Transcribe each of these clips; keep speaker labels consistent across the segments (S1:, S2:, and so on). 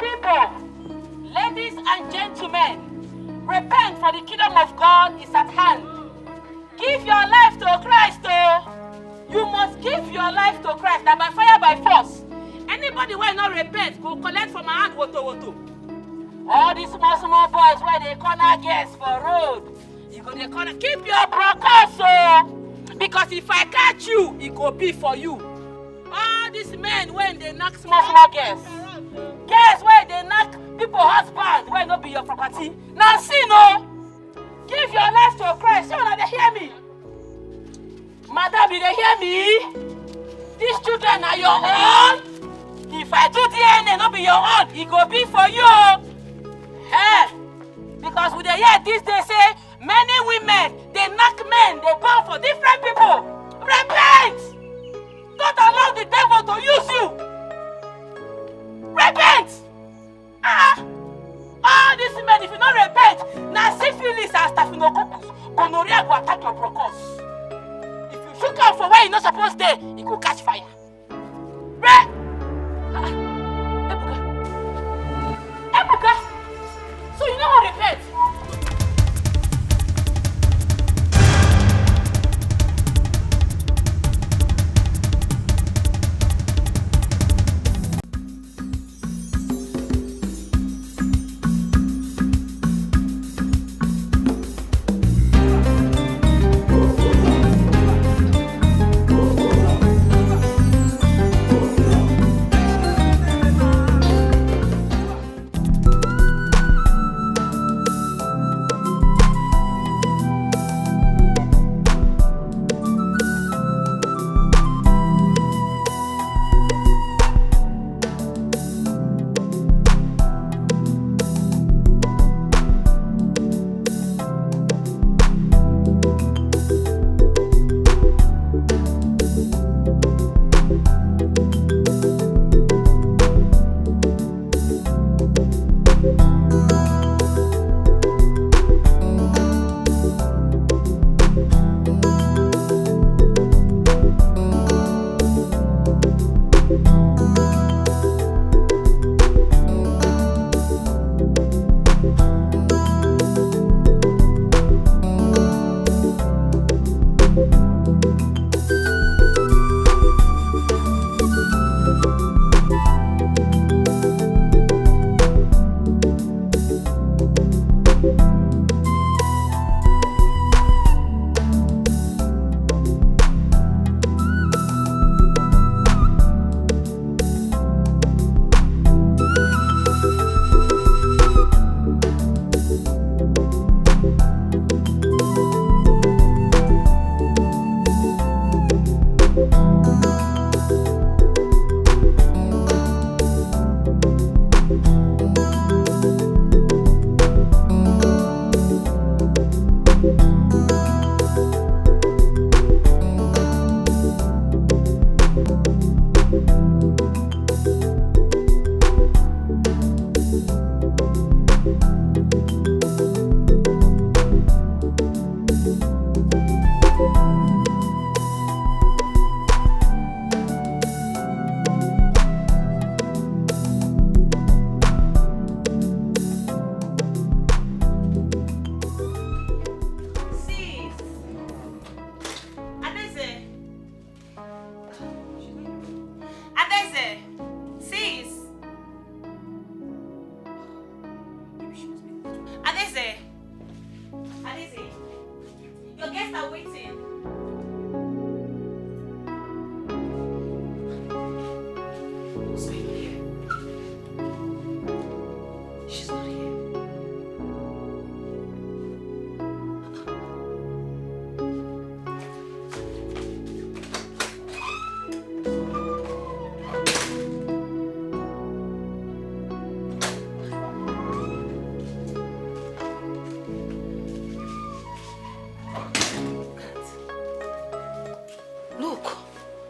S1: people, ladies and gentlemen, repent, for the kingdom of God is at hand. Give your life to Christ, oh. You must give your life to Christ, that by fire, by force. Anybody will not repent, go collect from my hand, woto. All these small boys where they corner girls for road, you go they corner. Keep your broadcast, oh. Because if I catch you, it go be for you. All these men when they knock small girls. Girls where they knock people husbands where not be your property. Now see no. Give your life to Christ. You know they hear me. Madam, you they hear me? These children are your own. If I do DNA, not be your own, it go be for you. Hey. Because we they hear this, they say many women, they knock men, they bow for different people. Repent! Don't allow the devil to use you. Repent! All these men, if you don't repent, now syphilis and staphylococcus, gonorrhea will attack your bronchus. If you shook out for where you're not supposed to, it will catch fire. Ebuka! So you know how to repent?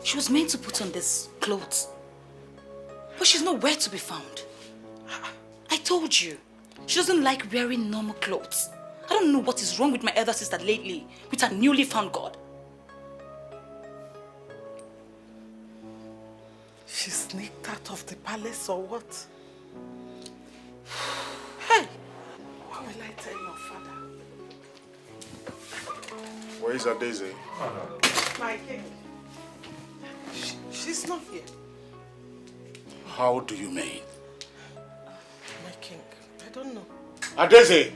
S2: She was meant to put on this clothes, but she's nowhere to be found. I told you, she doesn't like wearing normal clothes. I don't know what is wrong with my elder sister lately, with her newly found God.
S3: She sneaked out of the palace or what? Where is Daisy?
S4: My king. She's not here.
S3: How do you mean?
S4: My king, I don't know.
S3: Daisy!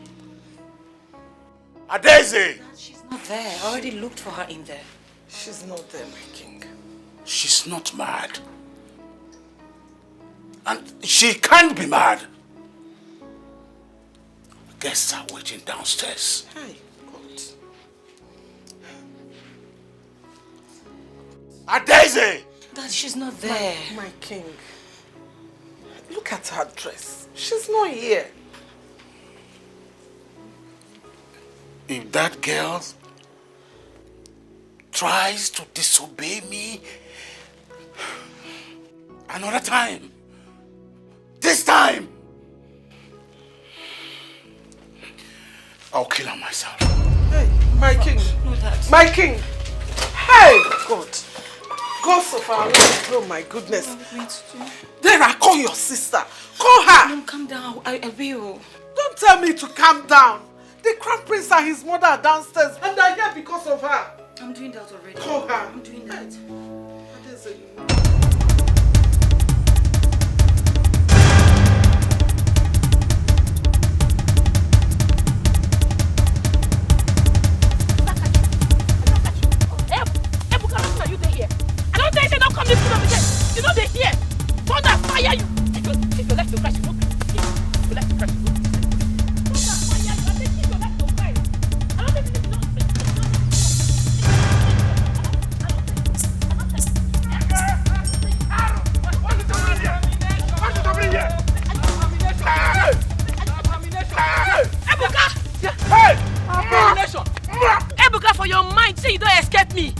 S3: Daisy!
S2: She's not there. I already looked for her in there.
S4: She's not there, my king.
S3: She's not mad. And she can't be mad. Guests are waiting downstairs.
S4: Hey, God.
S3: Daisy!
S2: Dad, she's not there.
S4: My king. Look at her dress. She's not here.
S3: If that girl tries to disobey me another time, this time, I'll kill her myself.
S4: Hey, my king.
S2: No, Dad.
S4: My king. Hey, God. Gods of our life. Oh, my goodness.
S2: What are we going to do?
S4: Then I call your sister. Call her.
S2: Mom, calm down. I will.
S4: Don't tell me to calm down. The crown prince and his mother are downstairs and they're here because of her.
S2: I'm doing that already.
S4: Call her.
S2: I'm doing that.
S4: What is it?
S1: You know they hear. Thunder fire you. If you like to crash, you won't. If you like to crash, you won't. Thunder fire you. I think if you like to crash. I don't think this is not. Ebuka, for your mind, say you don't escape me.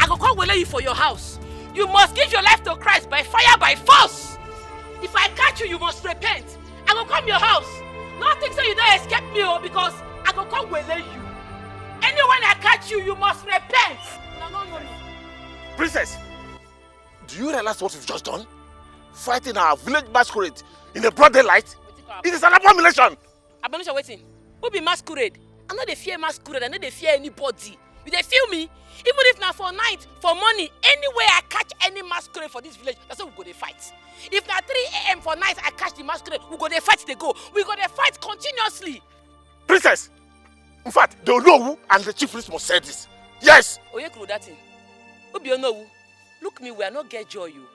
S1: I go come wele you for your house. You must give your life to Christ by fire, by force. If I catch you, you must repent. I go come your house. Nothing say you don't escape me, because I go come wele you. Anyone I catch you, you must repent. No.
S3: Princess, do you realize what we've just done? Fighting our village masquerade in a broad daylight? It is an abomination.
S1: Abomination waiting. Who be masquerade? I know they fear masquerade. I know they fear anybody. You they feel me? Even if not for night, for money, anywhere I catch any masquerade for this village, that's how we go they fight. If not 3 a.m. for night I catch the masquerade, we go they fight they go. We go they fight continuously.
S3: Princess, in fact, the Olowu and the chief priest must say this. Yes.
S1: Oh, you could that thing. Who be Olowu? Look me, we are not get joy you.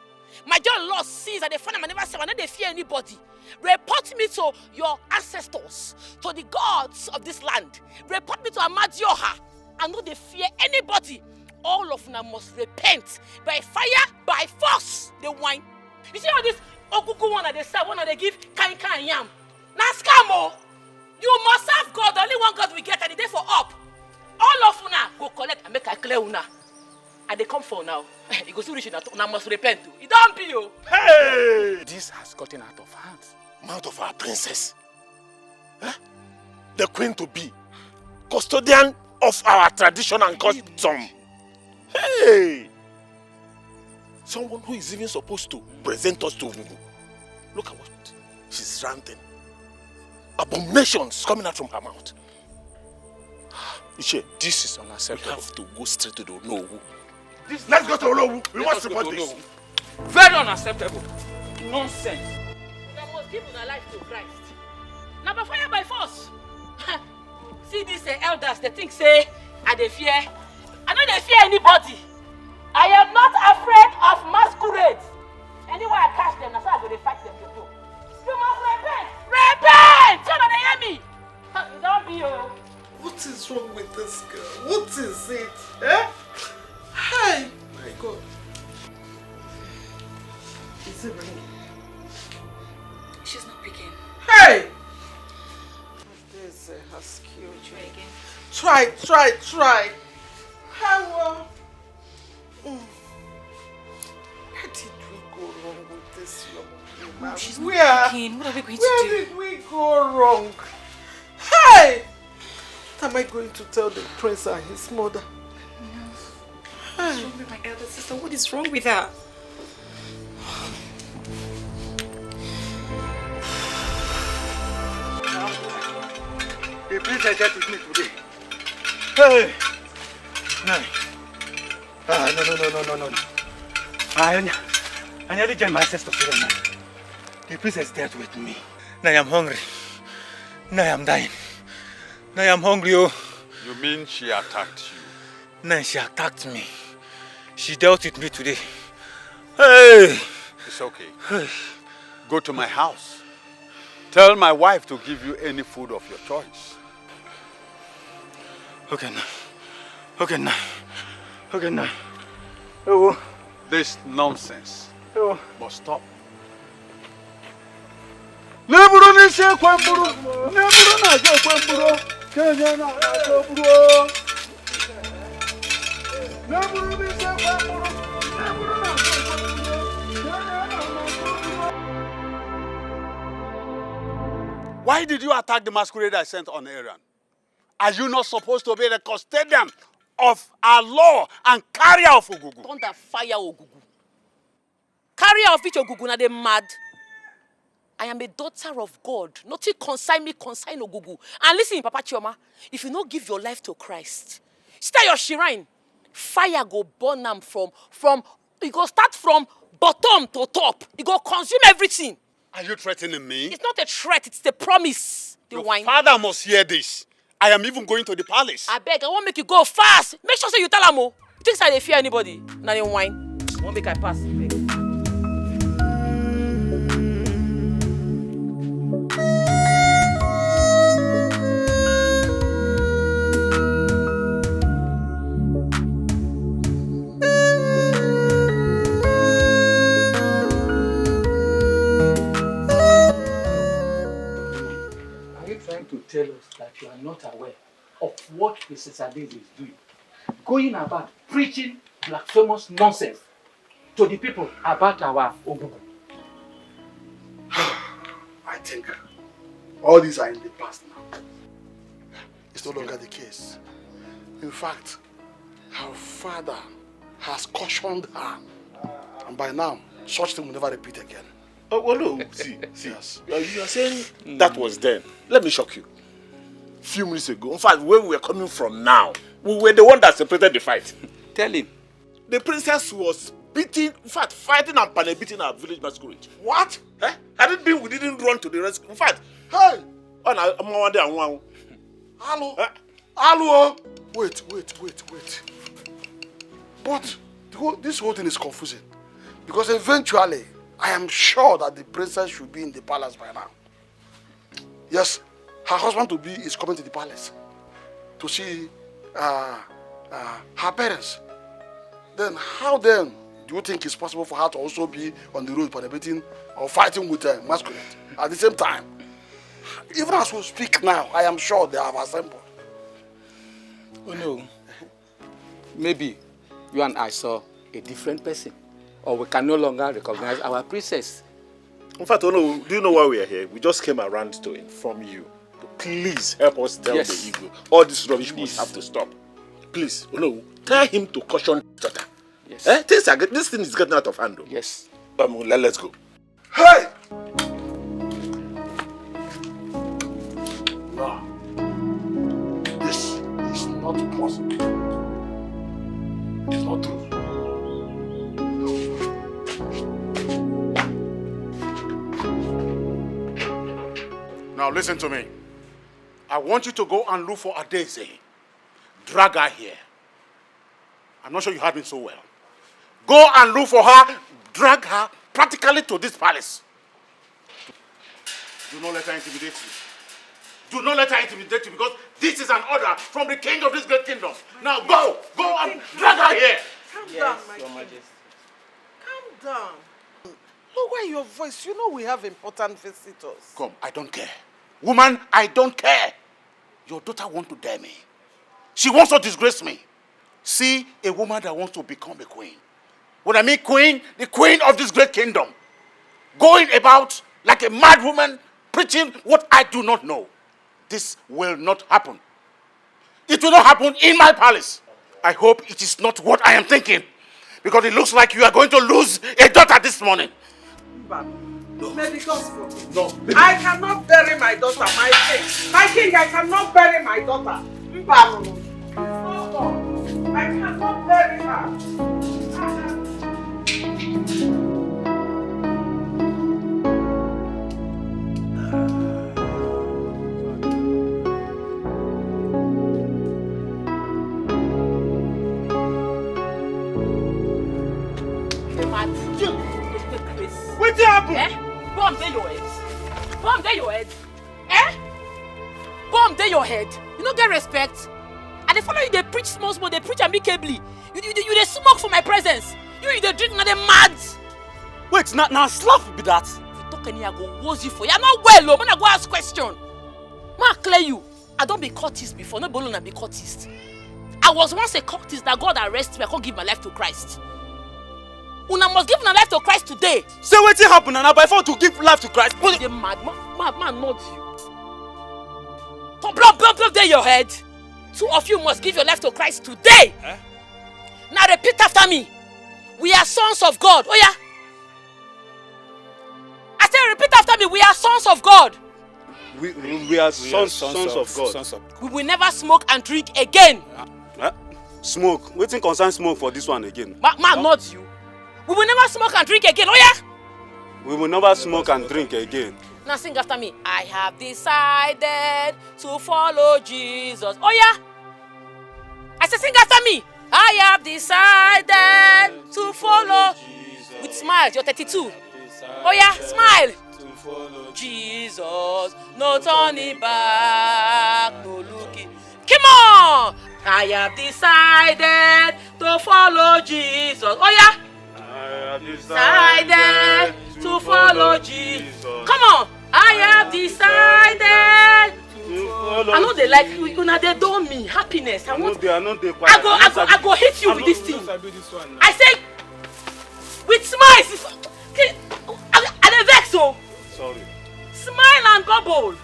S1: My joy lost since I find I never say I know they fear anybody. Report me to your ancestors, to the gods of this land. Report me to Amadioha. I know they fear anybody. All of them must repent by fire, by force. They whine. You see all this okuku one that they sell, one that they give kind yam. Now scam. You must serve God. Only one God we get, and the day for up. All of una go collect and make a clear una. And they come for now. It goes to reach una must repent too. It don't be you.
S3: Hey! This has gotten out of hand. Mouth of our princess. Huh? The queen to be. Custodian of our tradition and custom. Hey! Someone who is even supposed to present us to Ugu. Look at what she's ranting. Abominations coming out from her mouth. Ishe, this is unacceptable. We have to go straight to the Olowu. Let's go to Olowu. We must report this.
S1: Very unacceptable. Nonsense. You must give your life to Christ. Now by fire, by force. See these elders, they think say, I they fear. I know they fear anybody. I am not afraid of masquerades. Anywhere I catch them, that's how I go to fight them to do. You must repent. Repent! So that they hear me. It don't be you.
S4: What is wrong with this girl? What is it? Eh? Hey! My God. Is it ringing?
S2: She's not picking.
S4: Hey! This has killed you.
S2: Try again.
S4: Try. How? Where did we go wrong with this young woman?
S2: She's not picking. What are we going to do?
S4: Where did we go wrong? Hey! What am I going to tell the prince and his mother?
S2: What's wrong with my elder sister? What is wrong with her?
S5: The princess dealt with me today. Hey! No. I nearly joined my sister to them. The princess dealt with me. Now I am hungry. Now I am dying. Now I am hungry, oh.
S6: You mean she attacked you?
S5: Now she attacked me. She dealt with me today. Hey!
S6: It's okay. Hey. Go to my house. Tell my wife to give you any food of your choice.
S5: Okay, now. Oh.
S6: This nonsense must stop. Why did you attack the masquerade I sent on errand? Are you not supposed to be the custodian of our law and carrier of Ogugu?
S1: Thunder fire Ogugu. Carrier of which Ogugu na they mad? I am a daughter of God. Nothing consign me, consign Ogugu. And listen, Papa Chioma, if you not give your life to Christ, stay your shrine. Fire go burn them from it go start from bottom to top. It go consume everything.
S6: Are you threatening me?
S1: It's not a threat, it's the promise.
S6: Your father must hear this. I am even going to the palace.
S1: I beg, I won't make you go fast. Make sure say you tell them. You think say they fear anybody? Now they whine. Won't make I pass. Beg.
S7: To tell us that you are not aware of what Mrs. Adeze is doing, going about preaching blasphemous nonsense to the people about our Ogugu.
S8: I think all these are in the past now. It's no longer the case. In fact, her father has cautioned her, and by now, such thing will never repeat again.
S3: Oh, well, no, see.
S8: Yes.
S3: You are saying that was then. Let me shock you. A few minutes ago, in fact, where we were coming from now, we were the one that separated the fight.
S5: Tell him.
S3: The princess was beating, in fact, fighting and beating our village masquerade.
S8: What?
S3: Had it been, we didn't run to the rescue. In fact,
S8: hey!
S3: Hello?
S8: Hello? Wait. But this whole thing is confusing. Because eventually, I am sure that the princess should be in the palace by now. Yes, her husband-to-be is coming to the palace to see her parents. Then how then do you think it's possible for her to also be on the road participating or fighting with masquerade at the same time? Even as we speak now, I am sure they have assembled.
S7: Oh no. Maybe you and I saw a different person. Or we can no longer recognize our princess.
S3: In fact, do you know why we are here? We just came around to inform you. To please help us tell the eagle. All this rubbish must have to stop. Please, tell him to caution his daughter.
S7: Yes.
S3: This thing is getting out of hand.
S7: Yes.
S3: Let's go.
S8: Hey! No. This is not possible. It is not true.
S6: Now listen to me. I want you to go and look for Adeze. Drag her here. I'm not sure you heard me so well. Go and look for her. Drag her practically to this palace. Do not let her intimidate you. Do not let her intimidate you because this is an order from the king of this great kingdom. Now go and drag her here.
S4: Calm down, Your Majesty. Calm down. Lower your voice. You know we have important visitors.
S6: Come, I don't care. Woman, I don't care. Your daughter wants to dare me. She wants to disgrace me. See a woman that wants to become a queen. When I mean queen, the queen of this great kingdom. Going about like a mad woman, preaching what I do not know. This will not happen. It will not happen in my palace. I hope it is not what I am thinking. Because it looks like you are going to lose a daughter this morning.
S4: No. May the gospel. No. I cannot bury my daughter, my king. My king, I cannot bury my daughter. I I cannot bury her.
S5: What happened?
S1: Eh? Bomb there your head. Bomb there your head. Eh? Bomb there your head. You don't get respect. And they follow you, they preach small, they preach amicably. You they smoke for my presence. You they drink, now they mad.
S5: Wait, now slap be that.
S1: If you talk any, I go woes you for you. I'm not well, man. I go ask question. Ma clear you. I don't be cultist before. No balloon, I be cultist. I was once a cultist that God arrested me. I can't give my life to Christ. Una must give my life to Christ today.
S5: Say what happened and by far to give life to Christ.
S1: But you're mad, man, not you. Blow there your head. Two of you must give your life to Christ today.
S5: Eh?
S1: Now repeat after me. We are sons of God. Oh yeah. I say repeat after me. We are sons of God.
S6: We are sons of God.
S1: We will never smoke and drink again.
S6: Smoke. Waiting concern smoke for this one again.
S1: Man, not you. We will never smoke and drink again. Oh yeah.
S6: We will never smoke and drink again.
S1: Now sing after me. I have decided to follow Jesus. Oh yeah. I say sing after me. I have decided to follow Jesus. With smiles. You're 32. Oh yeah, smile. To follow Jesus, no turning back, no looking. Come on. I have decided to follow Jesus. Oh yeah.
S6: I have
S1: decided to follow Jesus. Come on. I have decided to follow. I know they like you. They don't mean happiness. I go hit you with this thing. I say with smiles. I vex so.
S6: Sorry.
S1: Smile and bubble.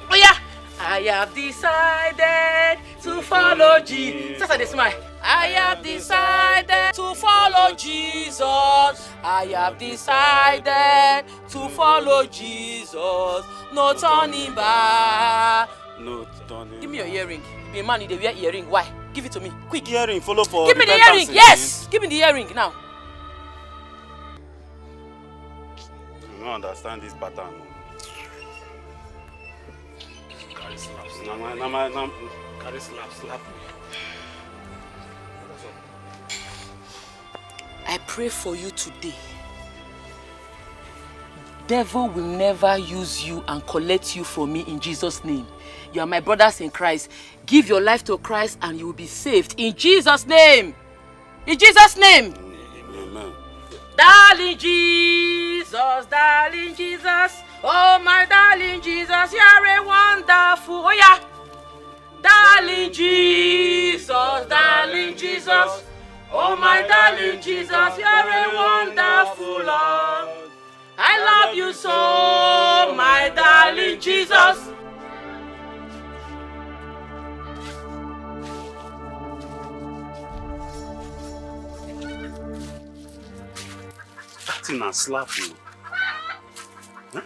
S1: Oh yeah. I have decided to follow Jesus. That's how they smile. I have decided to follow Jesus. I have decided to follow Jesus. No turning back.
S6: No turning.
S1: Give me your earring. Be a man, you wear earring. Why? Give it to me. Quick.
S6: Earring, follow for.
S1: Give me the earring. Yes. Give me the earring now.
S6: I don't understand this pattern.
S3: Carry slaps.
S6: Carry slap me.
S1: I pray for you today. Devil will never use you and collect you from me in Jesus' name. You are my brothers in Christ. Give your life to Christ and you will be saved in Jesus' name. In Jesus' name.
S6: Amen.
S1: Darling Jesus, oh my darling Jesus, you are a wonderful, oh yeah. Darling Jesus, oh my darling Jesus, you are a wonderful Lord. I love you so, my darling Jesus.
S6: That thing has slapped me. Huh?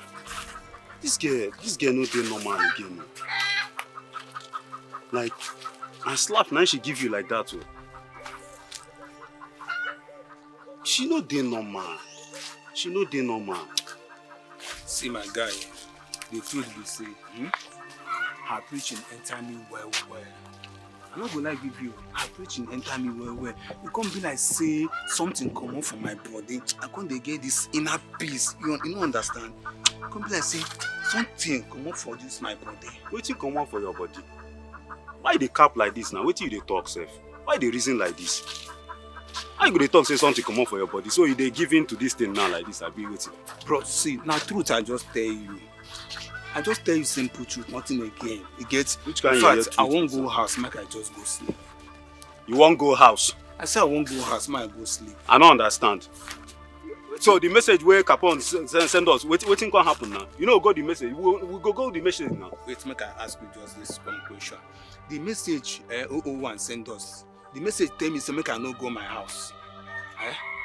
S6: This girl no dey normal again. Like, I slap now she give you like that. She no dey normal.
S9: See my guy, the truth be say, her preaching enter me well. I no go like give you. Her preaching enter me well. It can't be like say something come up from my body. I can't get this inner peace. You don't understand? It can't be like say something come up for this my body.
S6: Wetin come up for your body? Why they cap like this now? Wetin you dey talk sef? Why they reason like this? How you go dey talk say something come up for your body? So you dey give in to this thing now like this? I be waiting.
S9: Bro, see, now truth I just tell you. I just tell you simple truth, nothing again. You get?
S6: Which kind
S9: in
S6: of
S9: fact, I won't go house, make I just go sleep.
S6: You won't go house?
S9: I said I won't go house, make I go sleep.
S6: I don't understand. So the message where Capone send us, waiting can happen now. You know, go the message. We go the message now.
S9: Wait, make I ask you just this one question. The message 001 send us. The message tell me so make I not go my house.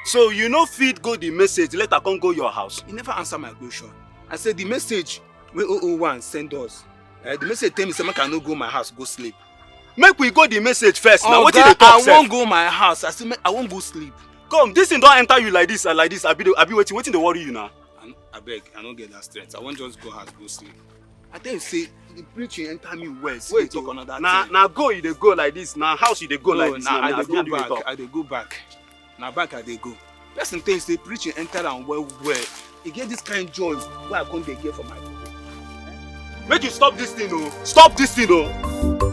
S6: So you no fit go the message, let her come go your house.
S9: You never answer my question. I said the message where 001 send us. The message tell me so make I not go my house, go sleep. Make we go the message first. Now what
S10: Oga,
S9: they talk?
S10: I won't go my house. I won't go sleep.
S9: Come, this thing don't enter you like this and like this. I be waiting to worry you now.
S10: I beg, I don't get that strength. I won't just go house go sleep. I tell you say the preaching enter me well.
S9: Wait,
S10: talk another
S9: now go you they go like this. Now house you they go like this.
S10: Nah,
S9: Now
S10: I dey go back. I dey go back. Now back I dey go. Person thing say preaching enter and well. You get this kind of joy where I come dey get for my people.
S9: Make you stop this thing, oh. Stop this thing, oh.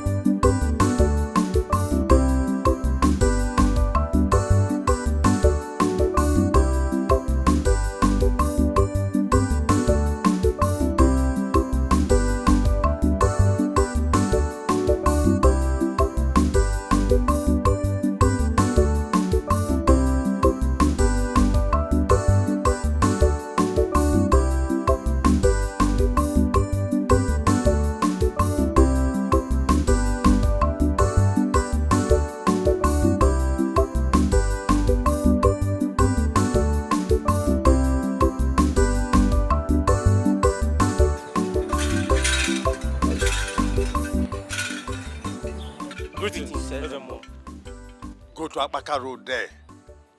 S6: Go to Apaka Road there.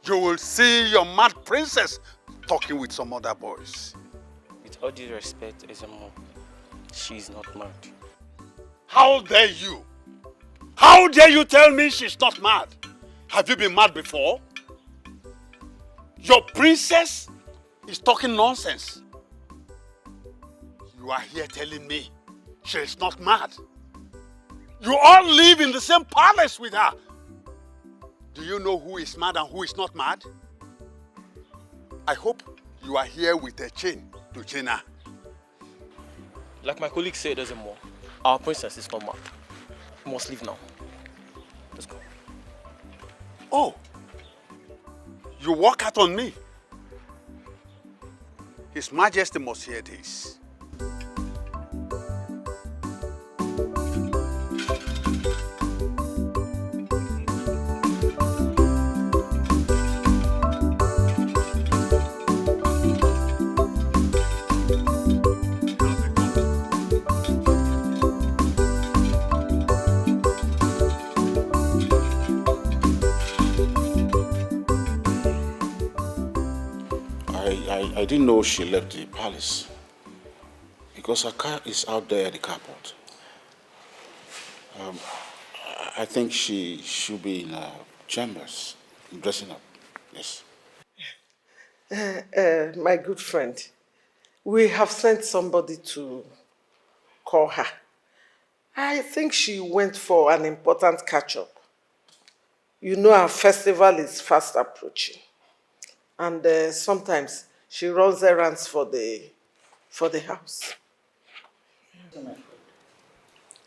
S6: You will see your mad princess talking with some other boys.
S11: With all due respect, Ezemo, she's not mad.
S6: How dare you? How dare you tell me she's not mad? Have you been mad before? Your princess is talking nonsense. You are here telling me she's not mad. You all live in the same palace with her. Do you know who is mad and who is not mad? I hope you are here with a chain to chain her.
S11: Like my colleague said, Ezemo, our princess is not mad. We must leave now. Let's go.
S6: Oh, you walk out on me. His Majesty must hear this.
S12: I didn't know she left the palace because her car is out there at the carport. I think she should be in her chambers, dressing up. Yes.
S4: My good friend, we have sent somebody to call her. I think she went for an important catch-up. You know our festival is fast approaching. And sometimes she runs errands for the house.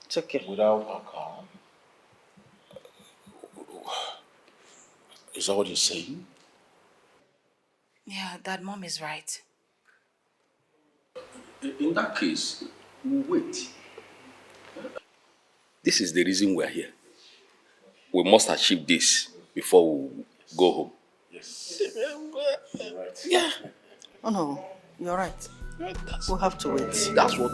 S4: It's okay.
S12: Without her car. Is that what you're saying?
S2: Yeah, Dad, Mom is right.
S13: In that case, we'll wait. This is the reason we're here. We must achieve this before we go home.
S12: Yes.
S4: Right. Yeah. Oh no, you're right. We'll have to wait.
S13: That's what.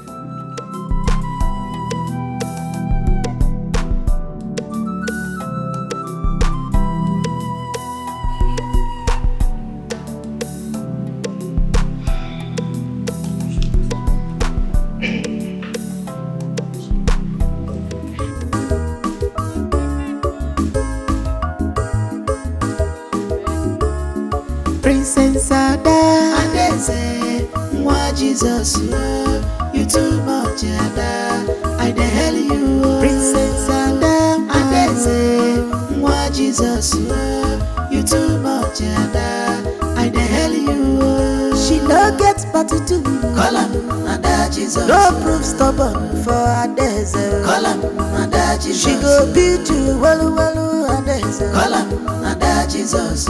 S14: Princess Ada, Adeze, Mwa Jesus, you too much Ada, I the hell you. Princess Ada, Adeze, Mwa Jesus, you too much Ada, I the hell you. She no get but to do. Call him Ada Jesus. No proof stubborn for Adeze. Call him Ada Jesus. She go beat you well. Adeze. Call him Ada Jesus.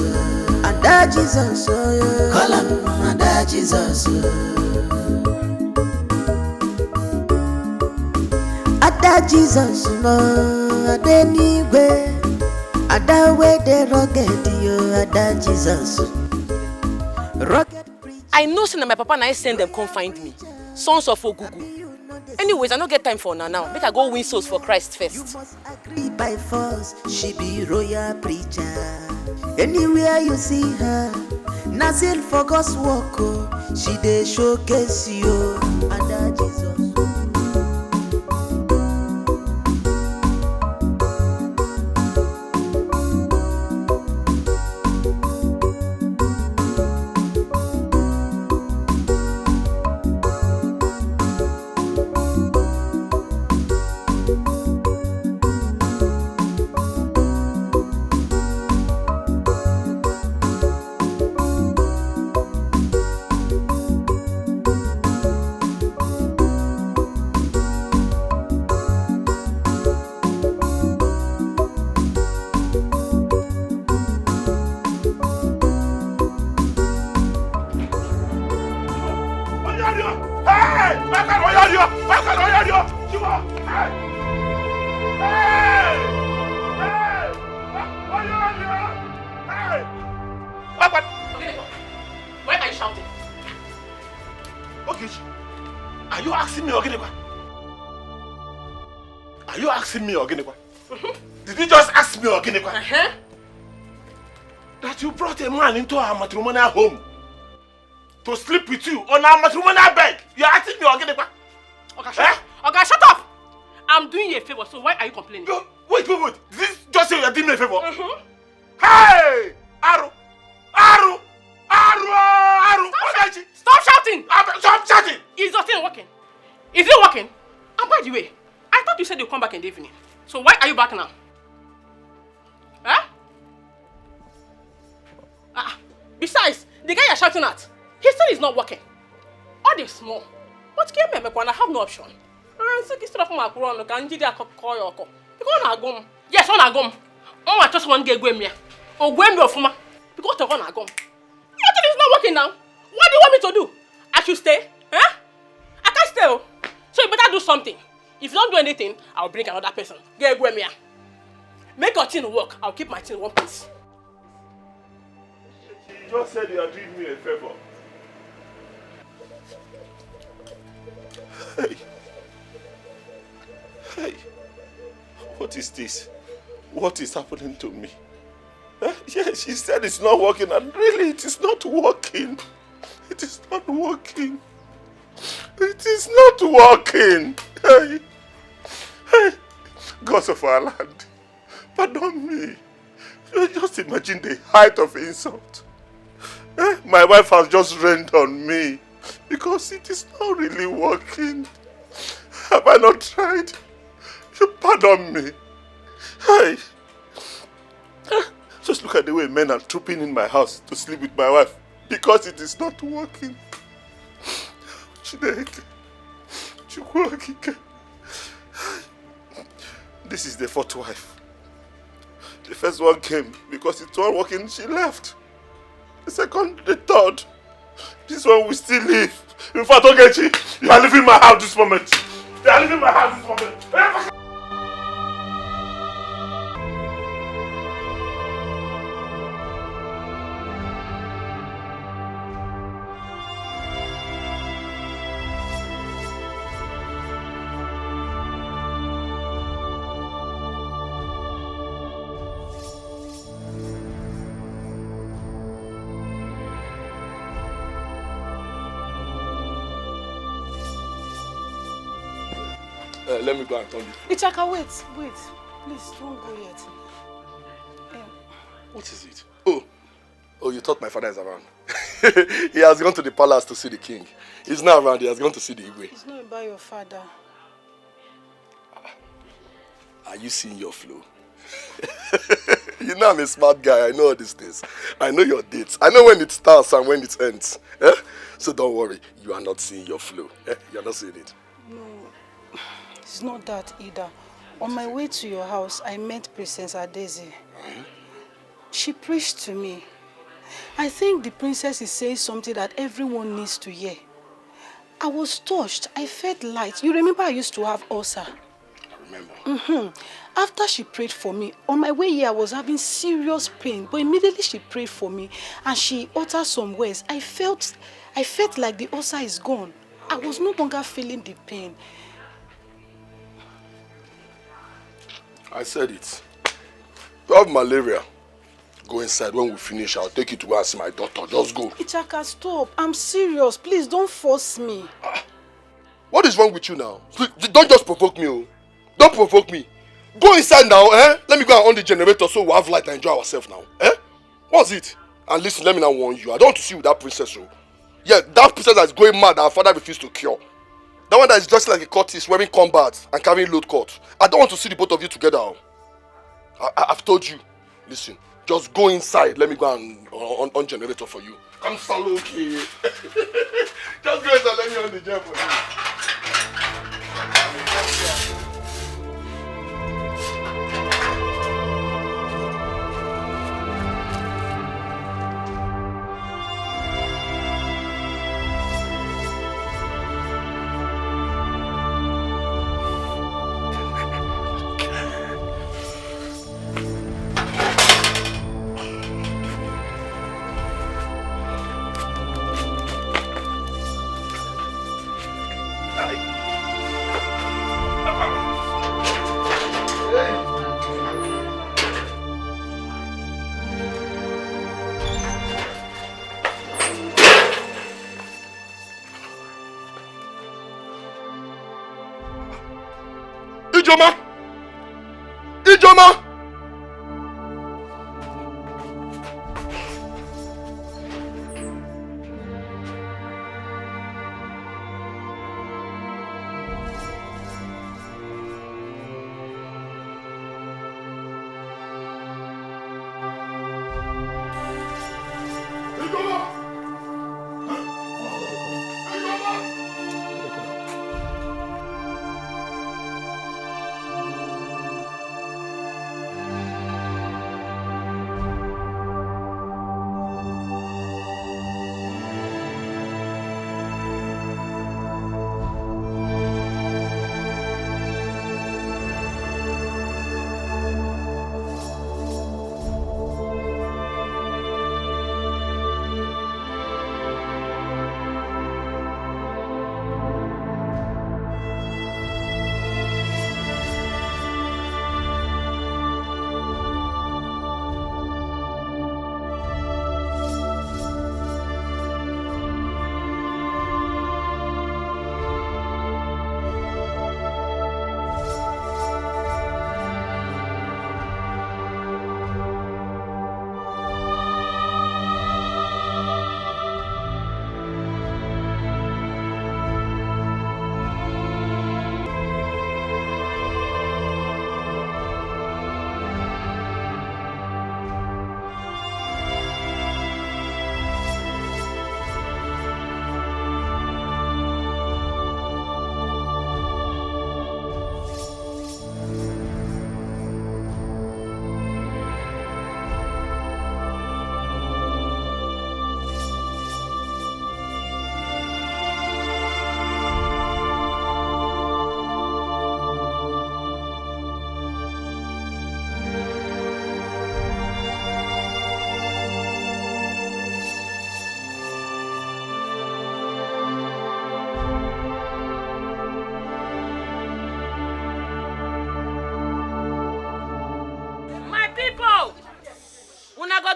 S14: Ada Jesus, oh yeah. Call him Ada Jesus. Ada Jesus, no. Ada nigwe. Ada we de rugged, yo. Ada Jesus. Rugged.
S1: I know say na my papa and I send them come find me. Sons of Ogugu. Anyways, I don't get time for now. Make I go win souls for Christ first.
S14: You must agree by force. She be royal preacher. Anywhere you see her, nothing for God's work. Oh. She dey showcase you under Jesus.
S1: Why are you shouting?
S3: Okay, are you asking me Ogenekwa? Are you asking me Ogenekwa? Did you just ask me Ogenekwa? That you brought a man into our matrimonial home to sleep with you on our matrimonial bed? You are asking me Ogenekwa?
S1: Okay, shut up! I'm doing you a favor, so why are you complaining?
S3: Wait. Did this just say you are doing me a favor? Hey! Aru!
S1: Stop shouting!
S3: Stop shouting!
S1: Is your thing working? Is it working? And by the way, I thought you said you'll come back in the evening. So why are you back now? Huh? Besides, the guy you're shouting at, he said he's not working. All this small. But came here, I have no option. So instead of my corona, can you call your call? Because I go. Yes, on I go. Oh, I just want to get me. Or when you're from because I want to go. Your thing is not working now. What do you want me to do? I should stay? Huh? I can't stay. So you better do something. If you don't do anything, I'll bring another person. Get me. Make your thing work. I'll keep my thing in one place.
S3: You just said you are doing me a favor. Hey, what is this? What is happening to me? Yeah, she said it's not working, and really it is not working. It is not working. It is not working. Hey, gods of our land, pardon me. Just imagine the height of insult. My wife has just rained on me because it is not really working. Have I not tried? You pardon me. Hey. Just look at the way men are trooping in my house to sleep with my wife because it is not working. This is the fourth wife. The first one came because it wasn't working, she left. The second, the third. This one will still live. In fact, Ogechi, you are leaving my house this moment. You are leaving my house this moment. Let me go and turn this.
S2: Ichaka, wait. Please, don't go yet.
S8: What is it? Oh, you thought my father is around. He has gone to the palace to see the king. He's not around, he has gone to see the Igwe.
S2: It's not about your father.
S8: Are you seeing your flow? You know I'm a smart guy, I know all these things. I know your dates. I know when it starts and when it ends. So don't worry, you are not seeing your flow. You are not seeing it.
S2: No, it's not that either. On my way to your house, I met Princess Adeze. She preached to me. I think the princess is saying something that everyone needs to hear. I was touched. I felt light. You remember I used to have ulcer?
S8: I remember.
S2: After she prayed for me, on my way here I was having serious pain. But immediately she prayed for me and she uttered some words. I felt like the ulcer is gone. I was no longer feeling the pain.
S8: I said it. You have malaria. Go inside. When we finish, I'll take you to go and see my doctor. Just go.
S4: Ichaka, stop. I'm serious. Please don't force me.
S8: What is wrong with you now? Don't just provoke me. Oh. Don't provoke me. Go inside now, eh? Let me go and on the generator so we have light and enjoy ourselves now. Eh? What's it? And listen, let me now warn you. I don't want to see you with that princess. Oh. Yeah, that princess that is going mad that her father refused to cure. That one that is dressed like a courtice, wearing combat and carrying load coat. I don't want to see the both of you together. Oh. I've told you. Listen, just go inside. Let me go and on generator for you. Come salo, okay. Just go inside. Let me on the gen for you. Ijoma! Ijoma!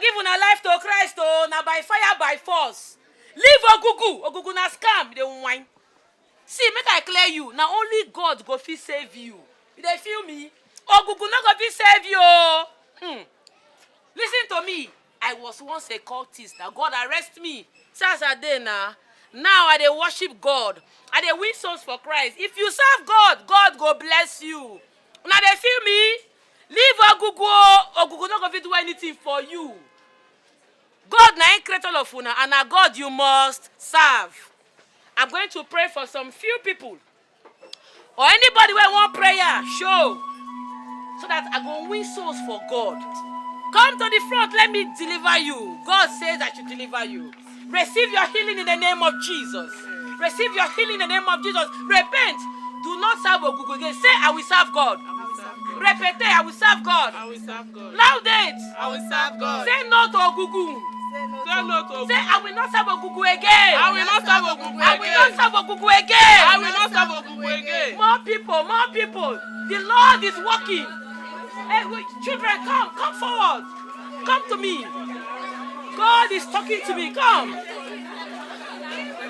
S1: Give una life to Christ, oh, now by fire, by force. Leave Ogugu. Ogugu na scam, they whine. See, make I clear you. Now only God go fit save you. You dey feel me? Ogugu no go fit save you. Listen to me. I was once a cultist. Now God arrest me. Since I dey now. Now I dey worship God. I dey win souls for Christ. If you serve God, God go bless you. Now they feel me? Leave Ogugu. Ogugu no go fit do anything for you. God na him create all of una, and na God you must serve. I'm going to pray for some few people. Or anybody who want prayer, show. So that I go win souls for God. Come to the front, let me deliver you. God says I should deliver you. Receive your healing in the name of Jesus. Receive your healing in the name of Jesus. Repent. Do not serve Ogugu again. Say, I will serve God. Repete, I will serve God.
S15: I will serve God.
S1: Loud it.
S15: I will serve God.
S1: Say no to Ogugu.
S15: Say no to Ogugu.
S1: Say, I will not serve Ogugu again.
S15: I will not serve Ogugu again.
S1: I will not serve Ogugu again.
S15: I will not serve Ogugu again.
S1: More people, more people. The Lord is working. Hey, wait, children, come forward. Come to me. God is talking to me. Come.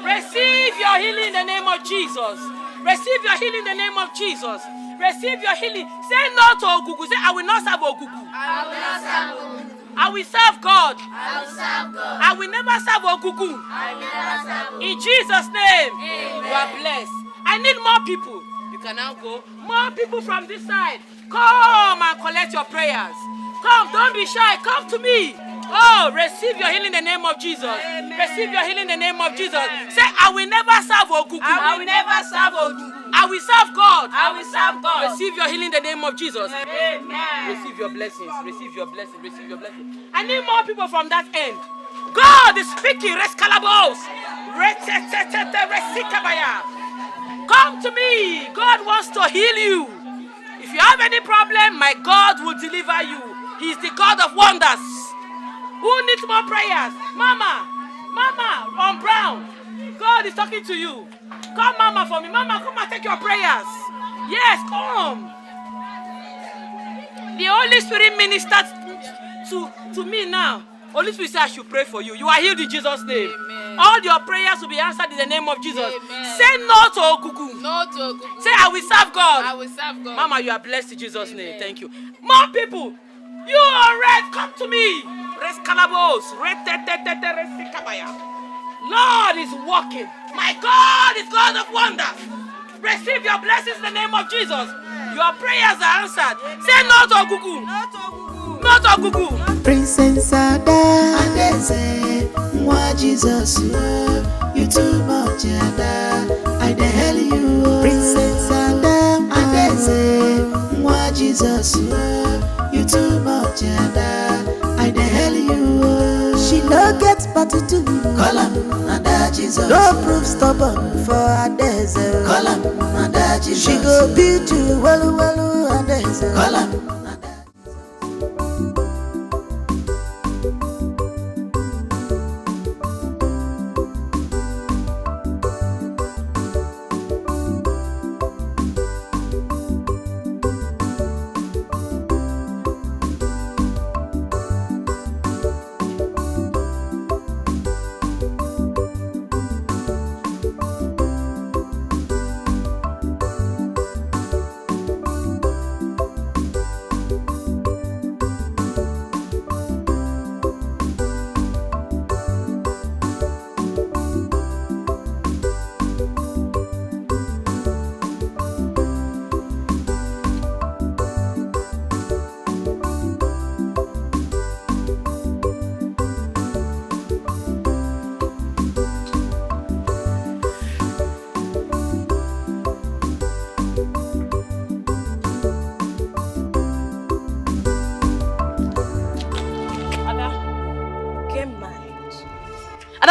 S1: Receive your healing in the name of Jesus. Receive your healing in the name of Jesus. Receive your healing. Say no to Ogugu. Say, I will not serve Ogugu.
S15: I will not serve Ogugu.
S1: I will serve God.
S15: I will serve God.
S1: I will never serve Ogugu.
S15: I will never serve Ogugu.
S1: In Jesus' name,
S15: Amen.
S1: you are blessed. I need more people. You can now go. More people from this side. Come and collect your prayers. Come, don't be shy. Come to me. Oh, receive your healing in the name of Jesus. Amen. Receive your healing in the name of Jesus. Say, I will never serve Ogugu.
S15: I will never serve Ogugu.
S1: I will serve God.
S15: I will serve God.
S1: Receive your healing in the name of Jesus.
S15: Amen.
S1: Receive your blessings. Receive your blessings. Receive your blessings. I need more people from that end. God is speaking. Rescalabos. Come to me. God wants to heal you. If you have any problem, my God will deliver you. He is the God of wonders. Who needs more prayers? Mama, on Brown. God is talking to you. Come, Mama, for me. Mama, come and take your prayers. Yes, come. The Holy Spirit ministers to me now. Holy Spirit says I should pray for you. You are healed in Jesus' name. Amen. All your prayers will be answered in the name of Jesus. Amen. Say no to Ogugu.
S15: No to Ogugu.
S1: Say I will serve God.
S15: I will serve God.
S1: Mama, you are blessed in Jesus' name. Thank you. More people. You are red. Come to me. Lord is walking. My God is God of wonders. Receive your blessings in the name of Jesus. Your prayers are answered. Say no to Ogugu. No to Ogugu.
S14: Princess Ada, Adeze, Mwa Jesus, you too much, Ada. I the hell you. Princess Ada, Adeze, Mwa Jesus, you too much, Ada. I the hell you. She no get party to me. Call him, Ada Jesus. No proof stubborn for Adeze. Call him, Ada Jesus. She go beat you, well, Adeze. Call him.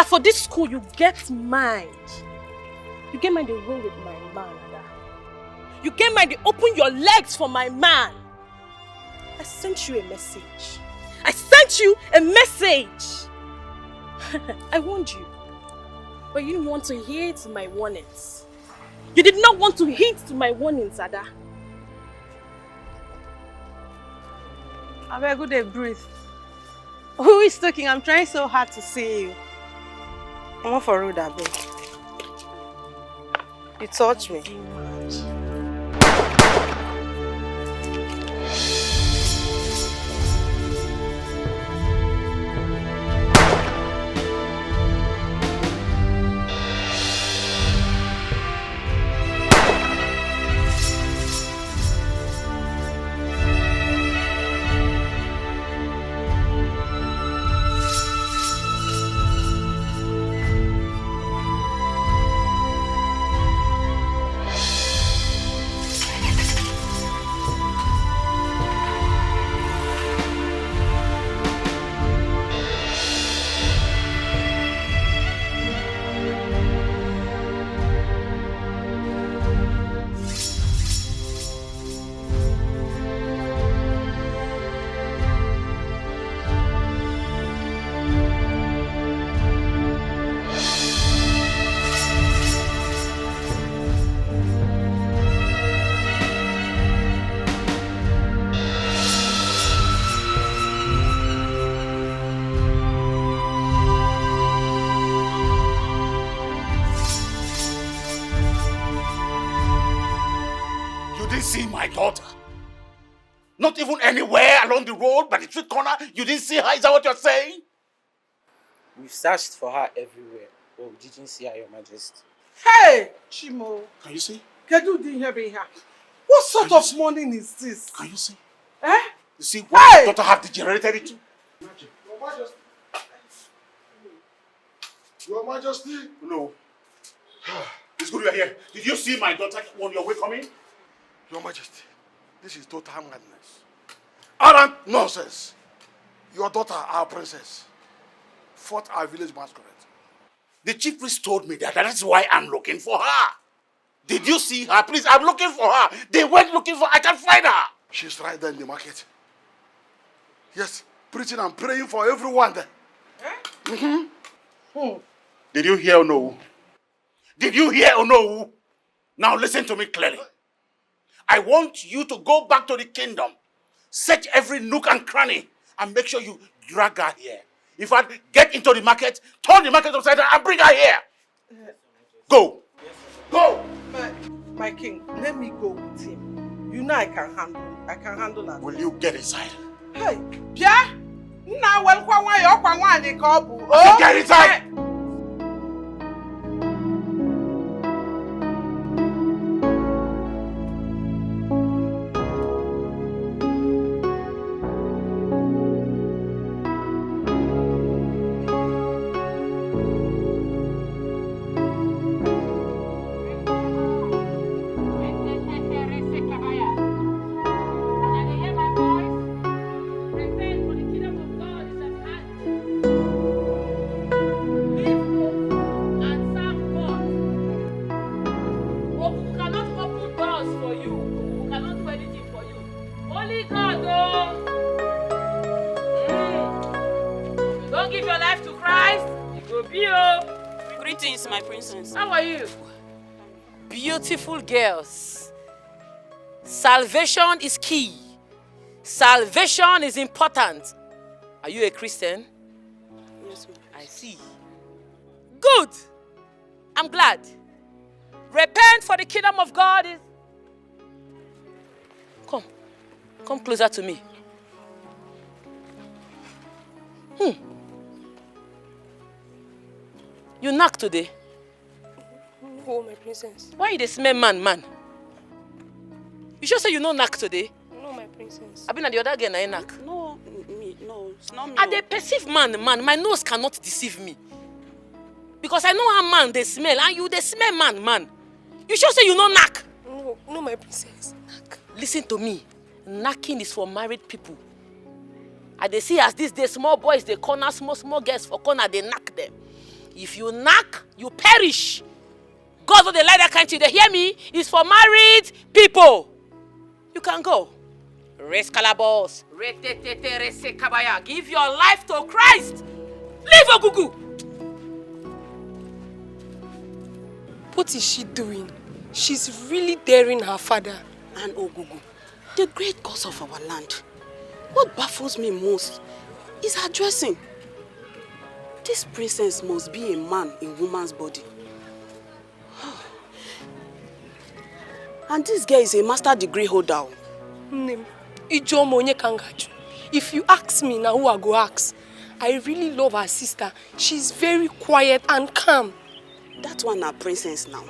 S1: For this school, you get mind. You get mind to roll with my man, Ada. You get mind to open your legs for my man. I sent you a message. I sent you a message. I warned you. But you didn't want to heed to my warnings. You did not want to heed to my warnings, Ada.
S16: I beg you, breathe. Who is talking? I'm trying so hard to see you. I'm not for rude, I beg. You touch me.
S6: You didn't see my daughter? Not even anywhere along the road, by the street corner? You didn't see her? Is that what you're saying?
S7: We've searched for her everywhere, but we didn't see her, Your Majesty.
S4: Hey, Chimo.
S6: Can you see?
S4: Kedu di here be here? What sort of morning is this?
S6: Can you see?
S4: Eh?
S6: You see what your daughter have degenerated into?
S8: Your Majesty. Your Majesty.
S6: No. It's good you're here. Did you see my daughter on your way coming?
S8: Your Majesty, this is total madness. Arrant nonsense. Your daughter, our princess, fought our village masquerade.
S6: The chief priest told me that is why I'm looking for her. Did you see her? Please, I'm looking for her. They went looking for her. I can't find her.
S8: She's right there in the market. Yes, preaching and praying for everyone there.
S6: Did you hear or no? Did you hear or no? Now listen to me clearly. I want you to go back to the kingdom, search every nook and cranny, and make sure you drag her here. In fact, get into the market, turn the market upside down, and bring her here. Go. Go.
S4: My king, let me go with him. You know I can handle that.
S6: Will you get inside?
S4: Hey, yeah? Now, well,
S6: get inside.
S1: Greetings, my princess.
S15: How are you?
S1: Beautiful girls. Salvation is key. Salvation is important. Are you a Christian?
S15: Yes, ma'am.
S1: I see. Good. I'm glad. Repent for the kingdom of God is... Come closer to me. You knock today?
S15: No, my princess.
S1: Why you dey smell man? You sure say you no knock today?
S15: No, my princess.
S1: I been at the other girl na you knock.
S15: No, it's not me.
S1: I dey perceive man. My nose cannot deceive me. Because I know how man they smell, and you they smell man. You sure say you no knock?
S15: No, my princess. Knock.
S1: Listen to me. Knocking is for married people. I dey see as these days small boys they corner small girls for corner they knock them. If you knock, you perish. God don't they like that country. They hear me? It's for married people. You can go. Raise calabos. Give your life to Christ. Leave Ogugu.
S15: What is she doing? She's really daring her father and Ogugu, the great cause of our land. What baffles me most is her dressing. This princess must be a man in woman's body. And this girl is a master degree holder. If you ask me now who I go ask, I really love her sister. She's very quiet and calm. That one na princess now.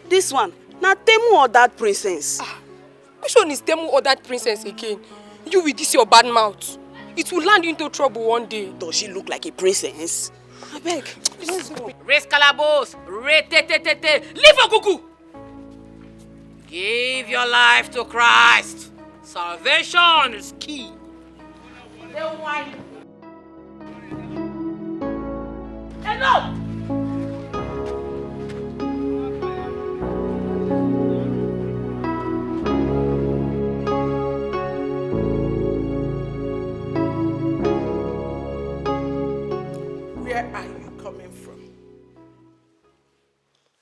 S15: This one, na Temu or that princess. Which one is Temu or that princess again? You with this your bad mouth. It will land you into trouble one day. Does she look like a princess? I beg.
S1: Raise calabos. Leave Ogugu. Give your life to Christ. Salvation is key. Enough.
S4: Where are you coming from?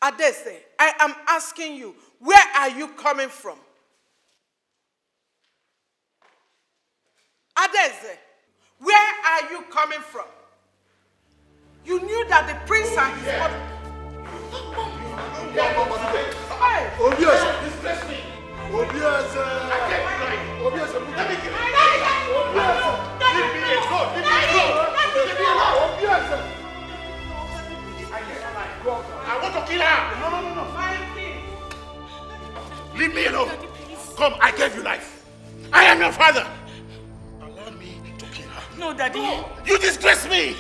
S4: Adese, I am asking you, where are you coming from? Adese, where are you coming from? You knew that the prince and his mother...
S8: Oh, yes.
S6: Leave me alone. Come, I gave you life. I am your father. Allow me to kill her.
S1: No, Daddy.
S6: No. You disgrace me.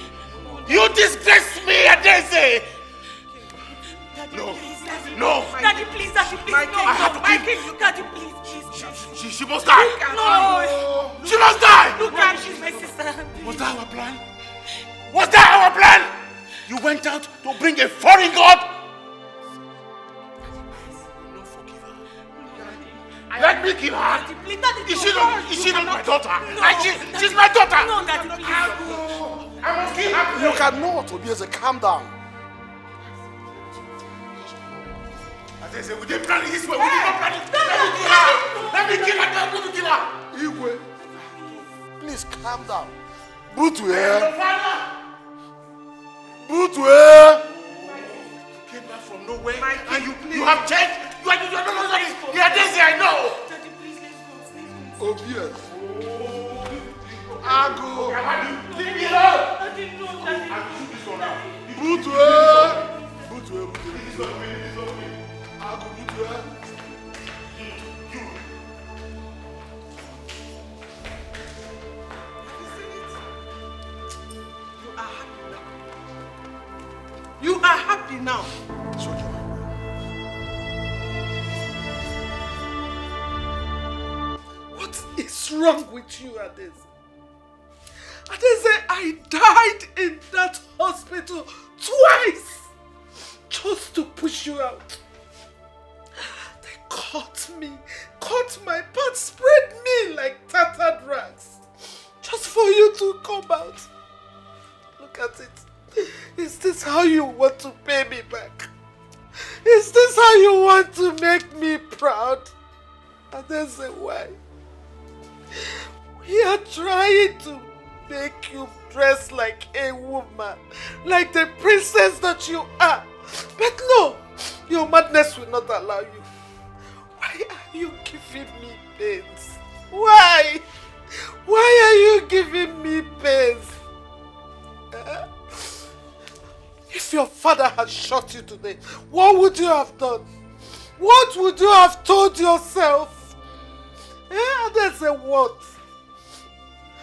S6: You disgrace me, Adese. No. No.
S1: Daddy, please, Daddy, please. No,
S6: I have to
S1: kill you. Daddy, please.
S6: She must die.
S1: No.
S6: She must die.
S1: Look at she's my sister.
S6: Was that our plan? Was that our plan? You went out to bring a foreign god? Let me kill her. Is she not my daughter?
S1: No.
S6: She's my daughter.
S1: No, Daddy, please.
S6: I must kill her.
S8: You cannot, Obieze, calm down.
S6: Adese, we didn't plan it this way. We did not plan it. Let me kill her. Let me kill her.
S8: Igwe, please calm down. Butu here. Butu here.
S6: Came back from nowhere and you have changed. You are no longer the Adese I know.
S1: Daddy, please, let's go.
S8: Obieze. Ago.
S6: Leave me alone.
S1: Daddy, no, Daddy.
S8: Butu here. Butu here. Butu here. Ago, Butu here.
S4: You are happy now. What is wrong with you, Adese? Adese, I died in that hospital twice just to push you out. They cut me, cut my part, spread me like tattered rags just for you to come out. Look at it. Is this how you want to pay me back? Is this how you want to make me proud? And then say why? We are trying to make you dress like a woman, like the princess that you are. But no, your madness will not allow you. Why are you giving me pains? Why? Why are you giving me pains? If your father had shot you today, what would you have done? What would you have told yourself? There's a what?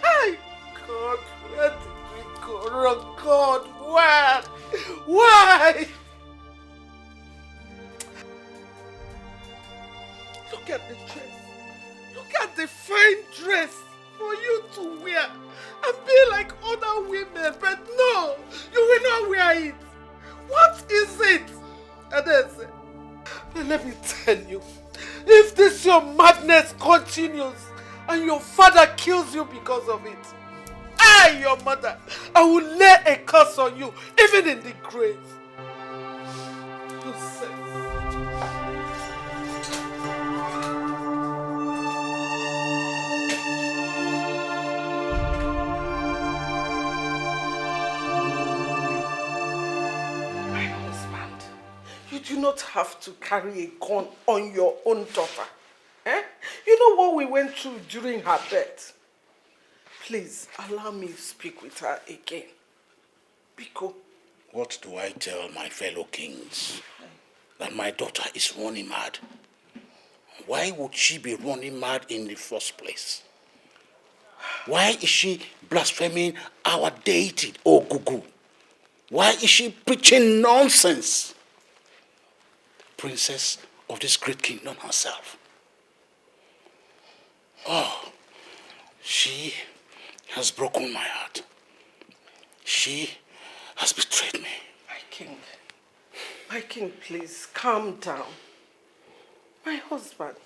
S4: Hey, God, where did we go wrong? God, why? Why? Look at the dress. Look at the fine dress for you to wear and be like other women, but no, you will not wear it. What is it? Adese, let me tell you, if this your madness continues and your father kills you because of it, I, your mother, I will lay a curse on you, even in the grave. You say. You do not have to carry a gun on your own daughter. You know what we went through during her birth? Please, allow me to speak with her again. Biko.
S6: What do I tell my fellow kings? That my daughter is running mad. Why would she be running mad in the first place? Why is she blaspheming our deity, Ogugu? Why is she preaching nonsense? Princess of this great kingdom herself. Oh, she has broken my heart. She has betrayed me.
S4: My king, please calm down. My husband,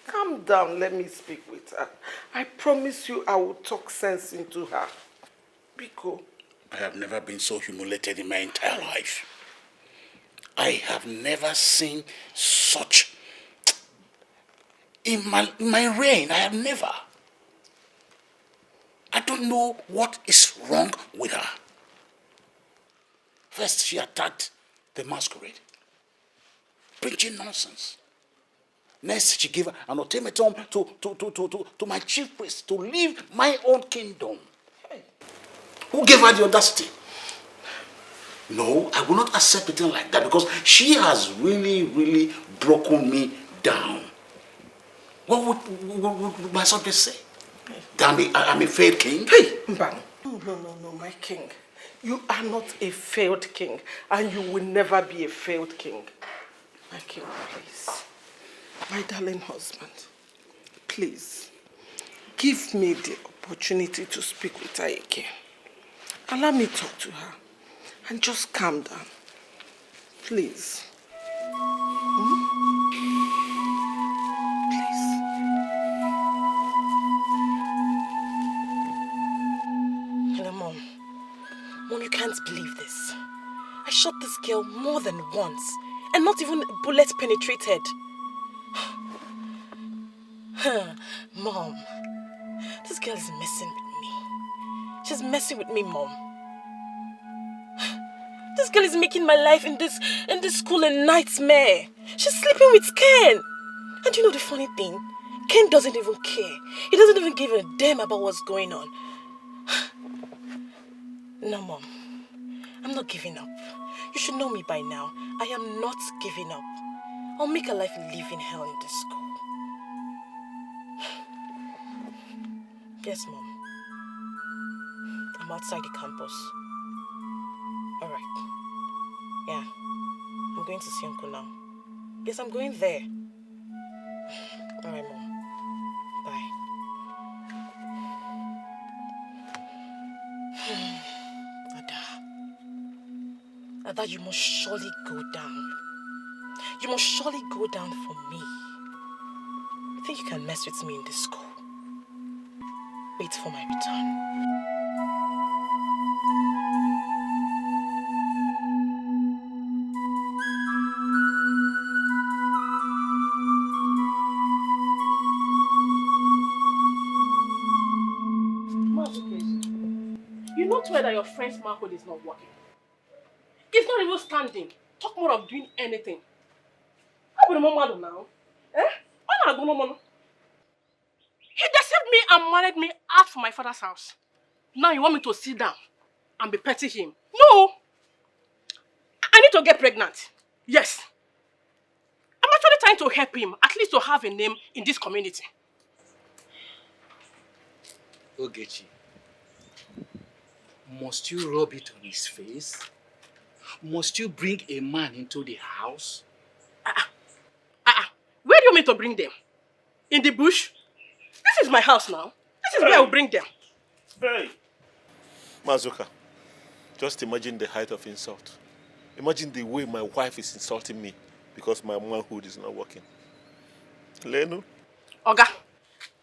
S4: calm down, let me speak with her. I promise you I will talk sense into her. Biko.
S6: I have never been so humiliated in my entire life. I have never seen such in my reign. I have never. I don't know what is wrong with her. First, she attacked the masquerade, preaching nonsense. Next, she gave an ultimatum to my chief priest to leave my own kingdom. Who gave her the audacity? No, I will not accept a thing like that because she has really, really broken me down. What would my son say? That I'm a failed king?
S4: Hey, Mbang. No, my king. You are not a failed king, and you will never be a failed king. My king, please. My darling husband, please, give me the opportunity to speak with her again. Allow me to talk to her, and just calm down. Please.
S2: Hello, Mom. Mom, you can't believe this. I shot this girl more than once, and not even a bullet penetrated. Mom, this girl is messing with me. She's messing with me, Mom. This girl is making my life in this school a nightmare. She's sleeping with Ken. And you know the funny thing? Ken doesn't even care. He doesn't even give a damn about what's going on. No, Mom. I'm not giving up. You should know me by now. I am not giving up. I'll make a life living hell in this school. Yes, Mom. I'm outside the campus. Alright. Yeah. I'm going to see Uncle now. Yes, I'm going there. Alright, Mom. Bye. Ada, you must surely go down. You must surely go down for me. You think you can mess with me in this school? Wait for my return.
S1: You know to that your friend's manhood is not working. It's not even standing. Talk more of doing anything. How about the mama now? Why not? He deceived me and married me out from my father's house. Now you want me to sit down and be petty him? No! I need to get pregnant. Yes. I'm actually trying to help him, at least to have a name in this community.
S7: Ogechi, must you rub it on his face? Must you bring a man into the house?
S1: Where do you want me to bring them? In the bush? This is my house now. This is where I will bring them.
S3: Hey! Mazuka, just imagine the height of insult. Imagine the way my wife is insulting me because my manhood is not working. Lenu?
S1: Oga,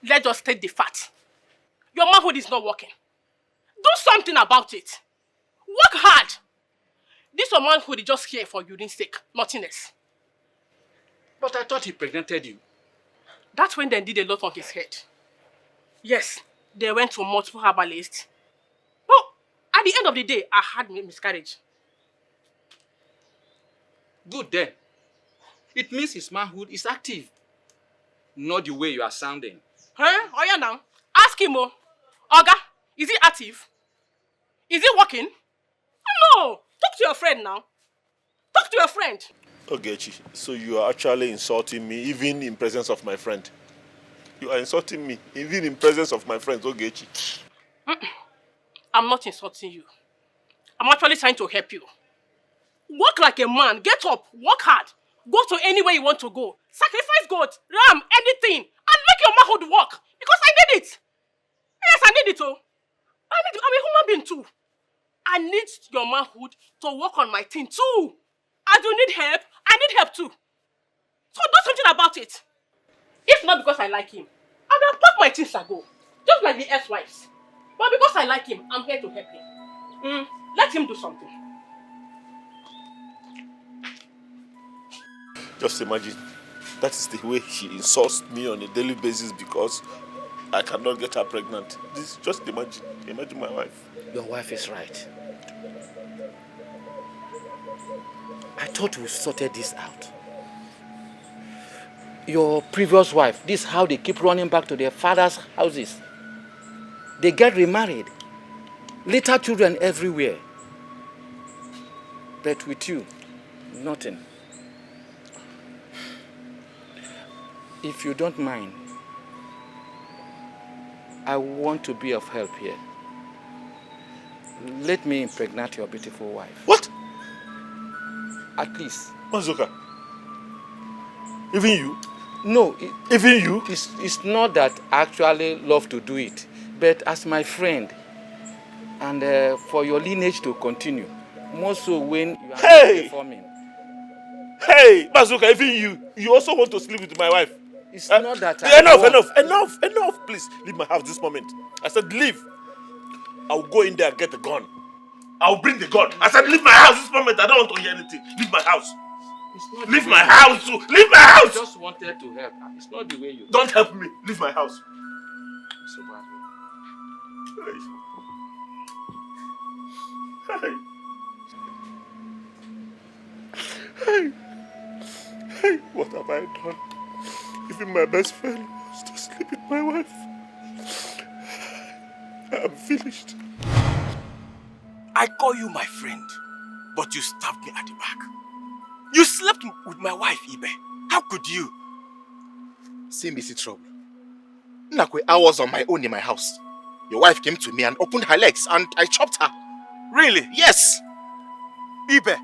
S1: let's just state the fact. Your manhood is not working. Do something about it. Work hard. This your manhood is just here for urine's sake, nothing else.
S7: But I thought he pregnanted you.
S1: That's when they did a lot on his head. Yes, they went to multiple herbalists. But at the end of the day, I had miscarriage.
S7: Good then. It means his manhood is active. Not the way you are sounding.
S1: Huh? Oh yeah now. Ask him, Oga, is he active? Is he working? No! Talk to your friend now. Talk to your friend.
S3: Ogechi, so you are actually insulting me even in presence of my friend. You are insulting me even in presence of my friends, Ogechi.
S1: I'm not insulting you. I'm actually trying to help you. Work like a man. Get up. Work hard. Go to anywhere you want to go. Sacrifice goat, ram, anything. And make your manhood work. Because I need it. Yes, I need it, I'm a human being too. I need your manhood to work on my thing too. As you need help, I need help too. So do something about it. If not because I like him, I will pack my things and go. Just like the ex-wives. But because I like him, I'm here to help him. Let him do something.
S3: Just imagine, that is the way she insults me on a daily basis because I cannot get her pregnant. Just imagine. Imagine my wife.
S7: Your wife is right. I thought we sorted this out. Your previous wife, this is how they keep running back to their father's houses. They get remarried. Little children everywhere. But with you, nothing. If you don't mind, I want to be of help here. Let me impregnate your beautiful wife.
S3: What?
S7: At least.
S3: Mazuka, even you?
S7: No.
S3: Even you?
S7: It's not that I actually love to do it, but as my friend, and for your lineage to continue, more so when you are not performing.
S3: Hey, Mazuka, even you also want to sleep with my wife?
S7: It's not that I
S3: Enough, please, leave my house this moment. I said leave. I'll go in there and get the gun. I'll bring the gun. I said leave my house this moment. I don't want to hear anything. Leave my house. Leave my house too. Leave my house.
S7: I just wanted to help. It's not the way you...
S3: Don't help me. Leave my house.
S7: So bad.
S3: Hey, what have I done? Even my best friend wants to sleep with my wife. I'm finished.
S11: I call you my friend, but you stabbed me at the back. You slept with my wife, Ibe. How could you?
S6: See, Missy Trouble. Nakwe, I was on my own in my house. Your wife came to me and opened her legs and I chopped her.
S11: Really?
S6: Yes.
S11: Ibe,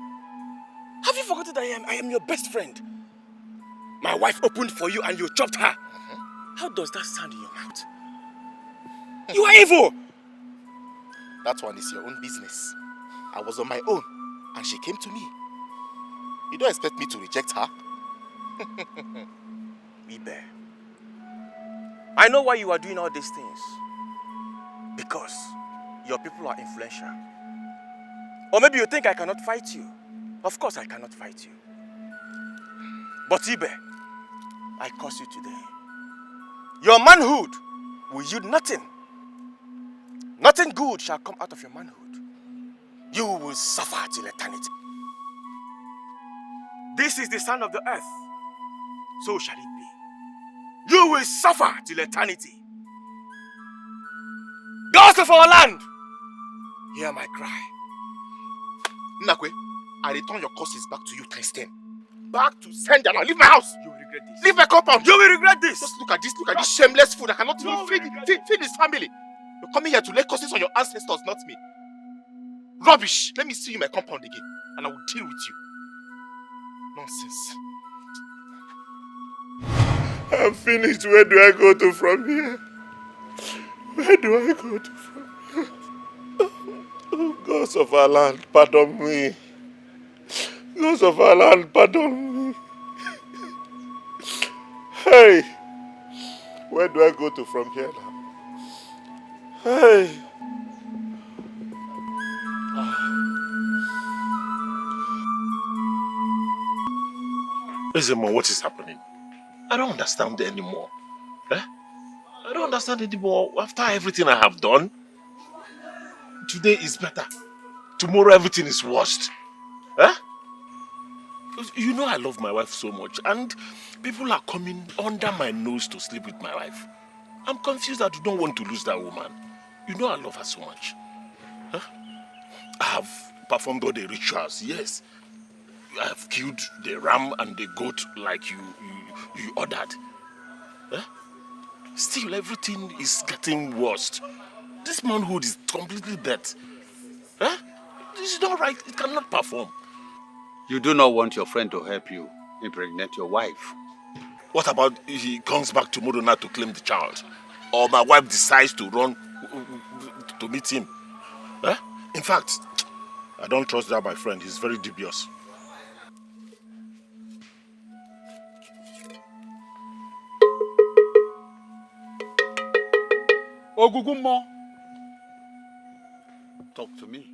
S11: have you forgotten that I am your best friend? My wife opened for you and you chopped her. How does that sound in your mouth? You are evil!
S6: That one is your own business. I was on my own and she came to me. You don't expect me to reject her?
S11: Ibe, I know why you are doing all these things. Because your people are influential. Or maybe you think I cannot fight you. Of course I cannot fight you. But Ibe, I curse you today. Your manhood will yield nothing. Nothing good shall come out of your manhood. You will suffer till eternity. This is the son of the earth. So shall it be. You will suffer till eternity. Gods of our land, hear my cry.
S6: Nakwe, I return your curses back to you times 10. Back to sender now. Leave my house.
S11: You will regret this.
S6: Leave my compound.
S11: You will regret this.
S6: Just look at this shameless fool that cannot even feed his family. You're coming here to lay curses on your ancestors, not me. Rubbish. Let me see you in my compound again and I will deal with you. Nonsense.
S3: I'm finished. Where do I go to from here? Where do I go to from here? Oh, gods of our land, pardon me. Gods of our land, pardon me. Hey, where do I go to from here now? Hey. Ezemo, what is happening? I don't understand anymore. I don't understand anymore after everything I have done. Today is better. Tomorrow everything is worse. You know I love my wife so much and people are coming under my nose to sleep with my wife. I'm confused. I don't want to lose that woman. You know I love her so much. I have performed all the rituals, yes. I have killed the ram and the goat like you ordered. Still, everything is getting worse. This manhood is completely dead. This is not right. It cannot perform.
S17: You do not want your friend to help you impregnate your wife.
S3: What about if he comes back tomorrow night to claim the child? Or my wife decides to run to meet him? In fact, I don't trust that my friend. He's very dubious.
S17: Ogugumo, talk to me.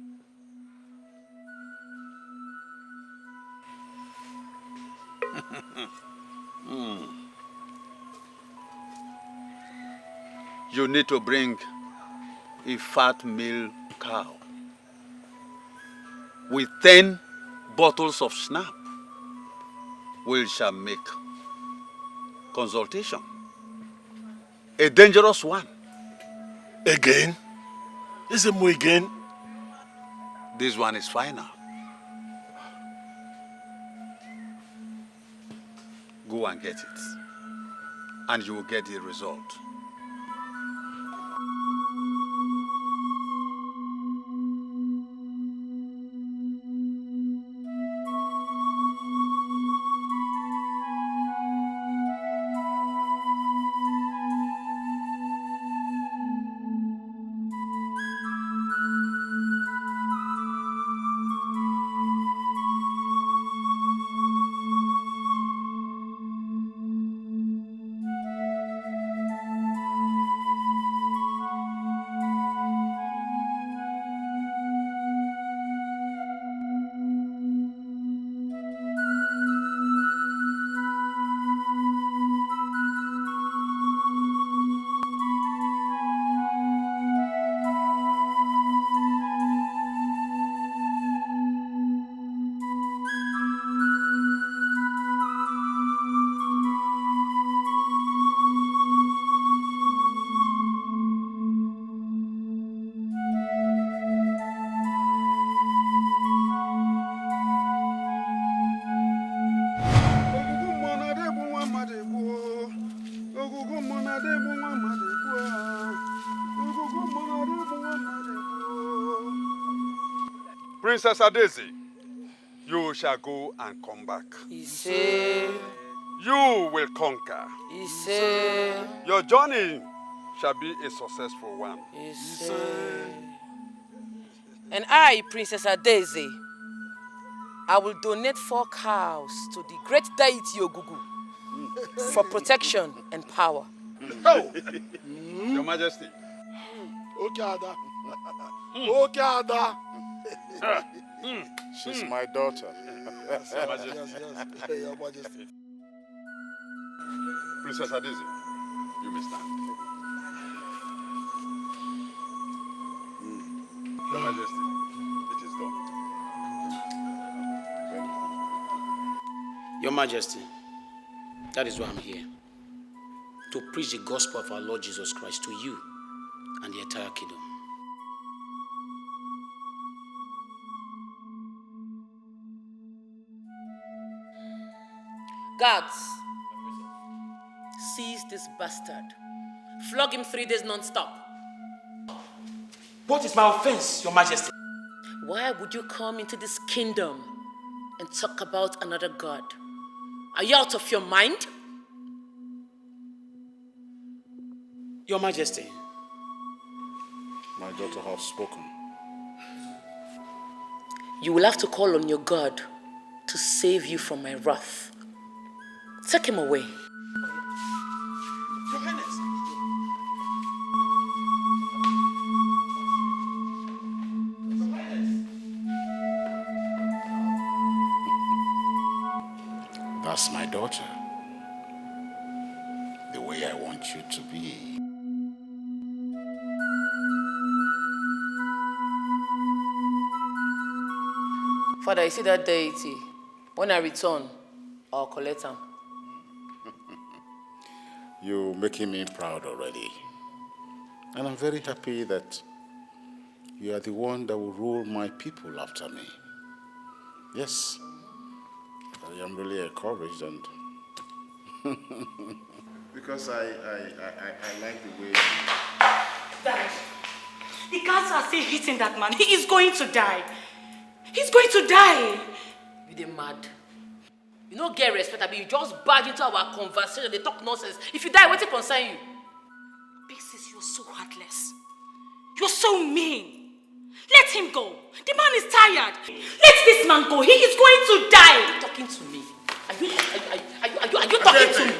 S17: You need to bring a fat male cow with 10 bottles of snap. We shall make consultation. A dangerous one.
S3: Again? Is it more again?
S17: This one is final. Go and get it. And you will get the result. Princess Adesi, you shall go and come back. You will conquer. Your journey shall be a successful one.
S1: And I, Princess Adesi, I will donate 4 cows to the great deity Ogugu for protection and power.
S17: Your Majesty.
S8: Okay, Ada. Okay, Ada.
S12: She's my daughter.
S8: Yes, Your Majesty.
S17: Princess Adesi, you may stand. Your Majesty, it is done.
S18: Your Majesty, that is why I'm here. To preach the gospel of our Lord Jesus Christ to you and the entire kingdom.
S1: Guards, seize this bastard. Flog him 3 days non-stop.
S18: What is my offense, Your Majesty?
S1: Why would you come into this kingdom and talk about another god? Are you out of your mind?
S18: Your Majesty.
S12: My daughter has spoken.
S1: You will have to call on your God to save you from my wrath. Take him away.
S18: Your Highness.
S12: That's my daughter. The way I want you to be.
S1: Father, you see that deity? When I return, I'll collect him.
S12: You're making me proud already. And I'm very happy that you are the one that will rule my people after me. Yes, I am really encouraged and because I like the way
S2: Dad, the guards are still hitting that man. He is going to die. He's going to die.
S1: You dey mad. You don't get respect, you just barge into our conversation, they talk nonsense. If you die, what it concern you?
S2: Big sis, you're so heartless. You're so mean. Let him go. The man is tired. Let this man go. He is going to die.
S1: Are you talking to me? Are you talking to me?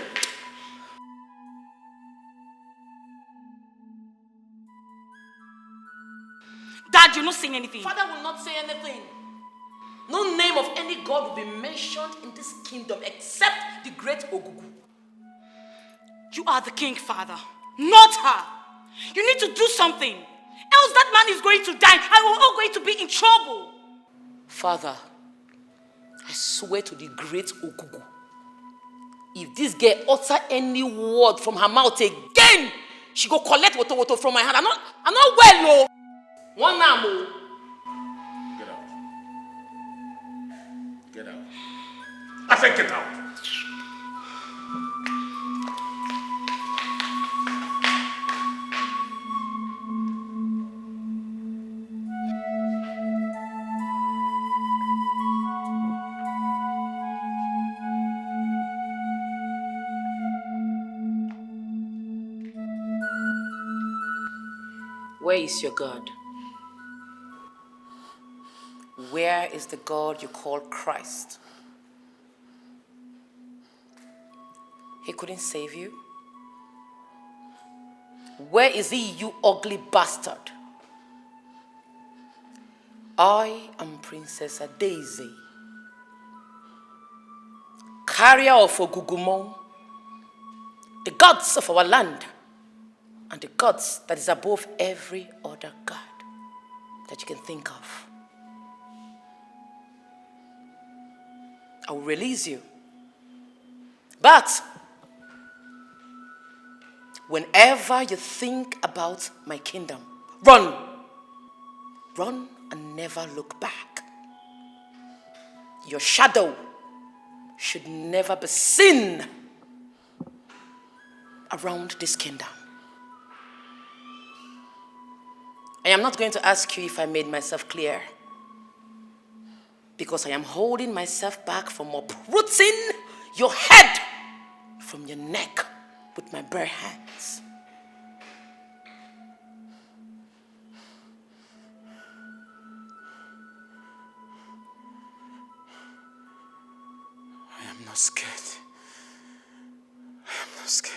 S2: Dad, you're not saying anything.
S1: Father will not say anything. No name of any god will be mentioned in this kingdom except the great Ogugu.
S2: You are the king, Father, not her. You need to do something. Else that man is going to die and we're all going to be in trouble.
S1: Father, I swear to the great Ogugu, if this girl utter any word from her mouth again, she go collect woto from my hand. I'm not well, no. One now, mo.
S12: Get out. Get out.
S17: I said get out.
S1: Where is your God? Where is the God you call Christ? He couldn't save you? Where is he, you ugly bastard? I am Princess Adesi, carrier of Ogugumo, the gods of our land, and the gods that is above every other god that you can think of. I will release you. But whenever you think about my kingdom, run. Run and never look back. Your shadow should never be seen
S2: around this kingdom. I am not going to ask you if I made myself clear, because I am holding myself back from uprooting your head from your neck with my bare hands.
S18: I am not scared. I am not scared.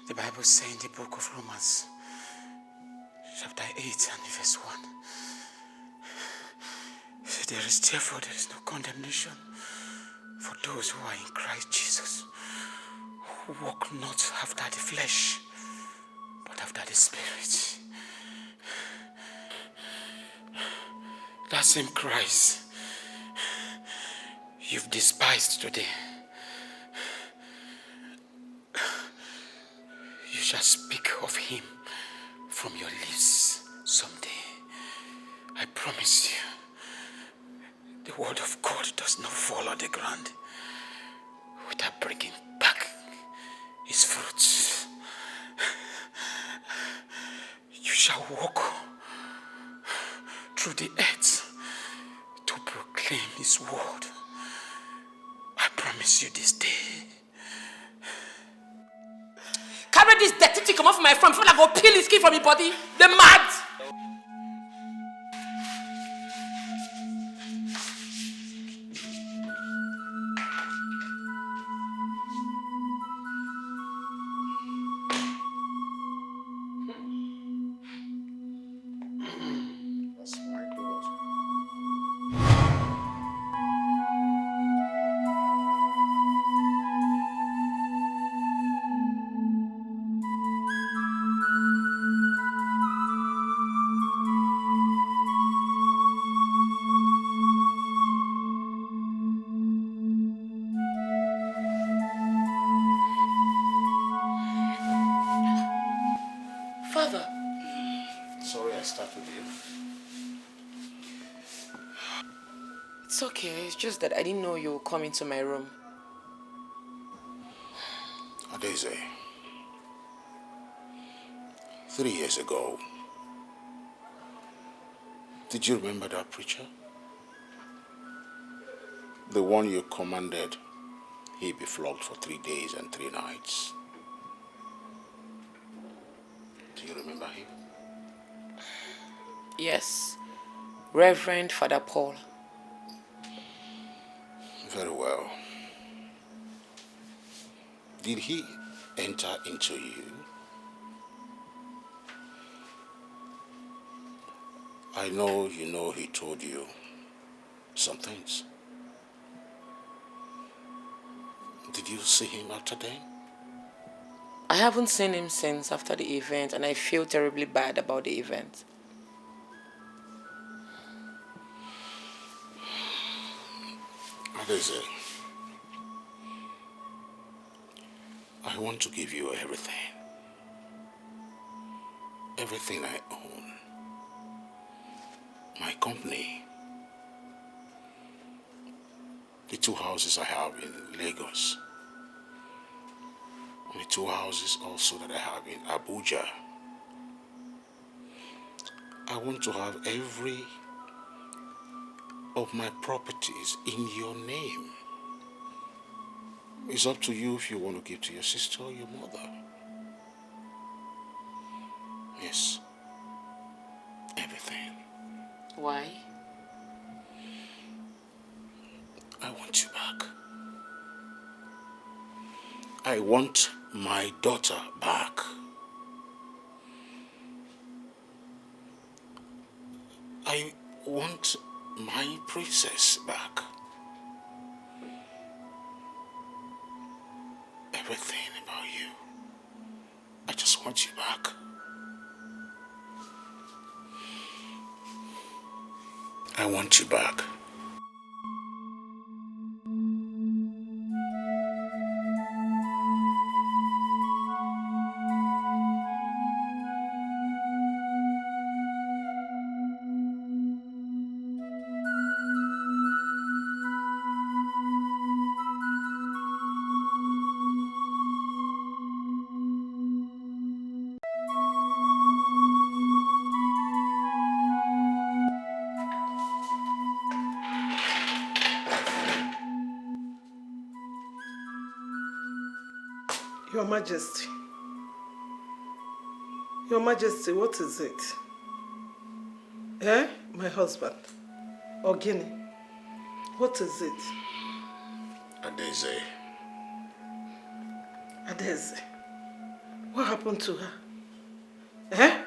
S18: The Bible says in the book of Romans, chapter 8 and verse 1, there is no condemnation for those who are in Christ Jesus, who walk not after the flesh, but after the Spirit. That same Christ you've despised today, you shall speak of him from your lips someday. I promise you, the word of God does not fall on the ground without bringing back his fruits. You shall walk through the earth to proclaim his word. I promise you this day.
S2: Carry this dirty thing come off my front before I go peel his skin from your body. The mad!
S12: That's my daughter.
S2: Father.
S12: Sorry I start with you.
S2: It's okay. It's just that I didn't know you would come into my room.
S12: Adeze, 3 years ago, did you remember that preacher? The one you commanded he be flogged for 3 days and 3 nights. Do you remember him?
S2: Yes. Reverend Father Paul.
S12: Very well. Did he enter into you? I know you know he told you some things. Did you see him after then?
S2: I haven't seen him since after the event, and I feel terribly bad about the event.
S12: Adeze, I want to give you everything. Everything I own. My company. The 2 houses I have in Lagos. And the 2 houses also that I have in Abuja. I want to have every of my properties in your name. It's up to you if you want to give to your sister or your mother. Yes. Everything.
S2: Why?
S12: I want you back. I want my daughter back. I want my princess back. Everything about you. I just want you back. I want you back.
S4: Your Majesty. Your Majesty, what is it? Eh? My husband. Ogini. What is it?
S12: Adeze.
S4: Adeze. What happened to her? Eh?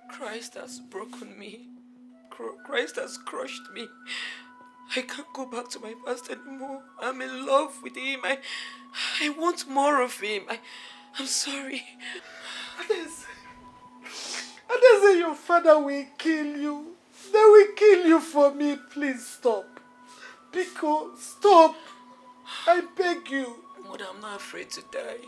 S19: Christ has broken me. Christ has crushed me. I can't go back to my past anymore. I'm in love with him. I want more of him. I'm sorry.
S4: Adeze, your father will kill you. They will kill you for me. Please stop. Pico, stop. I beg you.
S19: Mother, I'm not afraid to die.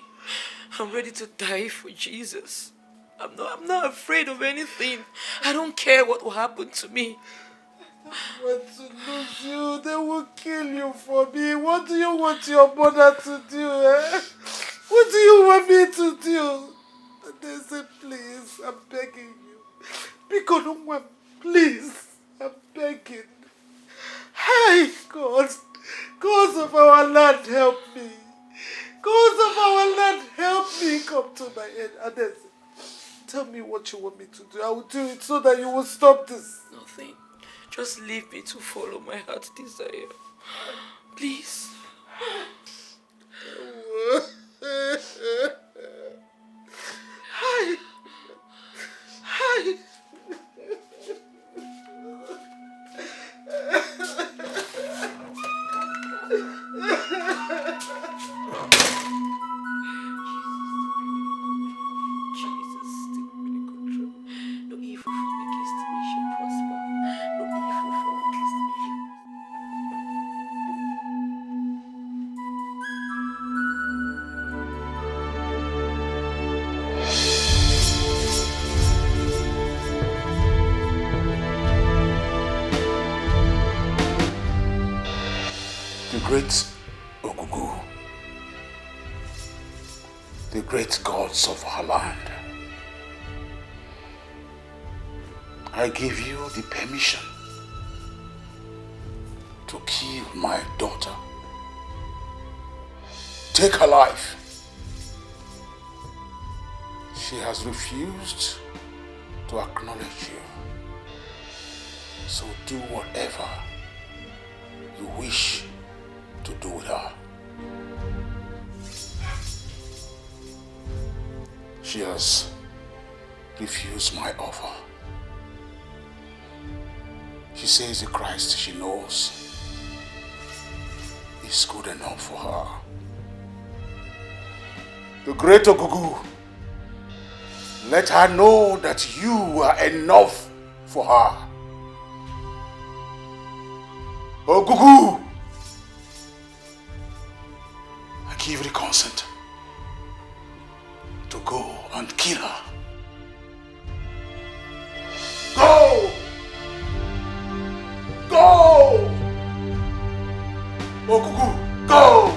S19: I'm ready to die for Jesus. I'm not afraid of anything. I don't care what will happen to me.
S4: I want to lose you. They will kill you for me. What do you want your mother to do, eh? What do you want me to do? They say, please, I'm begging you. Pico, don't want, please. I'm begging. Hey, God. God of our land, help me. God of our land, help me. Come to my aid. Adeze, tell me what you want me to do. I will do it so that you will stop this.
S19: Nothing. Just leave me to follow my heart's desire. Please.
S4: Hi. Hi.
S12: Great Ogugu, the great gods of our land, I give you the permission to kill my daughter. Take her life. She has refused to acknowledge you. So do whatever you wish to do with her. She has refused my offer. She says the Christ she knows is good enough for her. The great Ogugu, let her know that you are enough for her. Ogugu, give the consent to go and kill her. Go! Go! Ogugu, go!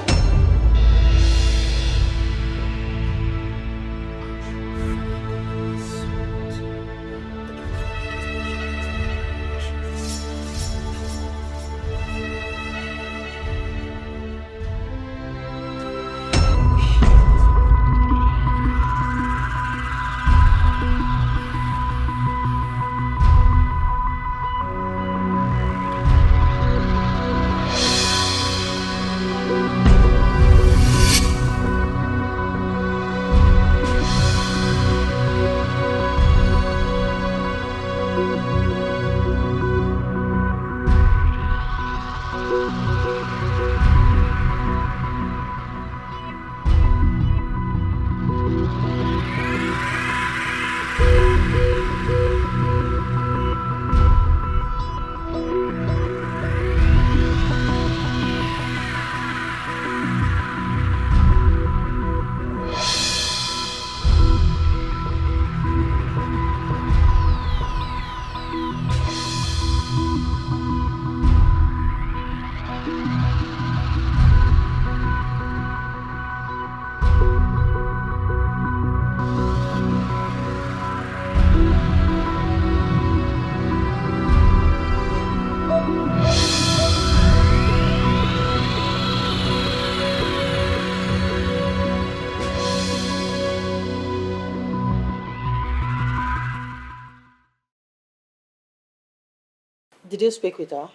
S16: Did you speak with her?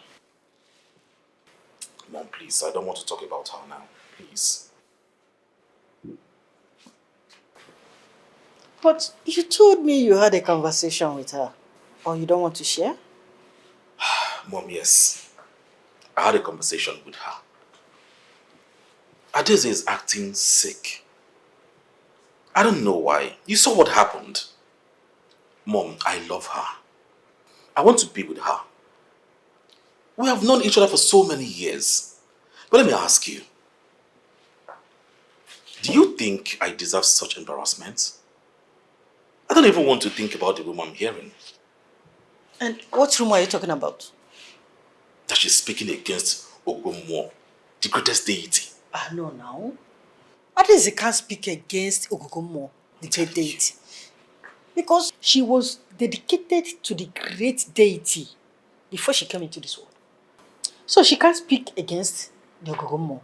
S20: Mom, please, I don't want to talk about her now. Please.
S16: But you told me you had a conversation with her. Or you don't want to share?
S20: Mom, yes. I had a conversation with her. Adeze is acting sick. I don't know why. You saw what happened. Mom, I love her. I want to be with her. We have known each other for so many years. But let me ask you. Do you think I deserve such embarrassment? I don't even want to think about the rumor I'm hearing.
S16: And what rumor are you talking about?
S20: That she's speaking against Ogomo, the greatest deity.
S16: No, now. Adeze can't speak against Ogogomo, the great deity. Because she was dedicated to the great deity before she came into this world. So she can't speak against the Ogogomo.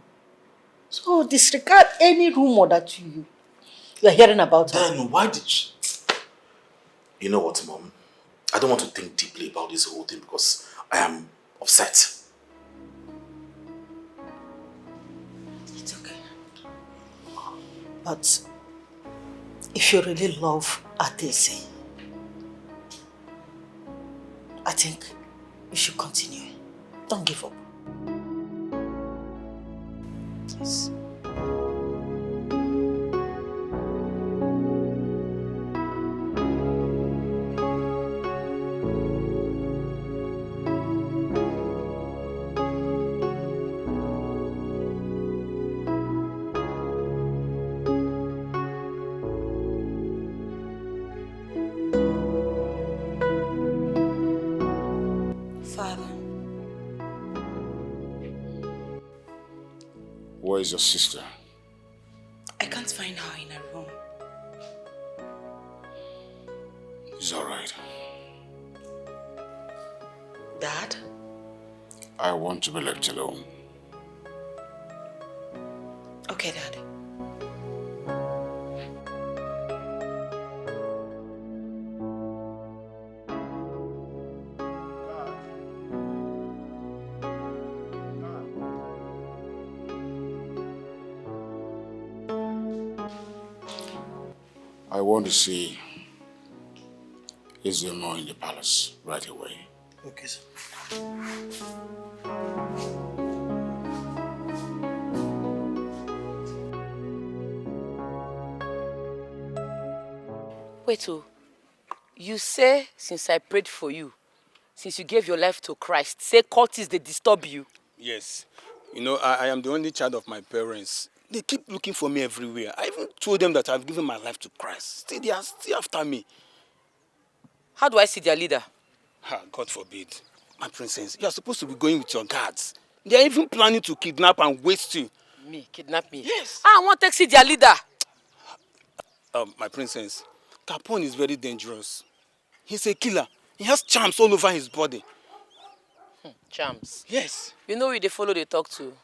S16: So disregard any rumor that you are hearing about her.
S20: Then why did she... You know what, Mom? I don't want to think deeply about this whole thing because I am upset.
S16: It's okay. But if you really love Adeze, I think you should continue. Don't give up. Please.
S12: Where is your sister?
S2: I can't find her in her room.
S12: It's all right.
S2: Dad?
S12: I want to be left alone.
S2: Okay, Dad.
S12: I want to see Izemo in the palace right away.
S8: Okay, sir.
S1: Wait, you say since I prayed for you, since you gave your life to Christ, say cultists they disturb you?
S10: Yes. You know, I am the only child of my parents. They keep looking for me everywhere. I even told them that I've given my life to Christ. Still, they are still after me.
S1: How do I see their leader?
S10: God forbid. My princess, you are supposed to be going with your guards. They are even planning to kidnap and waste you.
S1: Me? Kidnap me?
S10: Yes.
S1: I want to see their leader.
S10: My princess, Capone is very dangerous. He's a killer. He has charms all over his body.
S1: Charms?
S10: Yes.
S1: You know who they follow, they talk to?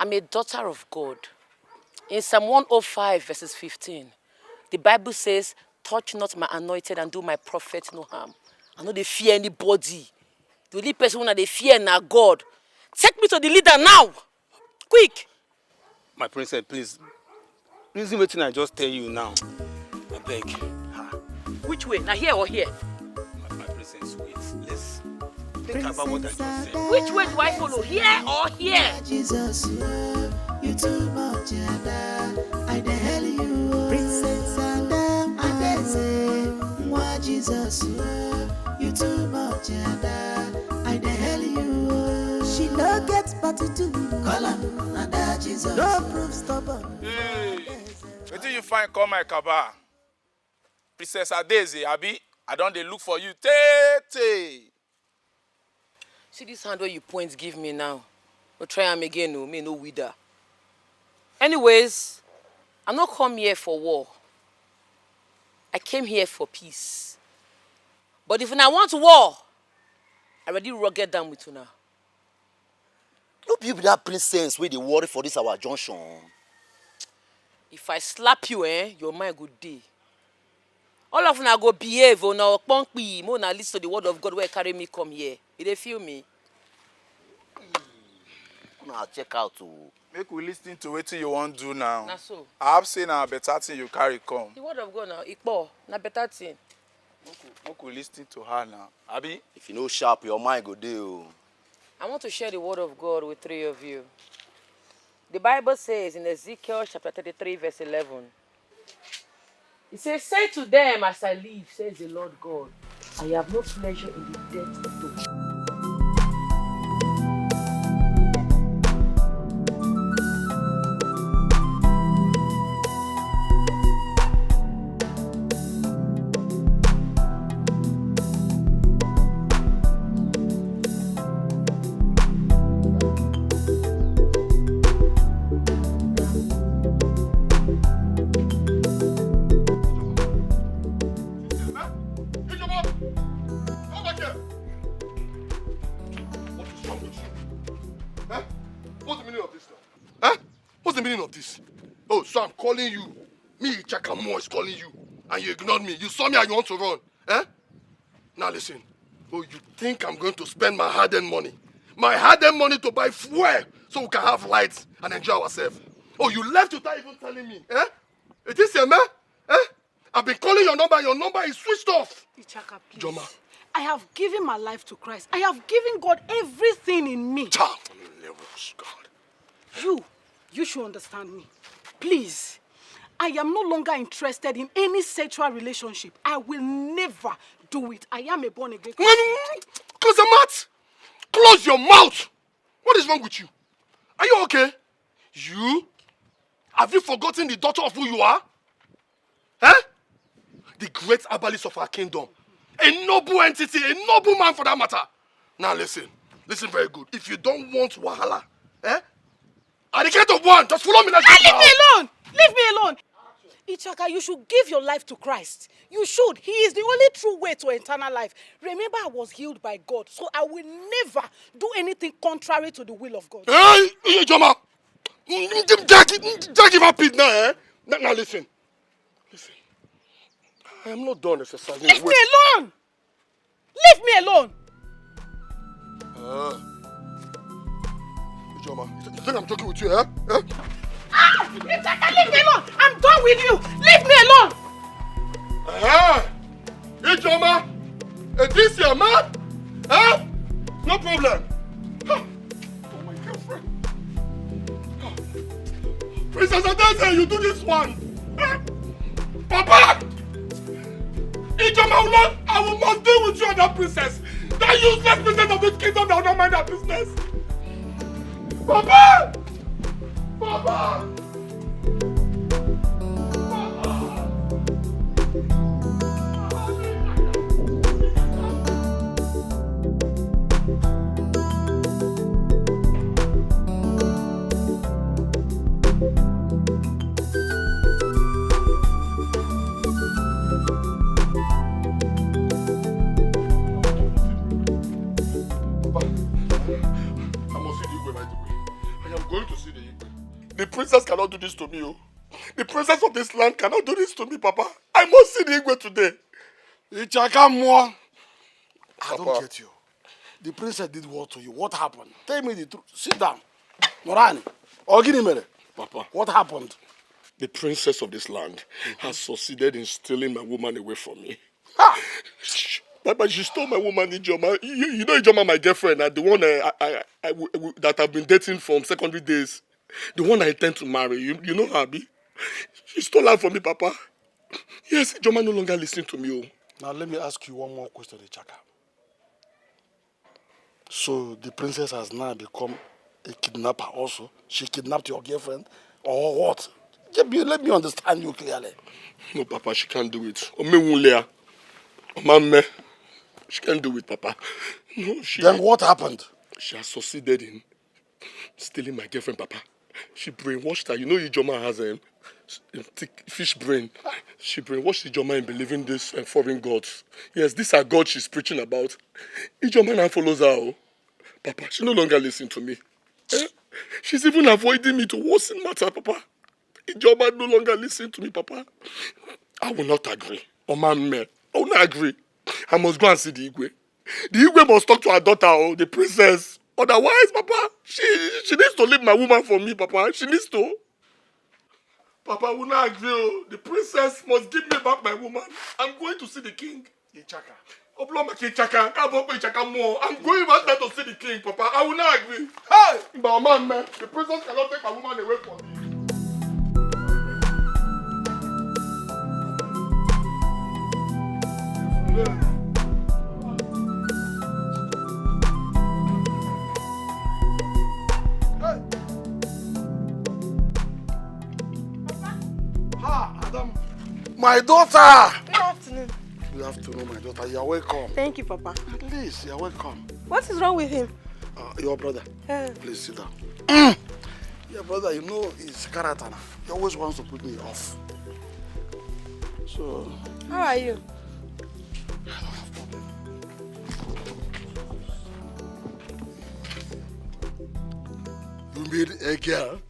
S1: I'm a daughter of God. In Psalm 105, verses 15, the Bible says, touch not my anointed and do my prophet no harm. I know they fear anybody. The only person that they fear now God. Take me to the leader now. Quick.
S10: My princess, please. Reason what I just tell you now. I beg.
S1: Which way? Now here or here?
S10: My princess, wait. Let's think about what I just said.
S1: Which way do I follow? Here or here?
S14: Jesus, you too much, I the hell you, Princess Adeze, Jesus, you too much, I the hell you. She no gets party to call him, and Jesus, no proof stubborn.
S17: Hey, wait till you find call my kaba. Princess Adeze, Abi, I don't they look for you. Tete.
S1: See this hand where you point give me now. We'll try him again, no, me no wither. Anyways, I'm not come here for war. I came here for peace. But if I want war, I already rugged down with you now.
S21: No be that princess where they worry for this our junction.
S1: If I slap you, your mind good day. All of una go behave or na okpongpi. Mo na listen to the word of God where carry me come here. You dey feel me?
S21: Now check out.
S17: Make we listen to wetin you wan do now.
S1: Na so.
S17: I have say na better thing you carry come.
S1: The word of God now, ikpo, na better thing.
S17: Make we listen to her now. Abi?
S21: If you know sharp, your mind go dey.
S1: I want to share the word of God with 3 of you. The Bible says in Ezekiel chapter 33 verse 11. It says, say to them as I live, says the Lord God, I have no pleasure in the death of those.
S8: Oh, so I'm calling you. Me, Chakamo is calling you. And you ignored me. You saw me and you want to run. Eh? Now listen. Oh, you think I'm going to spend my hard-earned money? My hard-earned money to buy fuel so we can have lights and enjoy ourselves. Oh, you left without even telling me. Eh? It is here, man? Eh? I've been calling your number is switched off.
S15: Ichaka, please.
S8: Joma.
S15: I have given my life to Christ. I have given God everything in me.
S8: God.
S15: You should understand me. Please, I am no longer interested in any sexual relationship. I will never do it. I am a born-again Christian.
S8: Close the mouth! Close your mouth! What is wrong with you? Are you okay? You? Have you forgotten the daughter of who you are? Eh? The great herbalist of our kingdom. A noble entity, a noble man for that matter. Now listen. Listen very good. If you don't want wahala, eh? At the count of 1, just follow me.
S15: Leave me alone! Leave me alone! Ichaka, you should give your life to Christ. You should. He is the only true way to eternal life. Remember, I was healed by God, so I will never do anything contrary to the will of God.
S8: Hey, Joma! Just give up it now, eh? Now listen. Listen. I am not done exercising.
S15: Leave me alone! Leave me alone!
S8: Joma, you think I'm joking with you, eh?
S15: Ichaka, leave me alone! I'm done with you! Leave me alone!
S8: Hey, Joma! Is this your man? Eh? No problem. Oh, my girlfriend. Princess Adese, you do this one. Eh? Papa! Ijoma, I must deal with you and that princess. That useless princess of this kingdom that will not mind that business. Papa! Papa! The princess cannot do this to me, oh. The princess of this land cannot do this to me, Papa. I must see the Igwe today.
S5: Ichaka, I don't get you. The princess did what to you? What happened? Tell me the truth. Sit down. Morani, Oginimere.
S8: Papa.
S5: What happened?
S8: The princess of this land has succeeded in stealing my woman away from me. Papa, she stole my woman, Ijoma. You know Ijoma, my girlfriend, the one that I've been dating from secondary days. The one I intend to marry. You know her, Abi? She stole her from me, Papa. Yes, Ijoma no longer listens to me. Oh.
S5: Now let me ask you one more question, Ichaka. So the princess has now become a kidnapper also? She kidnapped your girlfriend? Or what? Let me understand you clearly.
S8: No, Papa, she can't do it. Mama, she can't do it, Papa. No, she...
S5: Then what happened?
S8: She has succeeded in stealing my girlfriend, Papa. She brainwashed her. You know Ijoma has a fish brain. She brainwashed Ijoma in believing this foreign gods. Yes, these are gods she's preaching about. Ijoma now follows her. Oh. Papa, she no longer listens to me. Eh? She's even avoiding me to worsen matter, Papa. Ijoma no longer listens to me, Papa. I will not agree. Oh man, I will not agree. I must go and see the Igwe. The Igwe must talk to her daughter, oh, the princess. Otherwise, Papa, she needs to leave my woman for me, Papa. She needs to. Papa, I will not agree. Oh. The princess must give me back my woman. I'm going to see the king. Ichaka. Obloma Ichaka. I'm going back there to see the king, Papa. I will not agree. Hey! But man, the princess cannot take my woman away from me.
S5: My daughter!
S15: Good afternoon.
S5: Good afternoon, my daughter. You are welcome.
S15: Thank you, Papa.
S5: Please, you are welcome.
S15: What is wrong with him?
S5: Your brother.
S15: Yeah.
S5: Please sit down. Your brother, you know his character now. He always wants to put me off. So...
S15: How are you?
S5: You made a girl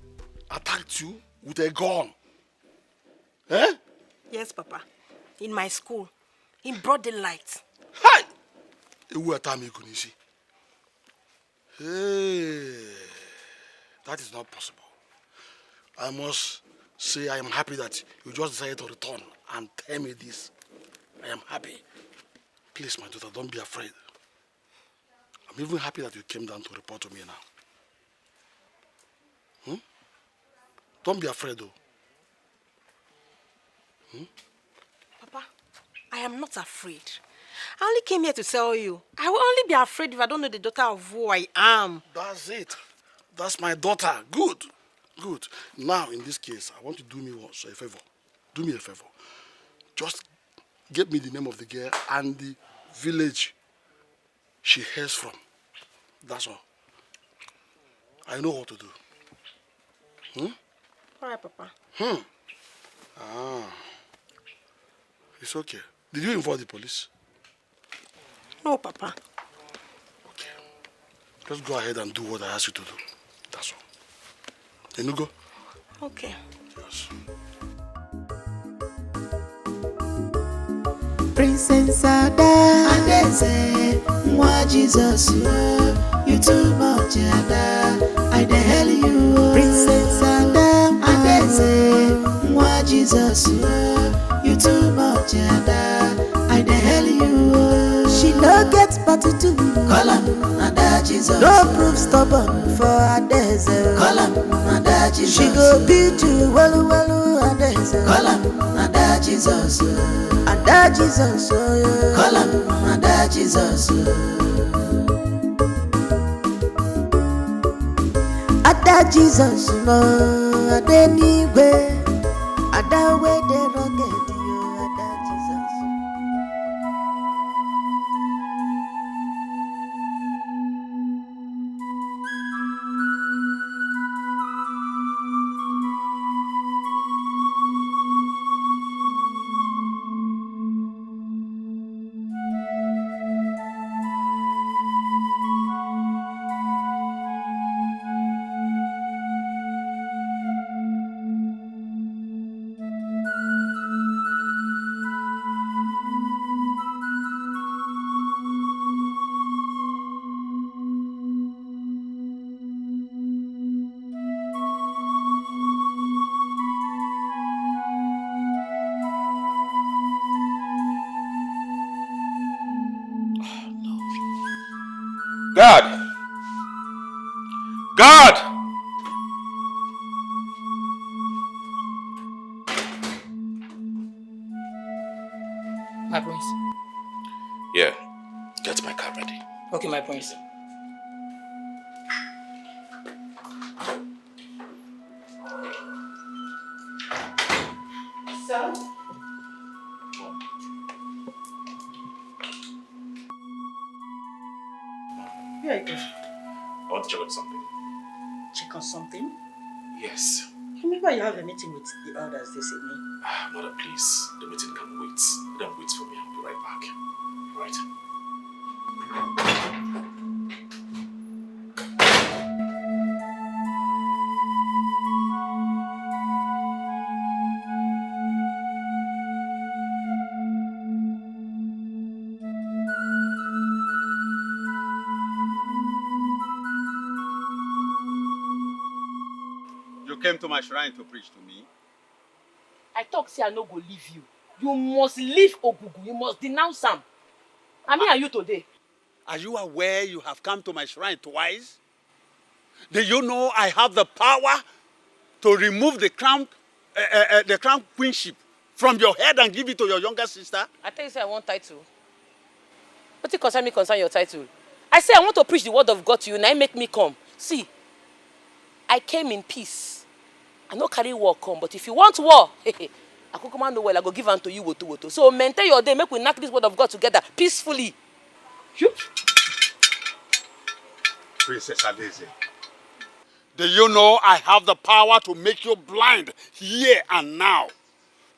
S5: attack you with a gun. Eh?
S15: Yes, Papa. In my school. In broad daylight.
S5: Hi! Ewu atami kunisi. Hey, that is not possible. I must say I am happy that you just decided to return and tell me this. I am happy. Please, my daughter, don't be afraid. I'm even happy that you came down to report to me now. Don't be afraid, though.
S15: Papa, I am not afraid. I only came here to tell you. I will only be afraid if I don't know the daughter of who I am.
S5: That's it. That's my daughter. Good. Good. Now, in this case, I want you to do me a favor. Do me a favor. Just get me the name of the girl and the village she hails from. That's all. I know what to do.
S15: All right, Papa.
S5: It's okay. Did you inform the police?
S15: No, Papa.
S5: Okay. Just go ahead and do what I asked you to do. That's all. Then you go.
S15: Okay.
S5: Yes.
S14: Princess Ada, Adeze, Mwa Jesus, you too much, Ada. I the hell you, Princess Ada, Adeze, Mwa Jesus, you too much, Ada. I the hell you. She no get part to do. Call him Ada Jesus. No proof stubborn for Adeze. Call him Ada Jesus. She go beat you, walu Adeze. Call him Ada Jesus. Ada Jesus. Call him Ada Jesus. Ada Jesus, no, Ada anywhere. Ada way the rocket, you Ada Jesus.
S13: God! God!
S2: My prince.
S13: Yeah, get my car ready.
S2: Okay, my prince.
S16: So? Where are you going?
S20: I want to check on something.
S16: Check on something?
S20: Yes.
S16: Remember you have a meeting with the elders this evening?
S20: Mother, please. The meeting can wait. Let them wait for me. I'll be right back. Right?
S9: came to my shrine to preach to me?
S1: I talk say I no go leave you. You must leave Ogugu. You must denounce him. I mean, are you today?
S9: Are you aware you have come to my shrine twice? Do you know I have the power to remove the crown queenship from your head and give it to your younger sister?
S1: I tell you say I want title. What it concern your title? I say I want to preach the word of God to you. Now make me come. See, I came in peace. I no carry war come, but if you want war, I could command the well. I go give unto you woto. So maintain your day. Make we knock this word of God together peacefully.
S9: Princess Adeze, do you know I have the power to make you blind here and now,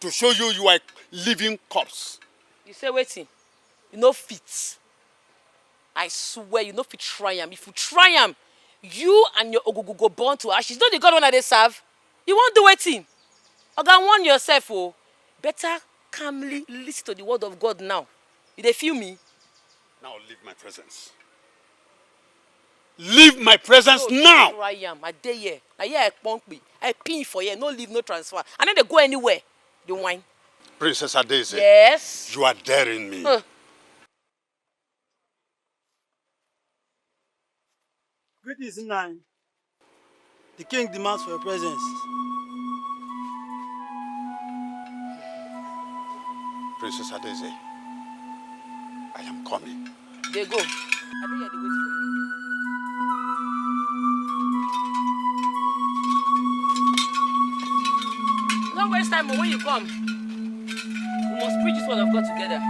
S9: to show you you are a living corpse?
S1: You say waiting. You no fit. I swear you no fit try am. If you try am, you and your Ogugu go burn to ashes. Don't the God when they serve? You won't do waiting. Oga, warn yourself, oh. Better calmly listen to the word of God now. You dey feel me?
S9: Now leave my presence. Leave my presence now!
S1: Try am. I dey here. I hear I punk me. I pin for here. No leave, no transfer. I no dey go anywhere. The wine.
S9: Princess Adeze.
S1: Yes?
S9: You are daring me.
S22: Greetings, Nine. The king demands for your presence.
S9: Princess Adeze, I am coming.
S1: They go. I dey here, they wait for you. Don't waste time when you come. We must preach this word of God together.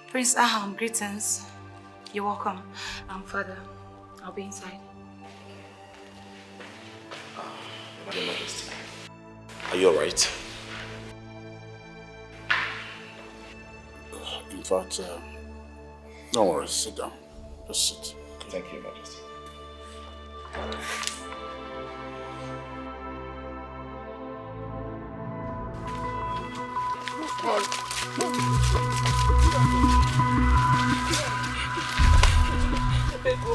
S2: Prince Aham, greetings. You're welcome. Father, I'll be inside.
S20: Your Majesty, are you alright?
S12: In fact, don't worry, sit down. Just sit.
S20: Thank you, Your Majesty.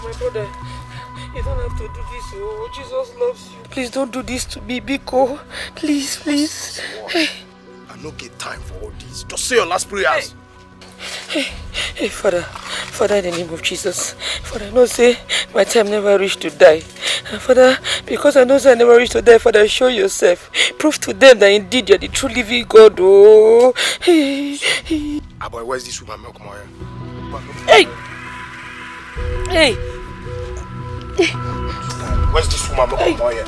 S19: My brother, you don't have to do this. Oh, Jesus loves you. Please don't do this to me, Biko. Please. Hey.
S3: I no get time for all this. Just say your last prayers.
S19: Hey, Father, in the name of Jesus. Father, I know say my time never reached to die. And Father, because I know say I never reached to die, Father, show yourself. Prove to them that indeed you are the true living God. Oh. Hey.
S3: Boy, where's this woman milk Moya?
S19: Hey.
S3: Where's this woman milk Moya?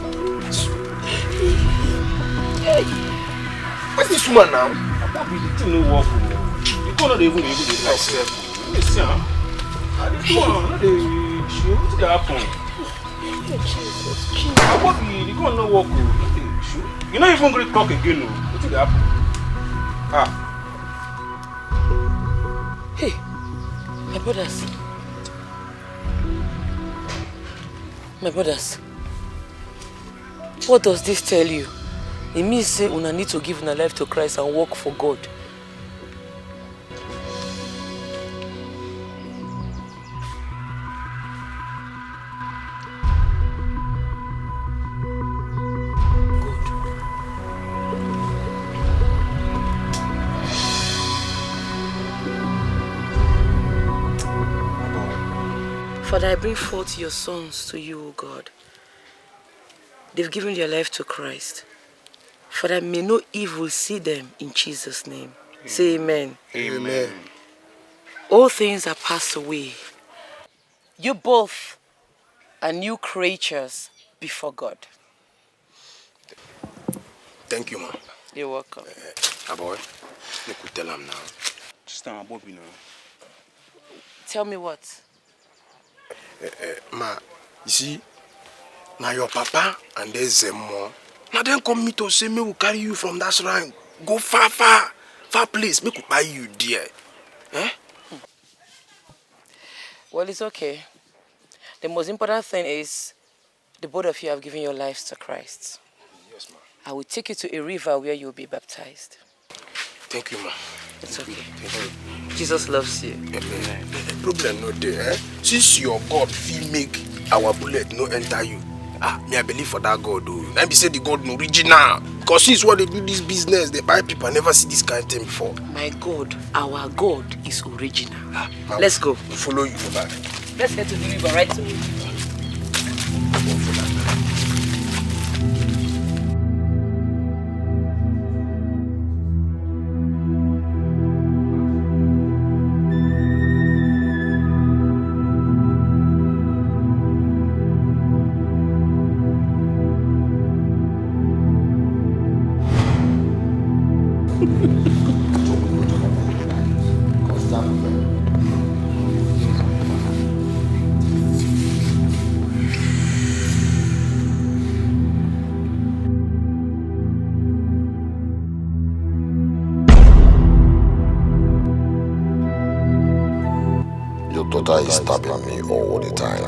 S3: Where's this woman now?
S10: You don't even able to myself. Listen, this one, what's that happen? You can't not walk. You not even going to talk again. What's that happen?
S19: Hey, my brothers, what does this tell you? It means say una need to give una life to Christ and work for God.
S1: Father, I bring forth your sons to you, O God. They've given their life to Christ. Father, may no evil see them in Jesus' name. Say amen.
S3: Amen.
S1: All things are passed away. You both are new creatures before God.
S7: Thank you, Mom.
S1: You're welcome.
S7: Boy, you could tell him now.
S10: Just tell my Bobby now.
S1: Tell me what?
S7: Ma, you see, now your papa and there's them more. Now then come me to say me will carry you from that shrine. Go far place. Me could buy you dear. Eh?
S1: Well, it's okay. The most important thing is the both of you have given your lives to Christ.
S7: Yes, ma.
S1: I will take you to a river where you will be baptized.
S7: Thank you, ma.
S1: It's okay.
S7: Thank you.
S1: Jesus loves you.
S7: Amen. Problem no there, eh? Since your God feel make our bullet no enter you. Me I believe for that God though. Let me say the God no original. Because since what they do this business, they buy people. I never see this kind of thing before.
S1: My God, our God is original. Let's go.
S7: We'll follow you back.
S1: Let's head to the river right away.
S8: Your daughter is stabbing me all the time.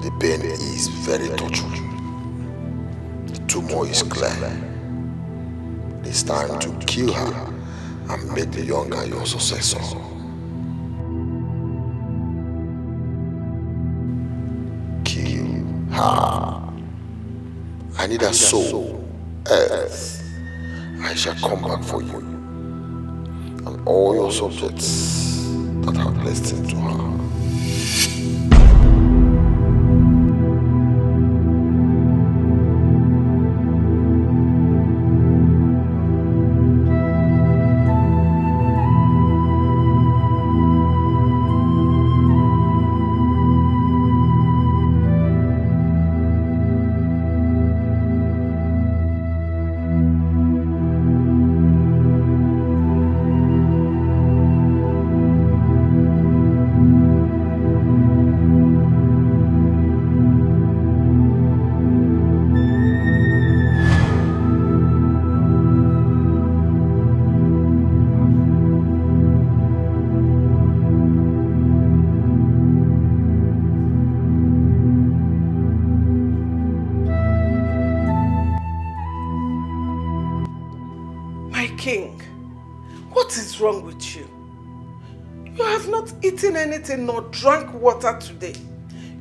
S8: The pain is very touching. The tumor is clear. It's time to kill her and make the younger your successor. Kill her. I need a soul, else I shall come back for you and all your subjects that have blessed into her.
S4: King, what is wrong with you? You have not eaten anything nor drank water today.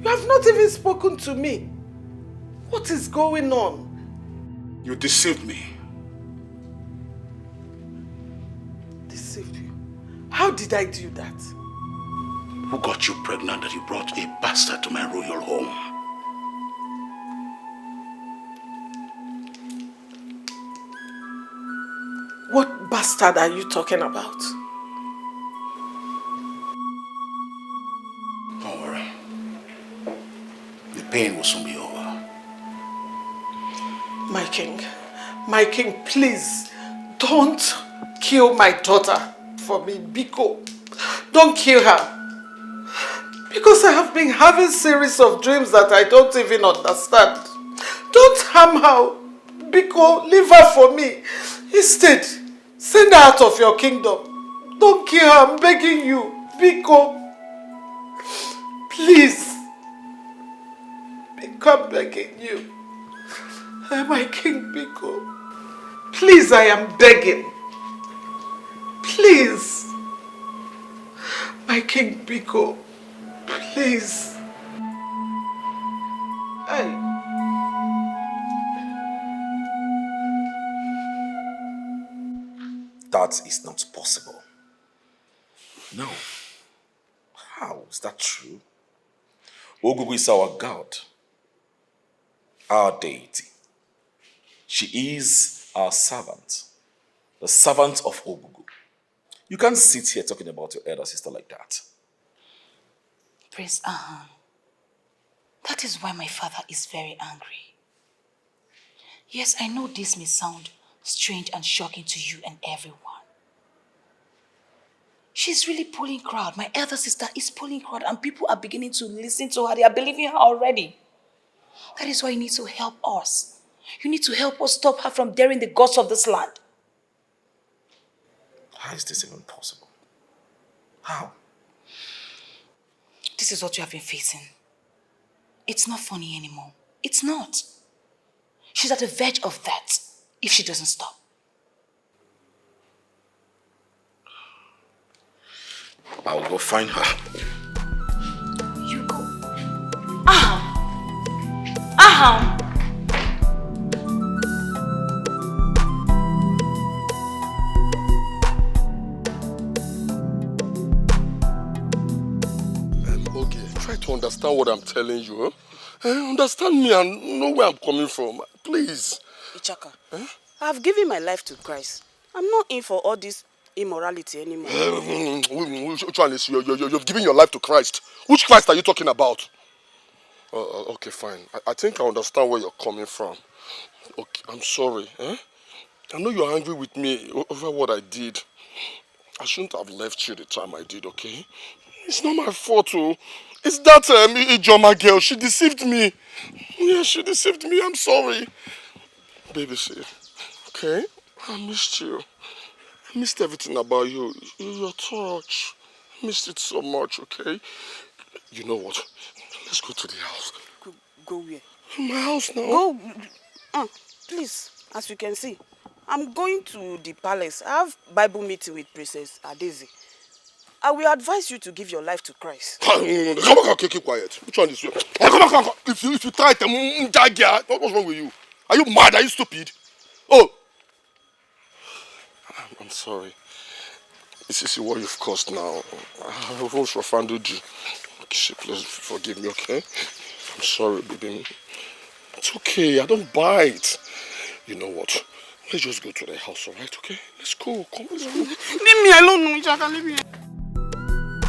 S4: You have not even spoken to me. What is going on?
S12: You deceived me.
S4: Deceived you? How did I do that?
S12: Who got you pregnant that you brought a bastard to my royal home?
S4: What bastard are you talking about?
S12: Don't worry. The pain will soon be over.
S4: My king, please don't kill my daughter for me, Biko. Don't kill her. Because I have been having series of dreams that I don't even understand. Don't harm her. Biko, leave her for me. Instead, send her out of your kingdom. Don't kill her, I'm begging you. Biko. Please. Biko, I'm begging you. My king, Biko. Please, I am begging. Please. My king, Biko. Please. Hey.
S20: That is not possible.
S12: No.
S20: How is that true? Ogugu is our God, our deity. She is our servant, the servant of Ogugu. You can't sit here talking about your elder sister like that.
S2: Prince Aham, that is why my father is very angry. Yes, I know this may sound strange and shocking to you and everyone. She's really pulling crowd. My elder sister is pulling crowd and people are beginning to listen to her. They are believing her already. That is why you need to help us. You need to help us stop her from daring the gods of this land.
S20: How is this even possible? How?
S2: This is what you have been facing. It's not funny anymore. It's not. She's at the verge of that if she doesn't stop.
S20: I'll go find her.
S2: You go. Aham! Aham!
S8: Okay, try to understand what I'm telling you. Understand me and know where I'm coming from. Please.
S15: Ichaka, I've given my life to Christ. I'm not in for all this immorality anymore.
S8: Which one is you've given your life to Christ? Which Christ are you talking about? Okay, fine. I think I understand where you're coming from. Okay, I'm sorry. I know you're angry with me over what I did. I shouldn't have left you the time I did, okay? It's not my fault, oh. It's that Ijoma girl. She deceived me. Yeah, she deceived me. I'm sorry. Baby, see, okay? I missed you. I missed everything about you. Your touch. I missed it so much, okay? You know what? Let's go to the house.
S15: Go where?
S8: My house now.
S15: Go. Please, as you can see, I'm going to the palace. I have Bible meeting with Princess Adeze. I will advise you to give your life to Christ.
S8: Come on, okay, keep quiet. Which one is you? Come on. If you try to what's wrong with you? Are you mad? Are you stupid? Oh! I'm sorry. This is what you've caused now. I've also offended you. Please forgive me, okay? I'm sorry, baby. It's okay. I don't bite. You know what? Let's just go to the house, alright? Okay? Let's go. Come, let's go.
S15: Leave me alone, Ichaka. Leave me alone.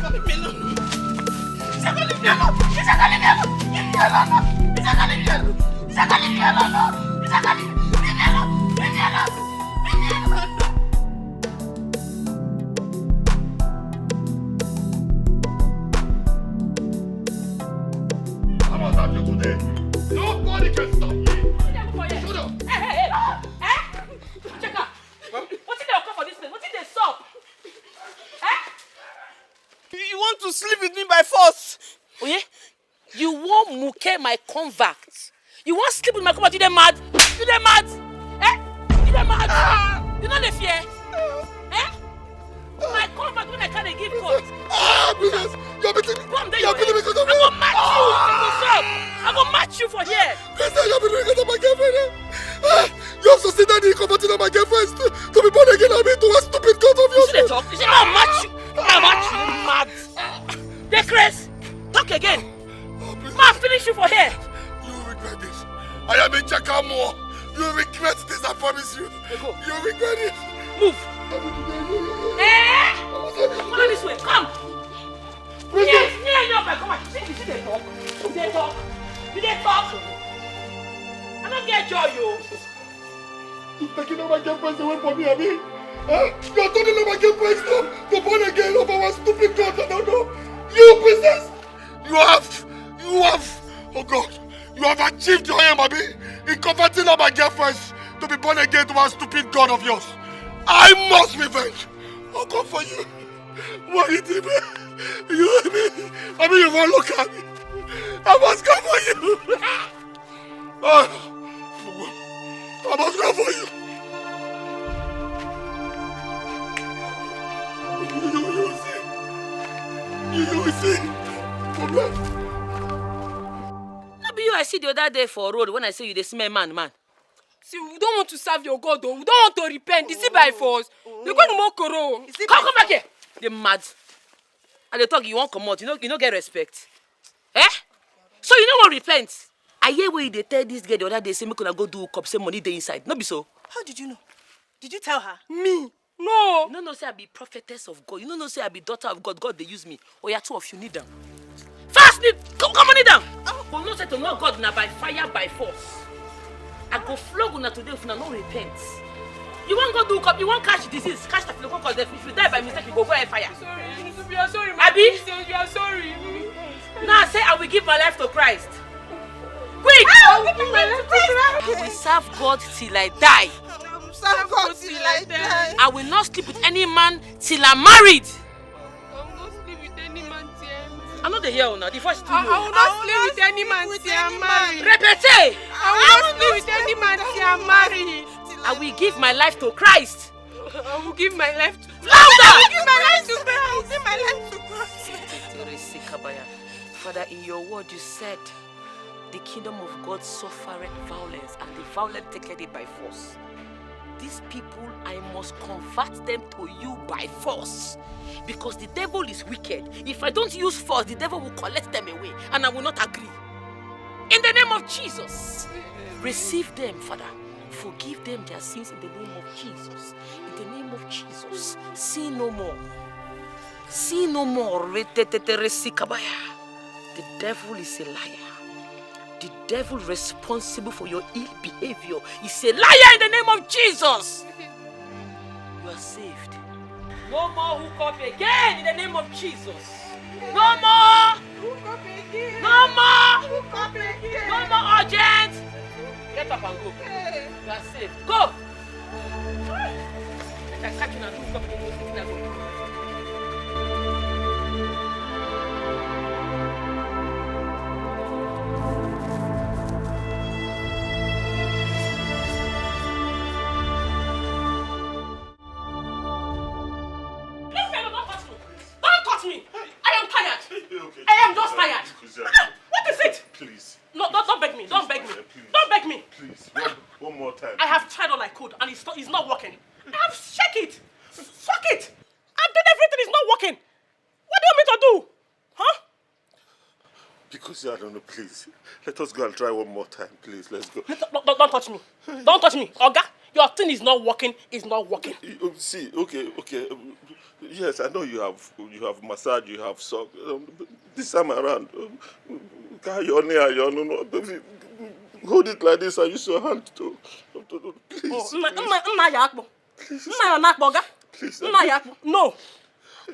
S8: Leave me alone.
S15: Ichaka, leave me alone. Ichaka, leave me alone. Leave me alone. Ichaka, leave me alone. Ichaka, leave me alone. Ichaka, leave me alone. Leave me alone. Leave me alone.
S8: I'm gonna stop you today. Nobody can stop me. Shut up.
S1: Hey. Cheka, what did they occur for this place? What did they stop?
S15: You want to sleep with me by force?
S1: Oh yeah? You want Muke, my convert? You want sleep with my convert? You dey mad? You dey mad? You dey mad? You know the fear? My convert when I can't give court.
S8: Because you're beating me. Because of me.
S1: I go match you for here.
S8: Princess, you're beating me because of my girlfriend. You have succeeded in converting my girlfriend to be born again. I mean, to a stupid god of yours.
S1: You should talk. You should not match you. I'll match you. Mad. The Chris, talk again. Ma, finish you for here.
S8: You will regret this. I am in Chakamo. You will regret this, I promise you. You will regret it.
S1: Move. Follow this way. Come. Yes, come on. See they talk. They talk. You they talk. I don't get joy, you.
S8: You're taking all my girlfriends away from me, Abi. You're turning all my girlfriends to born again of our stupid god. I don't know. You, princess. You have, oh God, you have achieved your aim, Abi, in converting all my girlfriends to be born again to our stupid god of yours. I must revenge. I'll come for you. What did you mean? I mean, you won't look at me. I must come for you. I must come for you. You will see.
S1: No be you I see the other day for road when I say you the smell man.
S15: See, we don't want to serve your God, though. We don't want to repent. Is it by force? They're going to mock Koro.
S1: Come back here. They're mad. And they talk, you won't come out. You don't get respect. Eh? So you know what repent? I hear where they tell this girl the other day, say, make una go do cup, say money dey inside. No be so.
S16: How did you know? Did you tell her?
S1: Me? No. You don't know say I be prophetess of God. You don't know say I be daughter of God. God they use me. Oh yeah, two of you need them. Fast need come on kneel down. But not say to know God now by fire, by force. I go flog una today if una no repent. You won't go do cup, you won't catch disease, catch the flu, because if you die by mistake, you go air fire.
S19: Sorry, you are sorry,
S1: Abby?
S19: You are sorry.
S1: Now say I will give my life to Christ. Quick!
S19: I will give my life to Christ.
S1: I will serve God till I die.
S19: Serve God till I die.
S1: I will not sleep with any man till I'm married.
S19: I will not sleep with any man till
S1: I'm not the hero now. The first two.
S19: I will not sleep with any man till I'm married.
S1: Repete!
S19: I will not sleep with any man till I'm married.
S1: I will give my life to Christ.
S19: I will give my life to
S1: Louder!
S19: I will give my life to Christ. I will give my life to Christ.
S1: Father, in your word you said, the kingdom of God suffereth violence, and the violent taketh it by force. These people, I must convert them to you by force. Because the devil is wicked. If I don't use force, the devil will collect them away, and I will not agree. In the name of Jesus, receive them, Father. Forgive them their sins in the name of Jesus. In the name of Jesus, sin no more. Sin no more. The devil is a liar. The devil responsible for your ill behavior is a liar in the name of Jesus. You are saved. No more hook up again in the name of Jesus. No more.
S19: Hook up again.
S1: No more.
S19: Hook up again.
S1: No more urgent. Get up and go. You are saved. Go. Let us catch you and hook up again. I am just tired. What is it?
S3: Please.
S1: No, don't beg me. Don't beg me. Don't beg me.
S3: Please. One more time.
S1: I have tried all I could and it's not working. I have checked it. Fuck it. I've done everything. It's not working. What do you want me to do? Huh?
S3: Because I don't know, please. Let us go and try one more time, please. Let's go.
S1: Don't touch me. Don't touch me. Oga, your thing is not working. It's not working.
S3: See, okay. Yes, I know you have massage, you have sock. This time around, hold it like this and use your hand to please. Please.
S1: No.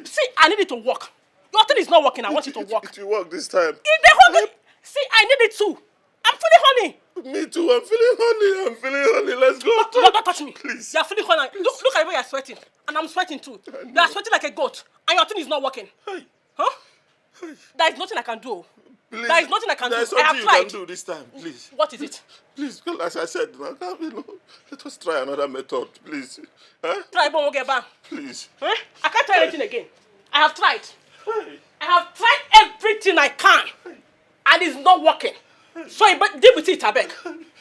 S1: See, I need it to work. Your thing is not working. I want it to work.
S3: It will work this time.
S1: See, I need it too. I'm feeling honey.
S3: Me too. I'm feeling honey. Let's go.
S1: Don't touch me.
S3: Please.
S1: You're feeling honey. Look at the way you're sweating. And I'm sweating too. You're sweating like a goat. And your thing is not working.
S3: Hey.
S1: Huh? Hey. There is nothing I can do.
S3: Please.
S1: There is nothing I can do.
S3: There's
S1: I have
S3: something
S1: tried.
S3: you can do this time, please.
S1: What is it?
S3: Please, as I said, let us try another method, please. Huh?
S1: Try but won't get back.
S3: Please.
S1: Huh? I can't try anything again. I have tried.
S3: Hey.
S1: I have tried everything I can. And it's not working. So you deal with it, I beg.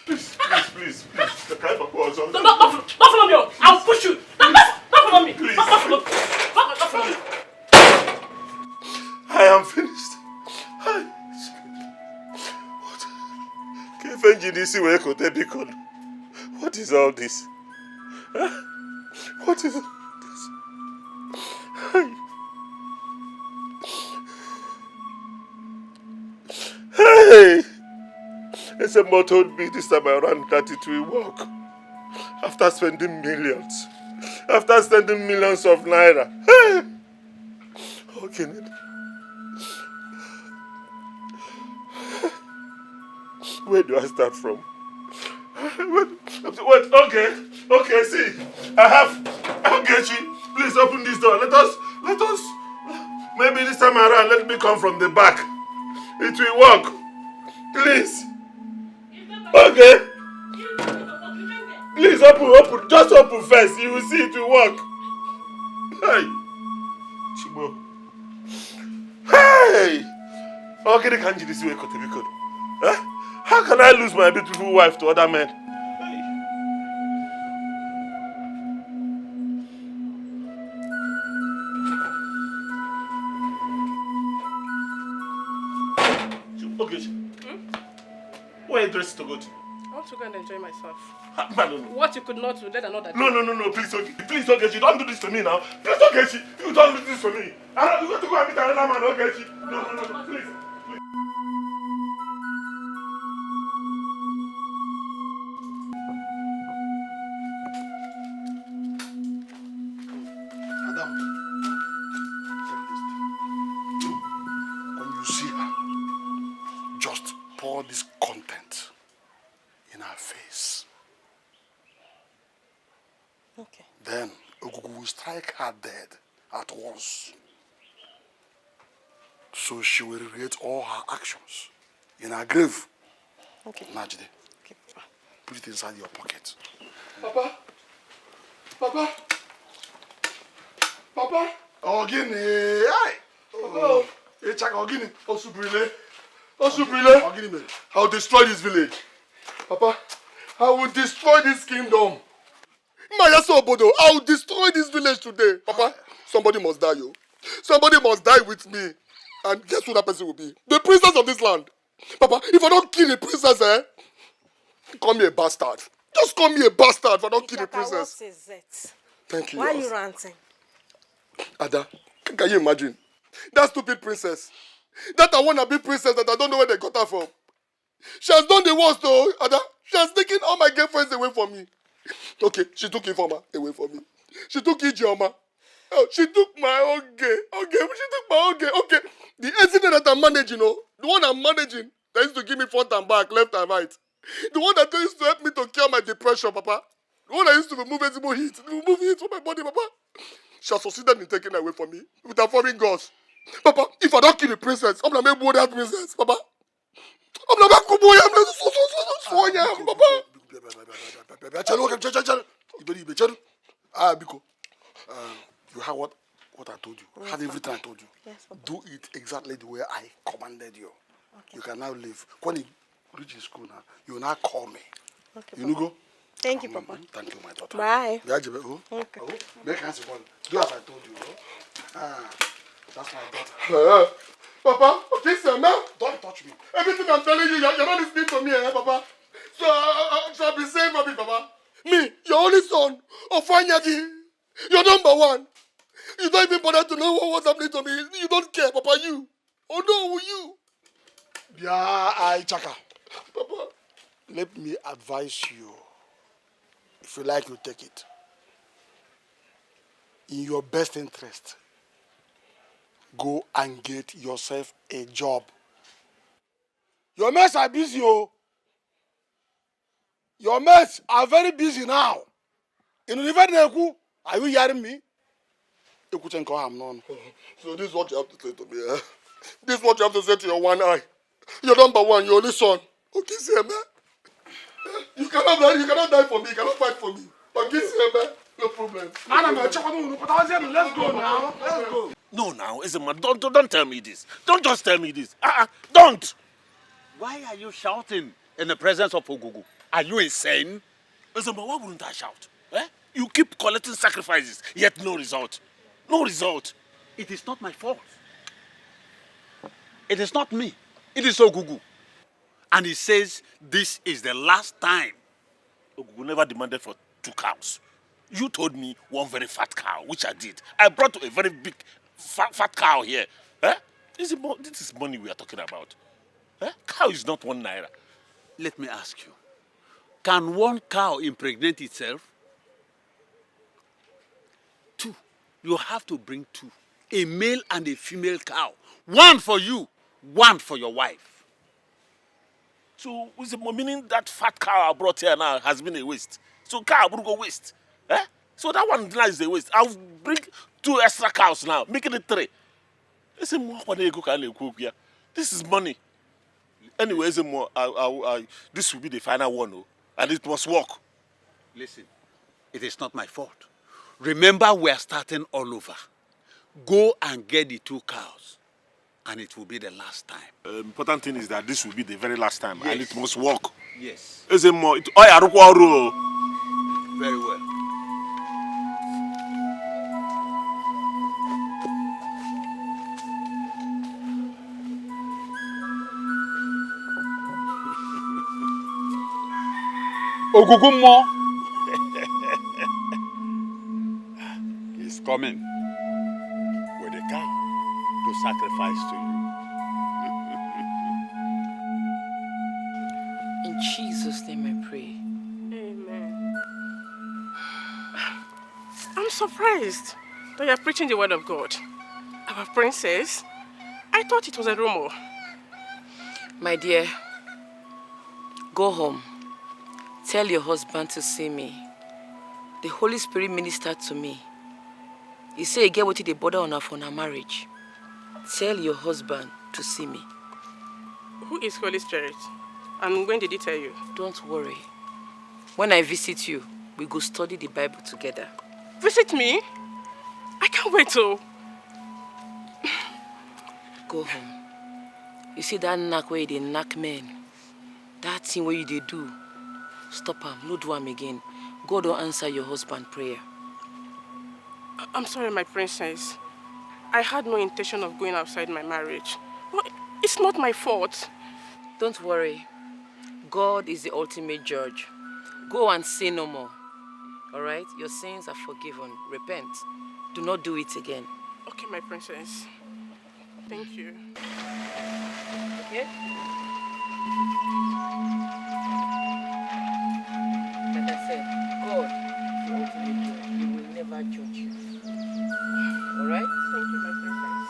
S3: Please. The kind of person.
S1: Don't follow me. I'll push you. Don't follow me.
S3: Please.
S1: Don't follow me.
S3: I am finished. What is all this? Huh? What is this? Hey! SMO told me this time around that it will work. After spending millions. After spending millions of naira. Hey! Okay. Where do I start from? Wait, okay, see. I'll get you. Please open this door. Let us, maybe this time around, let me come from the back. It will work. Please. Okay. Please open. Just open first. You will see it will work. Hey. Chibo. Hey. Okay, they can't do this way, Kotebikod. Huh? How can I lose my beautiful wife to other men? place to go to?
S15: I want to go and enjoy myself.
S3: No.
S15: What you could not do, let another do.
S3: No, please, please, Ogechi, don't do this to me now. Please, Ogechi, you don't do this to me. You got to go and meet another man, Ogechi. No, please.
S8: Madam, when you see her, just pour this content in her face.
S15: Okay.
S8: Then Ogugu will strike her dead at once. So she will regret all her actions in her grave.
S15: Okay.
S8: Najide,
S15: okay.
S8: Put it inside your pocket.
S5: Papa.
S8: Ogini, hey.
S5: Oh, check Ogini. Osubrile. I'll destroy this village. Papa, I will destroy this kingdom. Mayaso I will destroy this village today. Papa, somebody must die, yo. Somebody must die with me. And guess who that person will be? The princess of this land. Papa, if I don't kill the princess, call me a bastard. Just call me a bastard if I don't kill the princess.
S15: What is it?
S5: Thank you.
S15: Why are you ranting?
S5: Ada, can you imagine? That stupid princess. That I wanna be princess that I don't know where they got her from. She has done the worst though, Ada. She has taken all my girlfriends away from me. Okay, she took Ifeoma away from me. She took Ijeoma. Oh, she took my Oge. She took my Oge. Okay, the incident that I'm managing, the one I'm managing, that used to give me front and back, left and right. The one that used to help me to cure my depression, Papa. The one that used to remove heat from my body, Papa. She has succeeded in taking away from me with her foreign gods. Papa, if I don't kill the princess, I'm not going to that princess, Papa. I'm not going to Papa.
S8: Biko, you heard what I told you.
S15: Yes,
S8: Had everything I told you.
S15: Yes, Papa.
S8: Do it exactly the way I commanded you. Okay. You can now leave. When you reach school now, you will now call me.
S15: Okay,
S8: you know go?
S15: Thank you, Papa.
S8: Thank you, my daughter.
S15: Bye.
S8: Okay. Make hands upon. Do as I told you. That's my daughter.
S5: Papa, okay, sir, now.
S8: Don't touch me.
S5: Everything I'm telling you, you're not listening to me, Papa. So I shall be safe for me, Papa. Me, your only son, Ofanyagi. You're number one. You don't even bother to know what's happening to me. You don't care, Papa, you. Oh no, you.
S8: Yeah, I Chaka.
S5: Papa.
S8: Let me advise you. If you like, you take it. In your best interest, go and get yourself a job. Your mates are busy, oh. Your mates are very busy now. In Universal, are you hearing me?
S5: So this is what you have to say to me, eh? This is what you have to say to your one eye. You're number one, your only son. Okay, see, man. You cannot die for me, you cannot fight for me. Okay, see, man. No problem.
S8: Let's go now. Let's go.
S3: No, now, Ezema, don't tell me this. Don't just tell me this. Don't.
S9: Why are you shouting in the presence of Ogugu? Are you insane?
S3: Ezema, why wouldn't I shout? Eh? You keep collecting sacrifices, yet no result. No result.
S9: It is not my fault. It is not me. It is Ogugu. And he says this is the last time.
S3: Ogugu never demanded for 2 cows. You told me one very fat cow, which I did. I brought a very big fat cow here. Eh? This is money we are talking about. Eh? Cow is not 1 naira.
S9: Let me ask you. Can 1 cow impregnate itself? 2. You have to bring 2. A male and a female cow. 1 for you, 1 for your wife.
S3: So, meaning that fat cow I brought here now has been a waste. So, cow will go waste. Eh? So, that one now is a waste. I'll bring 2 extra cows now, making it 3. This is money. Anyway, this will be the final one, and it must work.
S9: Listen, it is not my fault. Remember, we are starting all over. Go and get the 2 cows, and it will be the last time.
S3: Important thing is that this will be the very last time,
S9: yes.
S3: And it must work.
S9: Yes.
S3: Very
S9: well. Ogugumo. He's coming with a cow to sacrifice to you.
S1: In Jesus' name I pray.
S15: Amen. I'm surprised that you're preaching the word of God. Our princess, I thought it was a rumor.
S1: My dear, go home. Tell your husband to see me. The Holy Spirit ministered to me. He said, get what they bother on her for her marriage. Tell your husband to see me.
S15: Who is Holy Spirit? And when did he tell you?
S1: Don't worry. When I visit you, we go study the Bible together.
S15: Visit me? I can't wait to.
S1: Go home. You see that knack where they knack men? That thing where you they do. Stop him, no do him again. God will answer your husband's prayer.
S15: I'm sorry, my princess. I had no intention of going outside my marriage. Well, it's not my fault.
S1: Don't worry. God is the ultimate judge. Go and sin no more. Alright? Your sins are forgiven. Repent. Do not do it again.
S15: Okay, my princess. Thank you.
S1: Okay? Like I said, God is the ultimate judge. He will never judge you. Alright?
S15: Thank you, my princess.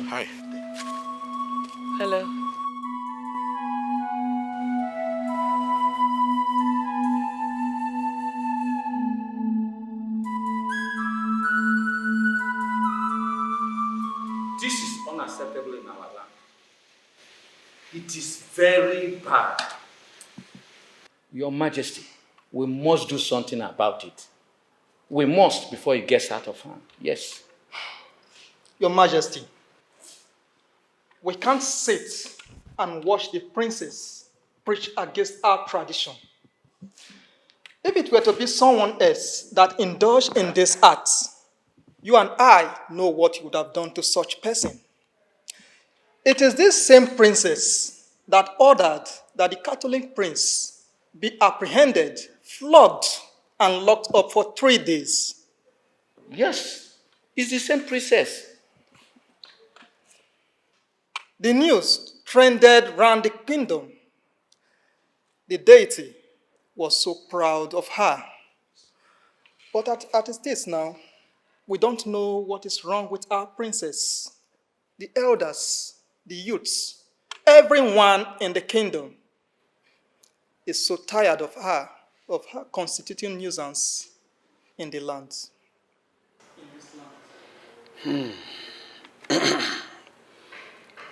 S20: Hi.
S1: Hello.
S12: This is unacceptable in our land. It is very bad. Your Majesty, we must do something about it. We must before it gets out of hand. Yes.
S6: Your Majesty, we can't sit and watch the princess preach against our tradition. If it were to be someone else that indulged in this act, you and I know what you would have done to such person. It is this same princess that ordered that the Catholic prince be apprehended, flogged, and locked up for 3 days.
S12: Yes, it's the same princess.
S6: The news trended round the kingdom. The deity was so proud of her. But at a stage now, we don't know what is wrong with our princess. The elders, the youths, everyone in the kingdom is so tired of her constituting nuisance in the land.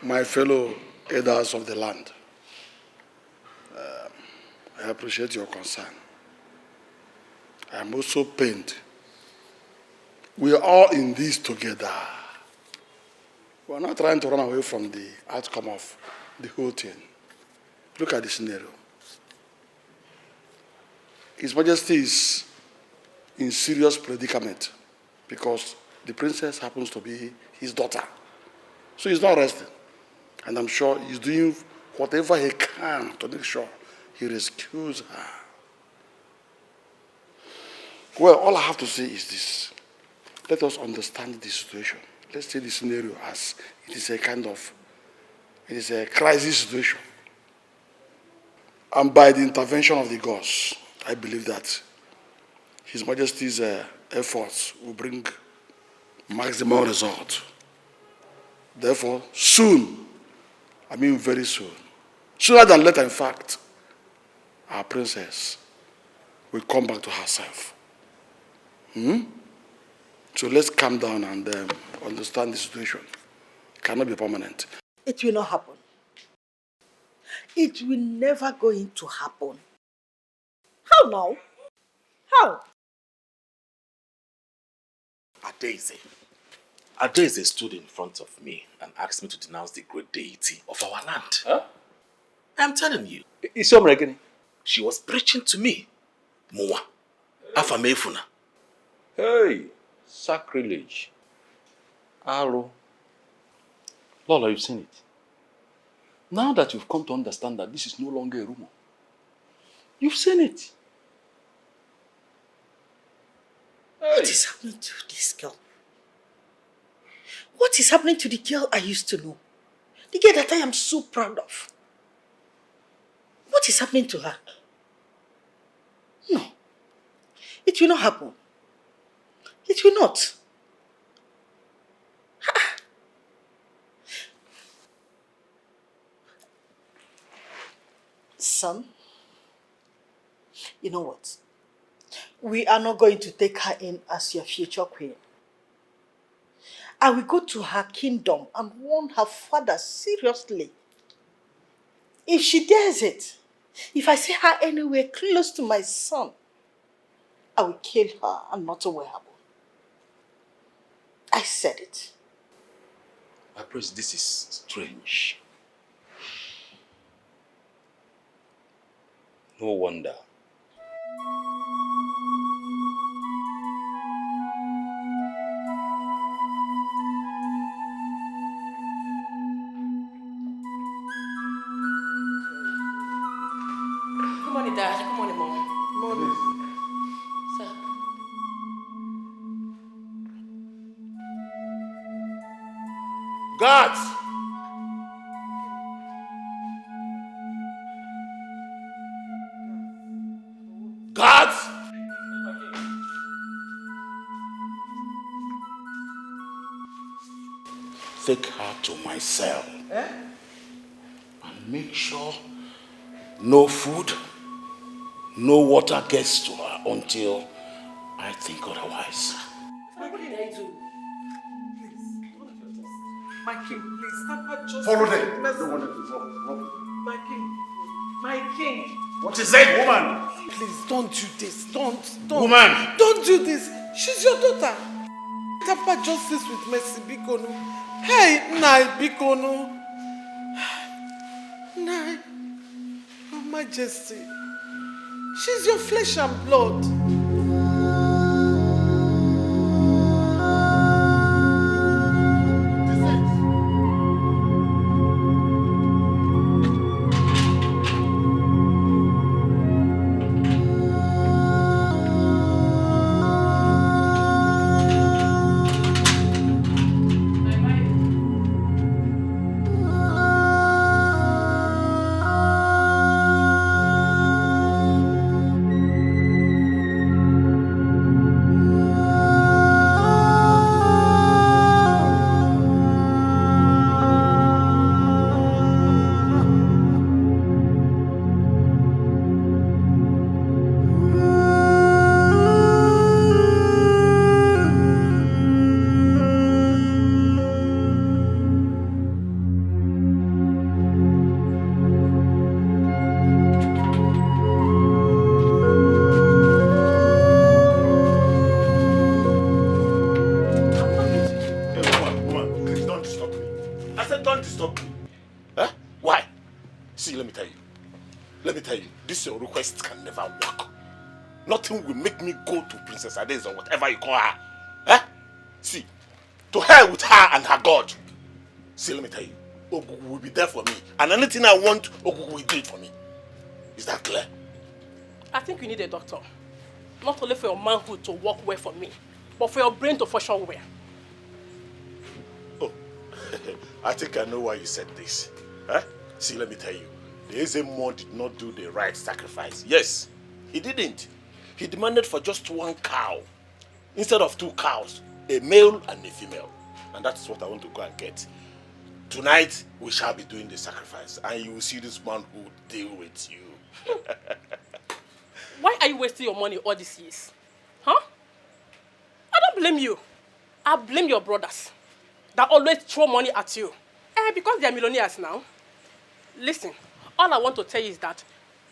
S8: My fellow elders of the land, I appreciate your concern. I am also pained. We are all in this together. We are not trying to run away from the outcome of the whole thing. Look at the scenario. His Majesty is in serious predicament because the princess happens to be his daughter. So he's not resting. And I'm sure he's doing whatever he can to make sure he rescues her. Well, all I have to say is this. Let us understand the situation. Let's take the scenario as it is a crisis situation. And by the intervention of the gods, I believe that His Majesty's efforts will bring maximum result. Therefore, soon, I mean very soon, sooner than later, in fact, our princess will come back to herself. So let's calm down and understand the situation. It cannot be permanent.
S16: It will not happen. It will never going to happen. How now? How?
S20: Adeze stood in front of me and asked me to denounce the great deity of our land. Huh? I'm telling you. She was preaching to me. Moa. Afamefuna.
S12: Hey, sacrilege. Aro.
S13: Lola, you've seen it. Now that you've come to understand that this is no longer a rumor, you've seen it.
S16: What is happening to this girl? What is happening to the girl I used to know? The girl that I am so proud of. What is happening to her? No. It will not happen. It will not. Son, you know what? We are not going to take her in as your future queen. I will go to her kingdom and warn her father seriously. If she dares it, if I see her anywhere close to my son, I will kill her and not wear her. I said it.
S13: I praise, this is strange. No wonder.
S1: Good morning, Dad. Good morning, Mom.
S4: Morning.
S1: Sir.
S3: Guards! Guards!
S12: Take her to my cell
S4: Eh?
S12: and make sure no food, no water gets to her until I think otherwise.
S1: What did I do?
S4: My king, please, Papa, just...
S8: Follow them.
S4: Mercy.
S8: Don't want them to rob.
S4: My king. My king.
S8: What is it, woman?
S4: Please, don't do this. Don't.
S8: Woman.
S4: Don't do this. She's your daughter. Papa, justice with mercy, Bikono. Hey, Nai, Bikono. Nai, Your Majesty. She's your flesh and blood.
S3: This your request can never work. Nothing will make me go to Princess Ades or whatever you call her. Eh? See, to hell with her and her God. See, let me tell you, Ogugu will be there for me. And anything I want, Ogugu will do it for me. Is that clear?
S1: I think you need a doctor. Not only for your manhood to work well for me, but for your brain to function well.
S3: Oh, I think I know why you said this. Eh? See, let me tell you. The Ezemo did not do the right sacrifice. Yes, he didn't. He demanded for just one cow instead of 2 cows, a male and a female. And that's what I want to go and get. Tonight, we shall be doing the sacrifice, and you will see this man who will deal with you.
S1: Why are you wasting your money all these years? Huh? I don't blame you. I blame your brothers that always throw money at you. Because they are millionaires now. Listen. All I want to tell you is that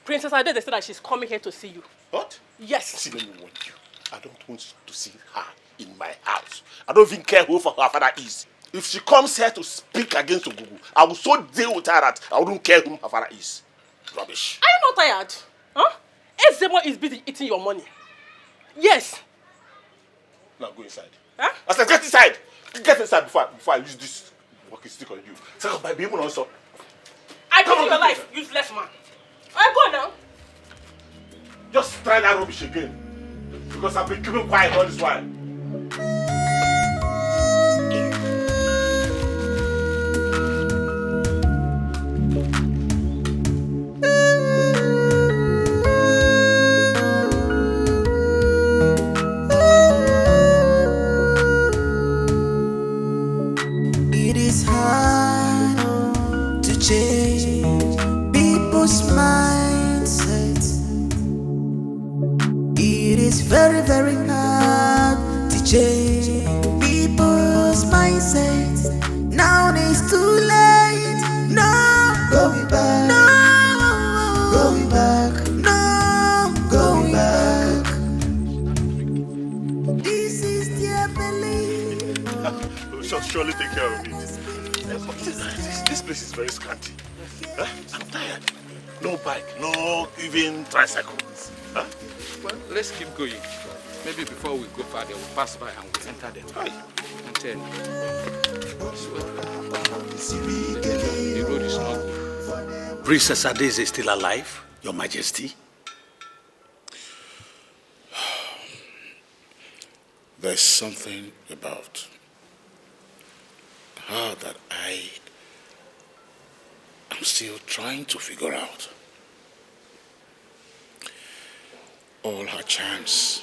S1: Princess Ade said that she's coming here to see you.
S3: What?
S1: Yes.
S3: See, let me warn you. I don't want to see her in my house. I don't even care who her father is. If she comes here to speak against Ogugu, I will so deal with her that I wouldn't care who her father is. Rubbish.
S1: Are you not tired? Huh? Ezemo is busy eating your money. Yes.
S3: Now go inside.
S1: Huh?
S3: I said get inside. Get inside before I use this Work is still on you. Second, by being also.
S1: I pity your life, useless man. I go now.
S3: Just try that rubbish again. Because I've been keeping quiet all this while.
S14: It is hard to change people's mindsets. It is very, very hard to change people's mindsets. Now it's too late. No going back. No going back. No going back. This is their belief.
S3: We shall surely take care of it. This place is very scanty. Huh? I'm tired. No bike, no even tricycle. Huh?
S10: Well, let's keep going. Maybe before we go further, we'll pass by and we'll enter the hotel. The road is not good.
S11: Princess Adeze is still alive, Your Majesty?
S12: There's something about her that I'm still trying to figure out. All her charms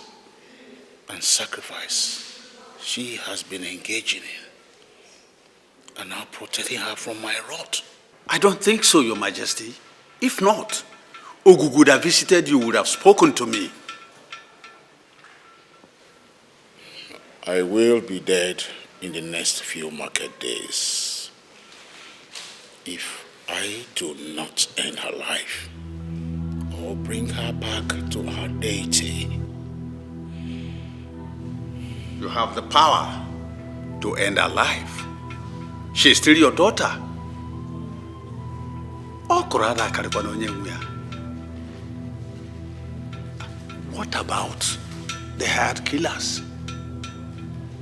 S12: and sacrifice she has been engaging in are now protecting her from my wrath.
S11: I don't think so, Your Majesty. If not, Ogugu would have visited you, would have spoken to me.
S12: I will be dead in the next few market days if I do not end her life or bring her back to her deity.
S11: You have the power to end her life. She is still your daughter. What about the hired killers?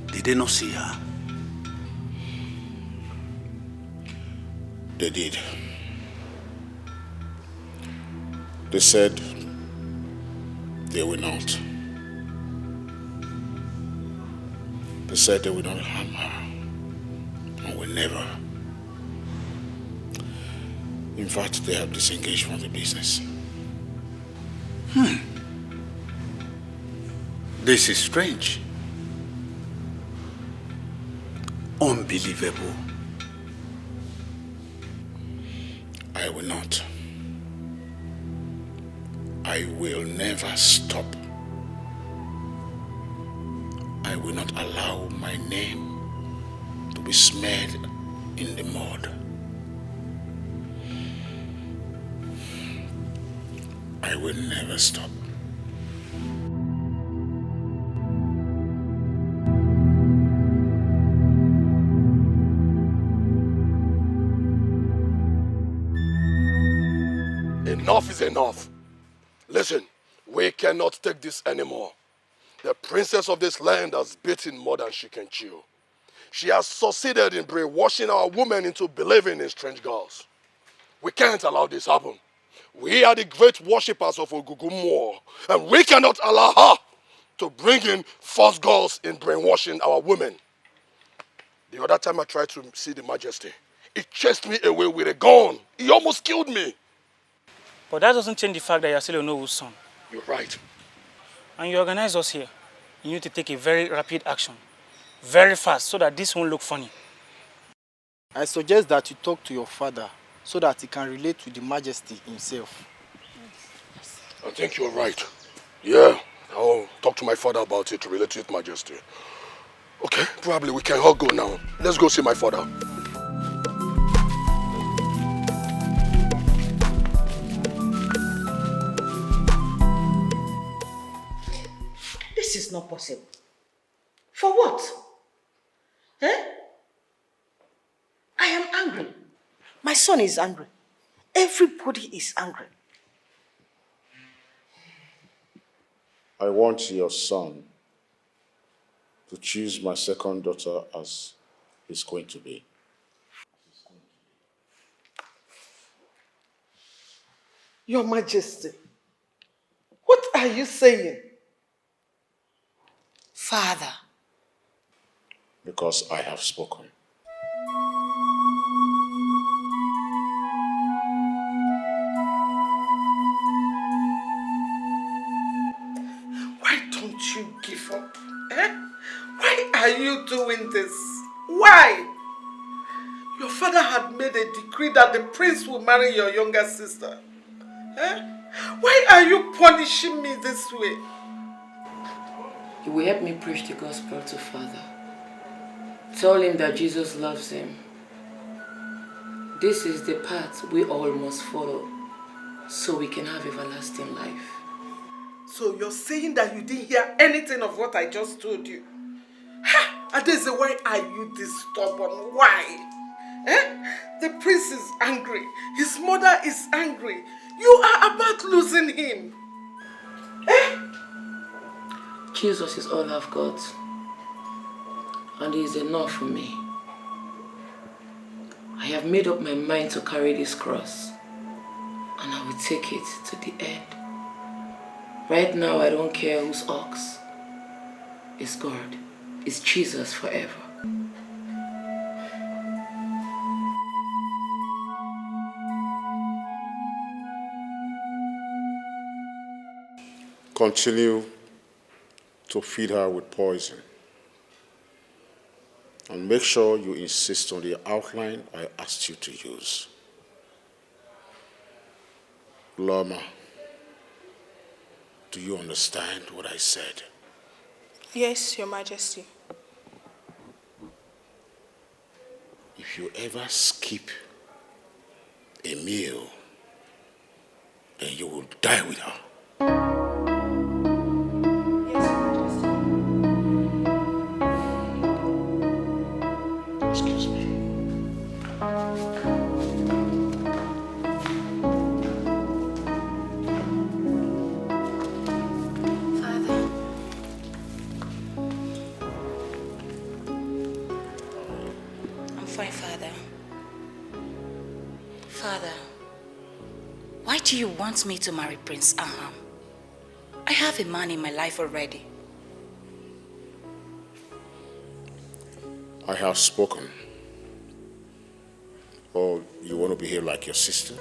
S11: Did they not see her?
S12: They did. They said they will not. They said they will not harm her and will never. In fact, they have disengaged from the business.
S11: This is strange. Unbelievable.
S12: I will not. I will never stop. I will not allow my name to be smeared in the mud. I will never stop.
S8: Enough is enough. Listen, we cannot take this anymore. The princess of this land has bitten more than she can chew. She has succeeded in brainwashing our women into believing in strange gods. We can't allow this happen. We are the great worshippers of Ogugumo, and we cannot allow her to bring in false gods in brainwashing our women. The other time I tried to see the Majesty, he chased me away with a gun. He almost killed me.
S18: But that doesn't change the fact that you're still Onowu's son.
S8: You're right.
S18: And you organize us here. You need to take a very rapid action. Very fast, so that this won't look funny.
S6: I suggest that you talk to your father so that he can relate to the Majesty himself.
S8: I think you're right. Yeah, I'll talk to my father about it to relate to His Majesty. Okay, probably we can all go now. Let's go see my father.
S16: This is not possible. For what? Eh? I am angry. My son is angry. Everybody is angry.
S12: I want your son to choose my second daughter as is going to be.
S4: Your Majesty, what are you saying?
S2: Father.
S12: Because I have spoken.
S4: Why don't you give up? Why are you doing this? Why? Your father had made a decree that the prince will marry your younger sister. Why are you punishing me this way?
S19: You will help me preach the gospel to Father. Tell him that Jesus loves him. This is the path we all must follow so we can have everlasting life.
S4: So you're saying that you didn't hear anything of what I just told you? Adeze, why are you this stubborn? Why? The prince is angry. His mother is angry. You are about losing him.
S19: Jesus is all I've got. And he is enough for me. I have made up my mind to carry this cross. And I will take it to the end. Right now, I don't care whose ox. It's God. It's Jesus forever.
S12: Continue to feed her with poison. And make sure you insist on the outline I asked you to use. Lama, do you understand what I said?
S15: Yes, Your Majesty.
S12: If you ever skip a meal, then you will die with her.
S4: Excuse me.
S2: Father. I'm fine, Father. Father, why do you want me to marry Prince Aham? I have a man in my life already.
S12: I have spoken. Or you want to behave like your sister?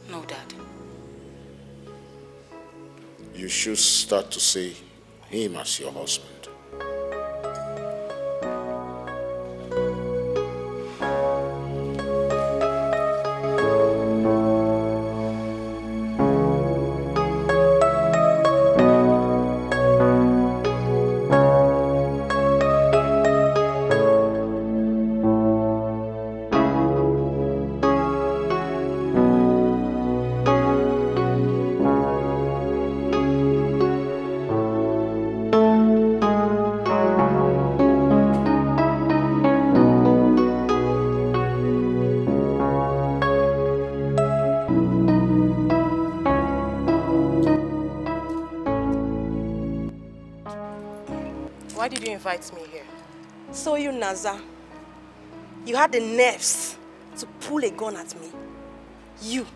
S2: No, Dad.
S12: You should start to see him as your husband.
S15: Why did you invite me here? So you, Naza, you had the nerves to pull a gun at me. You,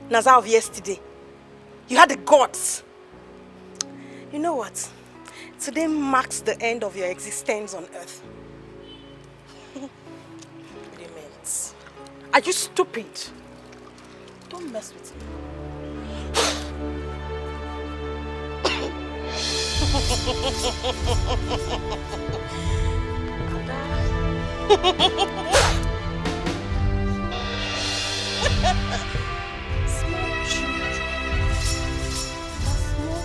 S15: Naza of yesterday, you had the guts. You know what? Today marks the end of your existence on earth. Clement, are you stupid? Don't mess with me. Small children. Small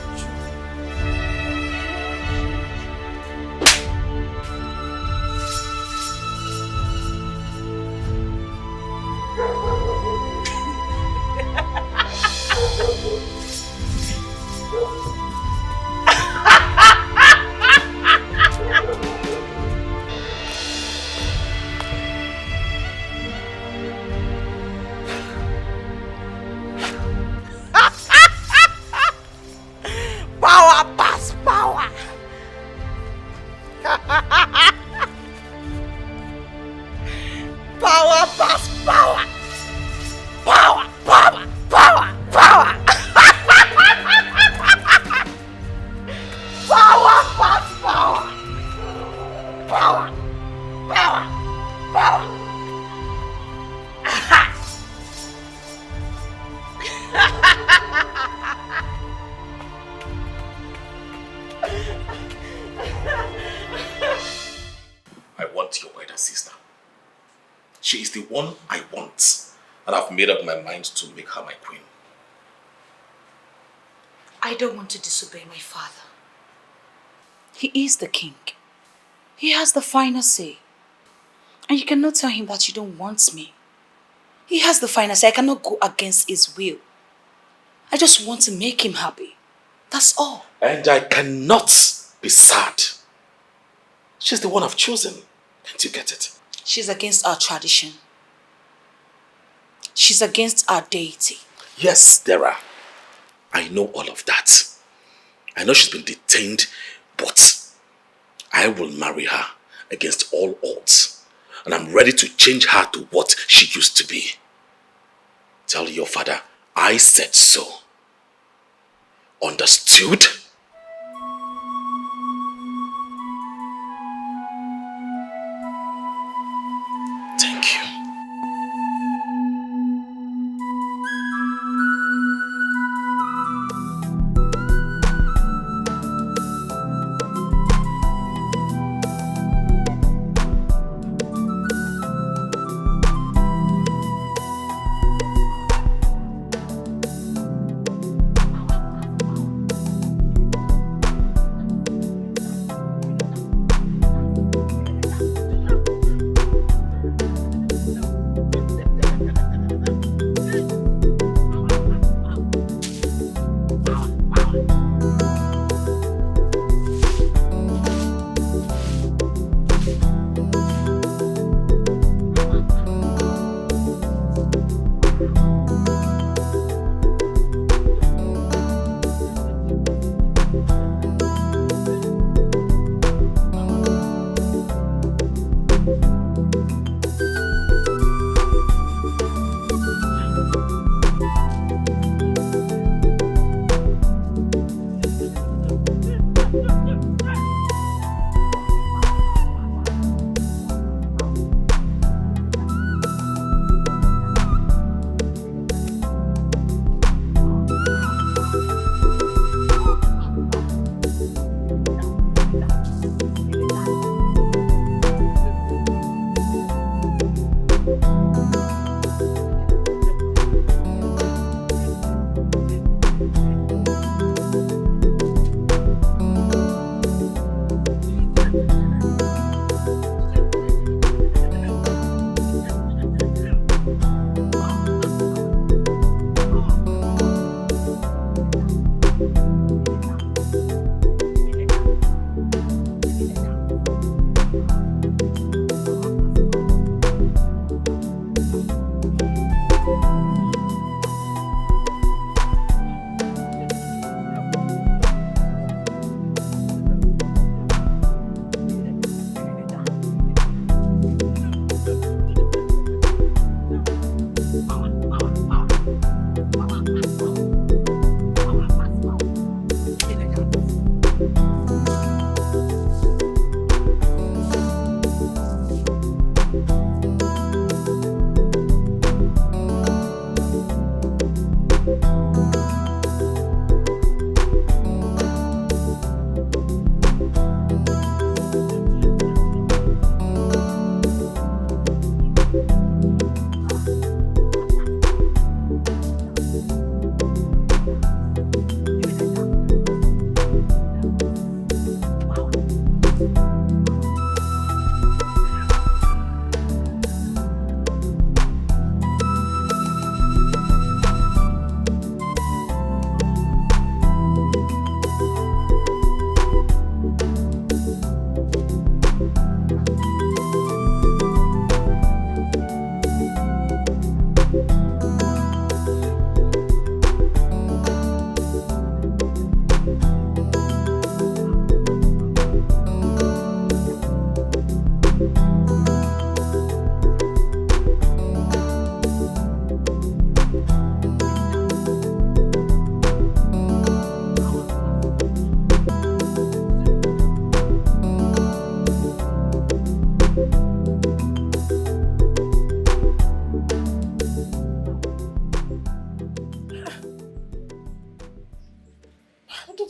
S3: Power! Power! Power!
S20: I want your elder sister. She is the one I want, and I've made up my mind to make her my queen.
S2: I don't want to disobey my father. He is the king. He has the final say. And you cannot tell him that you don't want me. He has the final say. I cannot go against his will. I just want to make him happy. That's all.
S20: And I cannot be sad. She's the one I've chosen. Can't you get it?
S2: She's against our tradition. She's against our deity.
S20: Yes, Dara. I know all of that. I know she's been detained, but I will marry her against all odds. And I'm ready to change her to what she used to be. Tell your father, I said so. Understood? Thank you.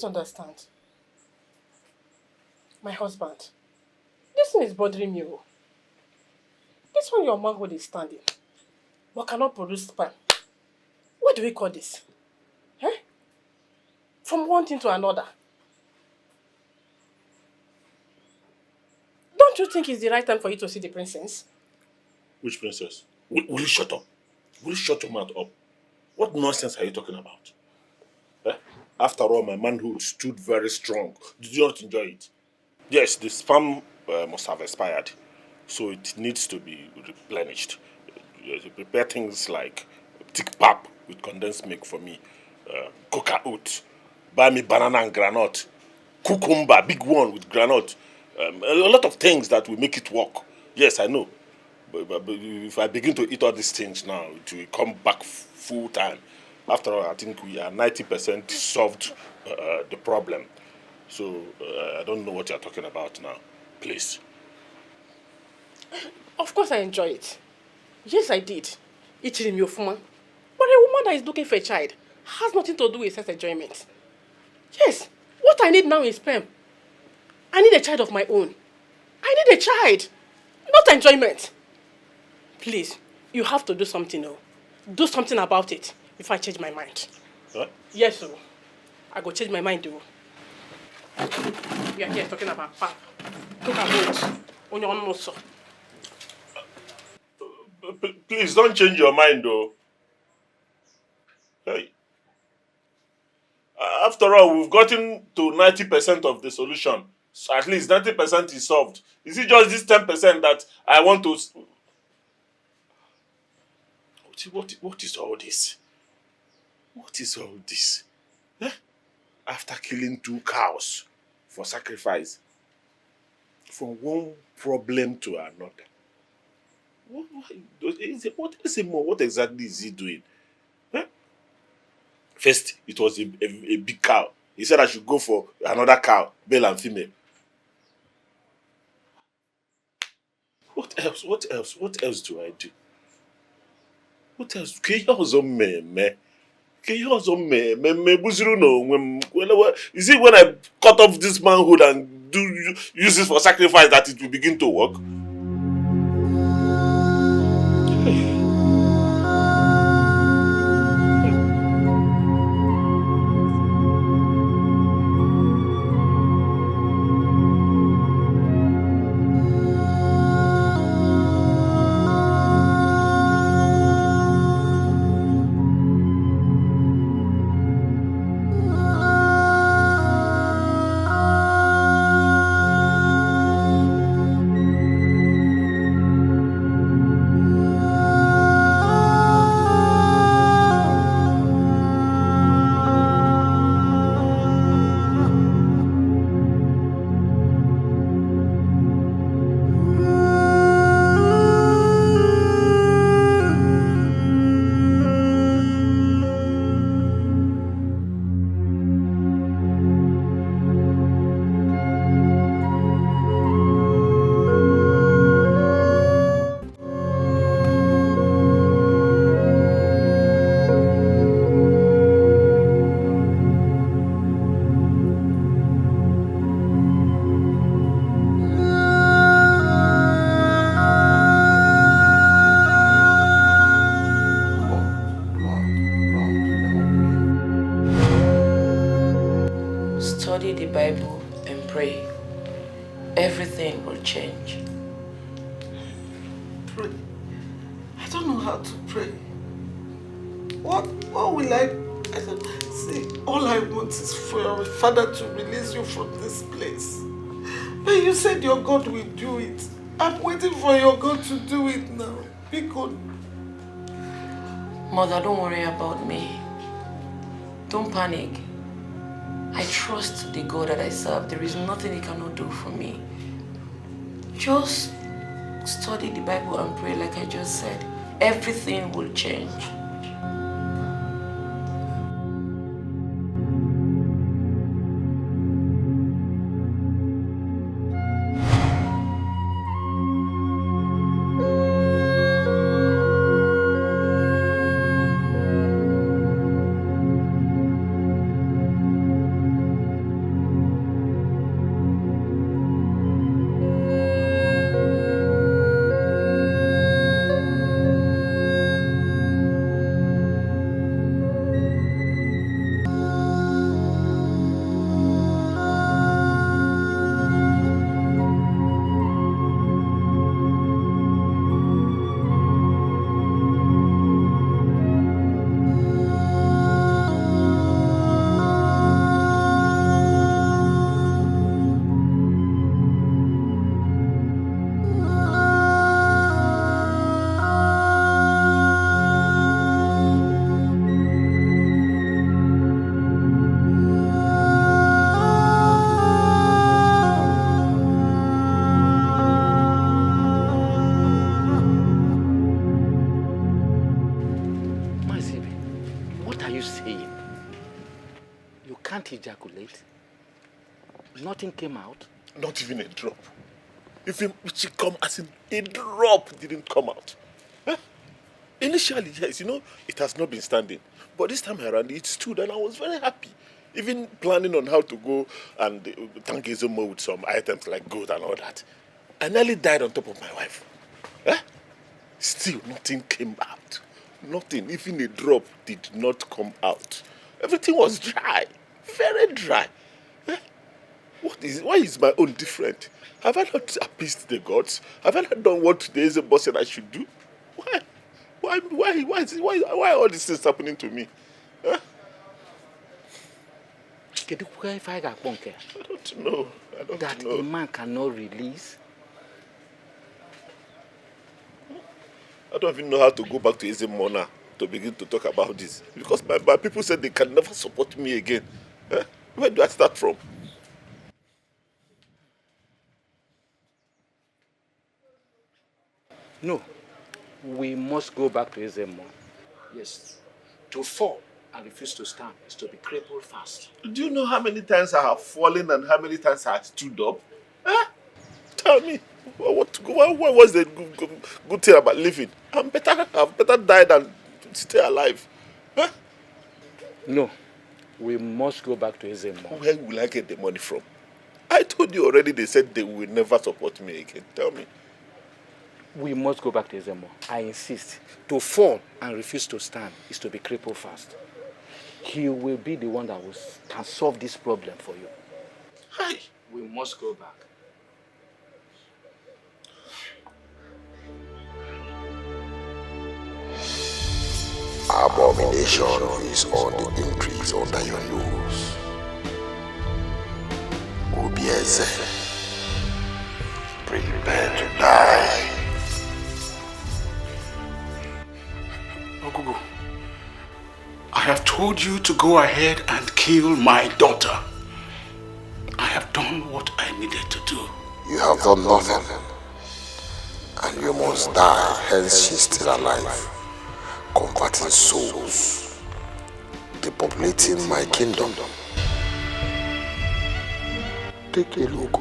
S15: don't understand. My husband, this thing is bothering me. Oh. This one your manhood is standing, but cannot produce sperm. What do we call this? Eh? From one thing to another. Don't you think it's the right time for you to see the princess?
S3: Which princess? Will you shut up? Will you shut your mouth up? What nonsense are you talking about? Eh? After all, my manhood stood very strong. Did you not enjoy it? Yes, the sperm must have expired, so it needs to be replenished. You prepare things like thick pap with condensed milk for me, coca oat, buy me banana and granite, cucumber, big one with granite, a lot of things that will make it work. Yes, I know. But if I begin to eat all these things now, it will come back full time. After all, I think we are 90% solved the problem. So I don't know what you're talking about now. Please.
S15: Of course I enjoy it. Yes, I did. Eating your woman. But a woman that is looking for a child has nothing to do with sex enjoyment. Yes, what I need now is sperm. I need a child of my own. I need a child, not enjoyment. Please, you have to do something now. Do something about it before I change my mind.
S3: Huh?
S15: Yes, sir. I go change my mind, though. We are here talking about pap. Talk about on your own, sir.
S3: Please don't change your mind, though. Hey. After all, we've gotten to 90% of the solution. So at least 90% is solved. Is it just this 10% that I want to... What is all this? What is all this? Eh? After killing 2 cows for sacrifice, from one problem to another. What exactly is he doing? Eh? First, it was a big cow. He said I should go for another cow, male and female. What else? What else? What else do I do? What else? Is it when I cut off this manhood and use it for sacrifice that it will begin to work?
S19: Study the Bible and pray. Everything will change.
S4: Pray. I don't know how to pray. What will I don't see. All I want is for your father to release you from this place. But you said your God will do it. I'm waiting for your God to do it now. Be good.
S19: Mother, don't worry about me. Don't panic. I trust the God that I serve. There is nothing He cannot do for me. Just study the Bible and pray like I just said. Everything will change.
S12: can't ejaculate? Nothing came out?
S3: Not even a drop. Even she come as in a drop didn't come out. Huh? Initially, yes, it has not been standing. But this time around, it stood and I was very happy. Even planning on how to go and thank Ezomo with some items like gold and all that. I nearly died on top of my wife. Huh? Still, nothing came out. Nothing, even a drop did not come out. Everything was dry, very dry. Huh? Why is my own different? Have I not appeased the gods? Have I not done what the Ezomo said I should do? Why are all these things happening to me? Huh?
S12: I
S3: don't know.
S12: That a man cannot release.
S3: I don't even know how to go back to Ezomo now to begin to talk about this. Because my people said they can never support me again. Huh? Where do I start from?
S12: No. We must go back to Ezomo. Yes. To fall and refuse to stand is to be crippled fast.
S3: Do you know how many times I have fallen and how many times I have stood up? Huh? Tell me, what was the good thing about living? I've better die than stay alive. Huh?
S12: No, we must go back to Ezomo.
S3: Where will I get the money from? I told you already, they said they will never support me again. Tell me.
S12: We must go back to Ezomo. I insist. To fall and refuse to stand is to be crippled fast. He will be the one that can solve this problem for you.
S3: Hi.
S12: We must go back.
S7: Abomination is on the increase under your nose. Obieze, prepare to die.
S11: Ogugu, I have told you to go ahead and kill my daughter. I have done what I needed to do.
S7: You have done nothing. And you must die, hence she's still alive. Converting souls. Depopulating my kingdom. Take a look.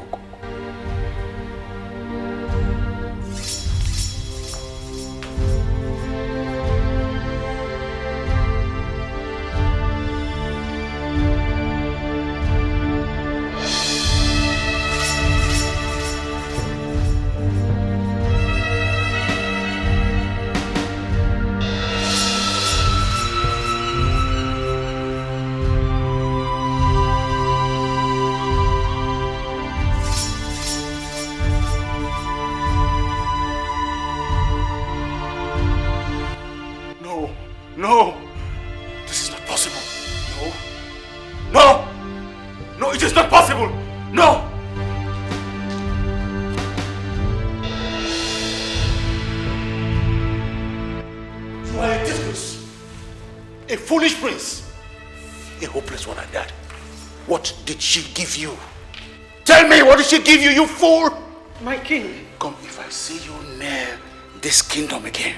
S11: No, this is not possible. No, it is not possible. No. You are a disgrace, a foolish prince, a hopeless one at that. What did she give you? Tell me, what did she give you, you fool?
S4: My king.
S11: Come, if I see you near this kingdom again,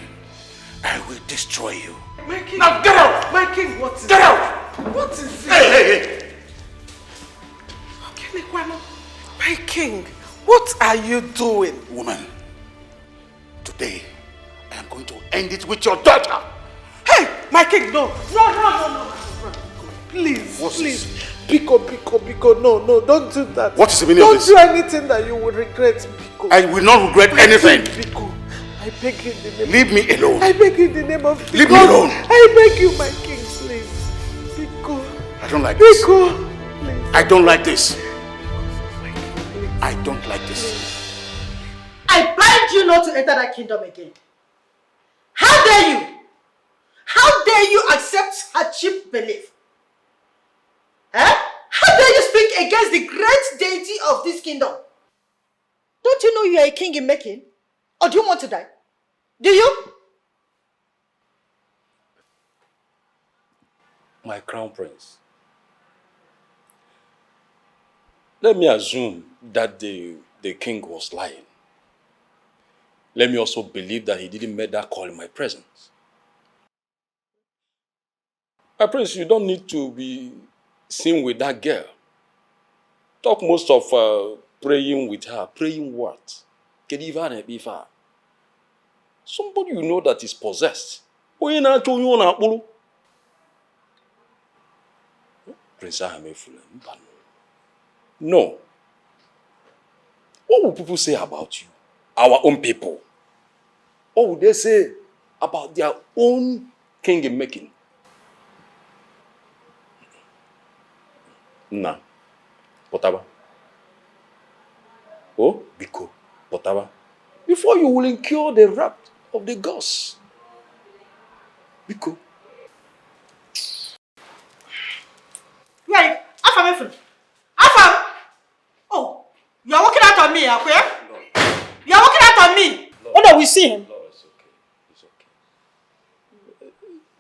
S11: I will destroy you.
S4: My king.
S11: Now get out!
S4: My king, what is
S11: Get out!
S4: What is it?
S11: Hey!
S4: Okay, my king, what are you doing?
S11: Woman, today I am going to end it with your daughter.
S4: Hey, my king, no. Please, please. Biko, no, don't do that.
S11: What is the meaning of this?
S4: Don't do anything that you will regret, Biko.
S11: I will not regret anything.
S4: Biko, I beg you in the name.
S11: Leave me alone.
S4: I beg you in the name of
S11: Leave me alone.
S4: I beg you, my king, please. Biko.
S11: I don't like this.
S4: Biko, please.
S11: I don't like this. I don't like this.
S16: I bind you not to enter that kingdom again. How dare you? How dare you accept her cheap belief? How dare you speak against the great deity of this kingdom? Don't you know you are a king in making? Or do you want to die? Do you?
S13: My crown prince, let me assume that the king was lying. Let me also believe that he didn't make that call in my presence. My prince, you don't need to be sing with that girl. Talk most of praying with her. Praying what? Somebody you know that is possessed. Prince Ahamefule. No. What will people say about you? Our own people. What would they say about their own king in making? Nah. Potaba. Oh, Biko. Potaba. Before you will incur the wrath of the gods. Biko.
S16: Right, Afam. Oh, you are walking out on me, Akwe? You are walking out on me. Oh no, we see him.
S13: No, it's okay.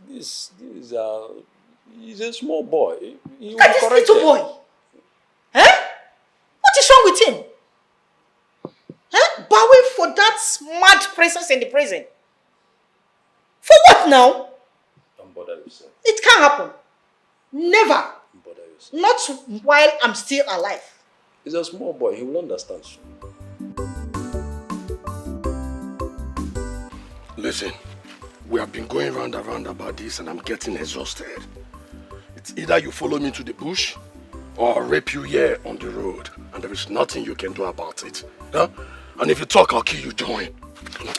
S13: It's okay. He's a small boy. Look
S16: at this little boy. Eh? What is wrong with him? Eh? Bowing for that mad presence in the prison. For what now?
S13: Don't bother yourself.
S16: It can't happen. Never.
S13: Don't bother yourself.
S16: Not while I'm still alive.
S13: He's a small boy. He will understand soon.
S8: Listen, we have been going round and round about this and I'm getting exhausted. It's either you follow me to the bush or I'll rape you here on the road and there is nothing you can do about it. Huh? And if you talk, I'll kill you, join.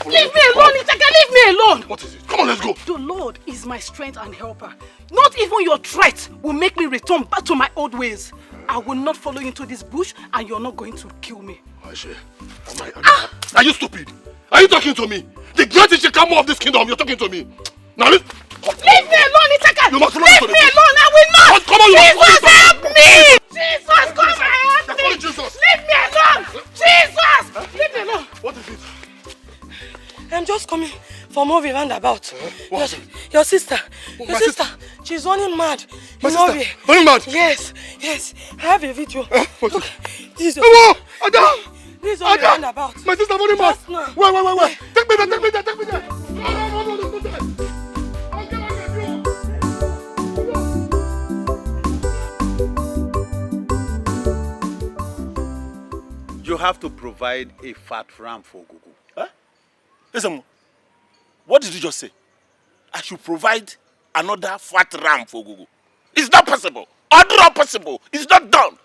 S15: Leave me alone, Itaka, leave me alone!
S8: What is it? Come on, let's go!
S15: The Lord is my strength and helper. Not even your threat will make me return back to my old ways. I will not follow you into this bush and you're not going to kill me.
S8: Are you stupid? Are you talking to me? The greatest Shikamo of this kingdom, you're talking to me. Now leave
S15: me alone, Itaka!
S8: You must
S15: leave me alone, I will not!
S8: Come on,
S15: Jesus, help me! Jesus, come and help me!
S8: Jesus.
S15: Leave me alone! Jesus! Leave me alone!
S8: What is it?
S15: I'm just coming from over roundabout. Your sister. Your sister. She's running mad.
S8: My sister? Running mad?
S15: Yes. Yes. I have a video. Look. This is your This is all roundabout.
S8: My sister running mad. Wait. Take me there. No.
S9: You have to provide a fat ram for Gugu.
S3: Huh? Listen, what did you just say? I should provide another fat ram for Gugu. It's not possible. Not possible. It's not done.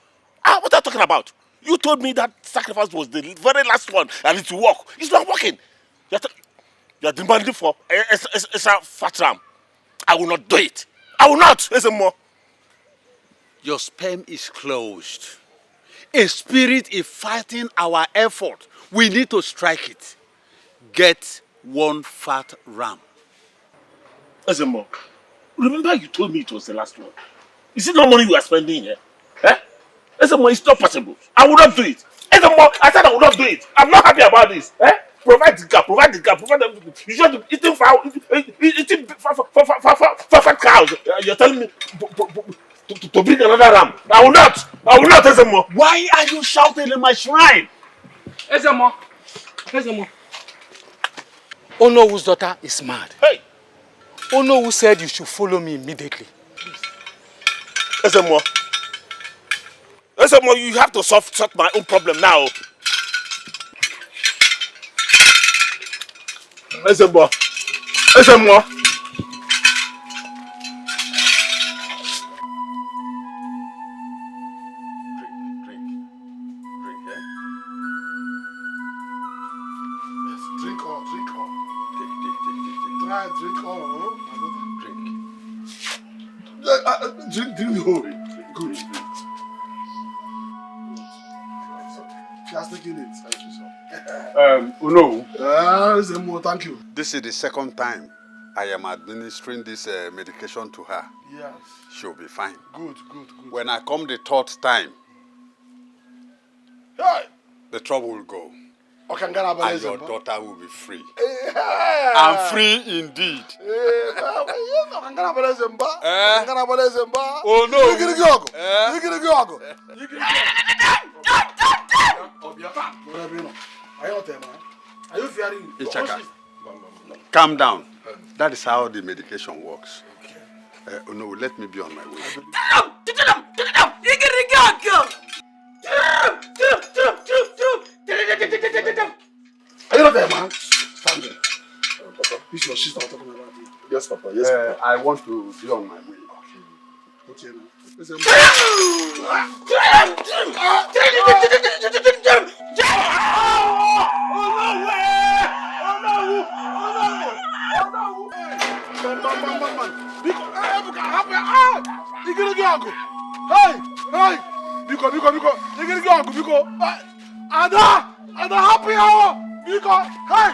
S3: What are you talking about? You told me that sacrifice was the very last one and it will work. It's not working. You're demanding for a fat ram. I will not do it. I will not. Listen more.
S9: Your sperm is closed. A spirit is fighting our effort. We need to strike it. Get one fat ram.
S3: Listen more. Remember you told me it was the last one. Is it not money you are spending here? Listen more, it's not possible. I will not do it. Listen more, I said I will not do it. I'm not happy about this. Provide the car, provide everything. You should be eating fat cows. You're telling me to bring another ram. I will not, Ezemo.
S9: Why are you shouting in my shrine?
S18: Ezemo. Ono whose daughter is mad.
S3: Hey.
S18: Ono who said you should follow me immediately.
S3: Ezemo, you have to sort my own problem now. Ezemo.
S8: Drink the whole way. Good. She has taken it. Thank you, sir. Thank you.
S9: This is the second time I am administering this medication to her.
S8: Yes.
S9: She'll be fine.
S8: Good.
S9: When I come the third time, the trouble will go. And your daughter will be free. I'm free indeed.
S8: Oh no!
S9: Ichaka, calm down. That is how the medication works. No, let me be on my way.
S8: Are you not there, man? Stand there. Papa, this is your sister talking about it.
S3: Yes, Papa. Yes, Papa.
S8: I want to be on my way. Put here now. Listen. Ada, happy hour. Biko, hey.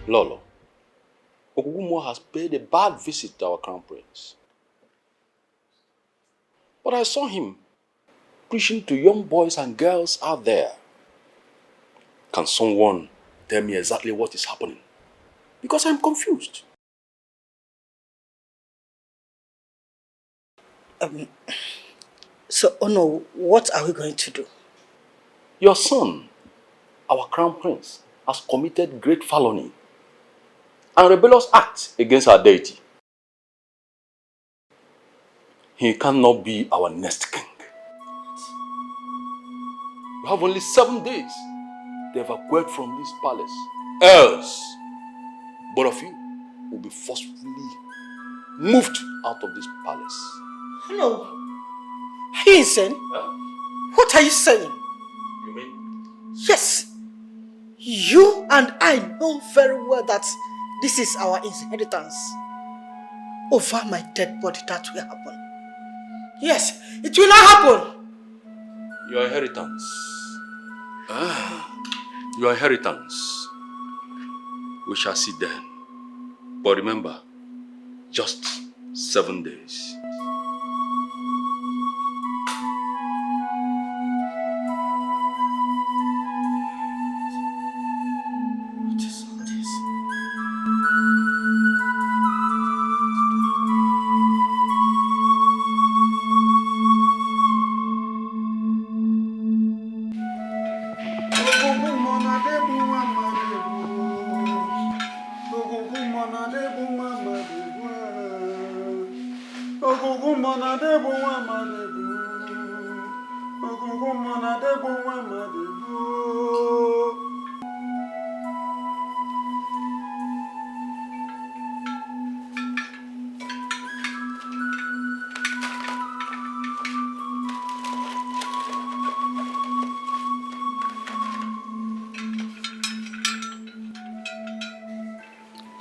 S13: Lolo, Okugumo has paid a bad visit to our crown prince. But I saw him preaching to young boys and girls out there. Can someone tell me exactly what is happening? Because I'm confused.
S16: So, Ono, what are we going to do?
S13: Your son, our crown prince, has committed great felony and rebellious act against our deity. He cannot be our next king. We have only 7 days to evacuate from this palace. Else, both of you will be forcefully moved out of this palace.
S16: No. Are you insane? What are you saying?
S13: You mean?
S16: Yes. You and I know very well that this is our inheritance.
S4: over my dead body, that will happen. Yes, it will not happen.
S13: Your inheritance. Your inheritance. We shall see then. But remember, just 7 days.
S4: What is all this?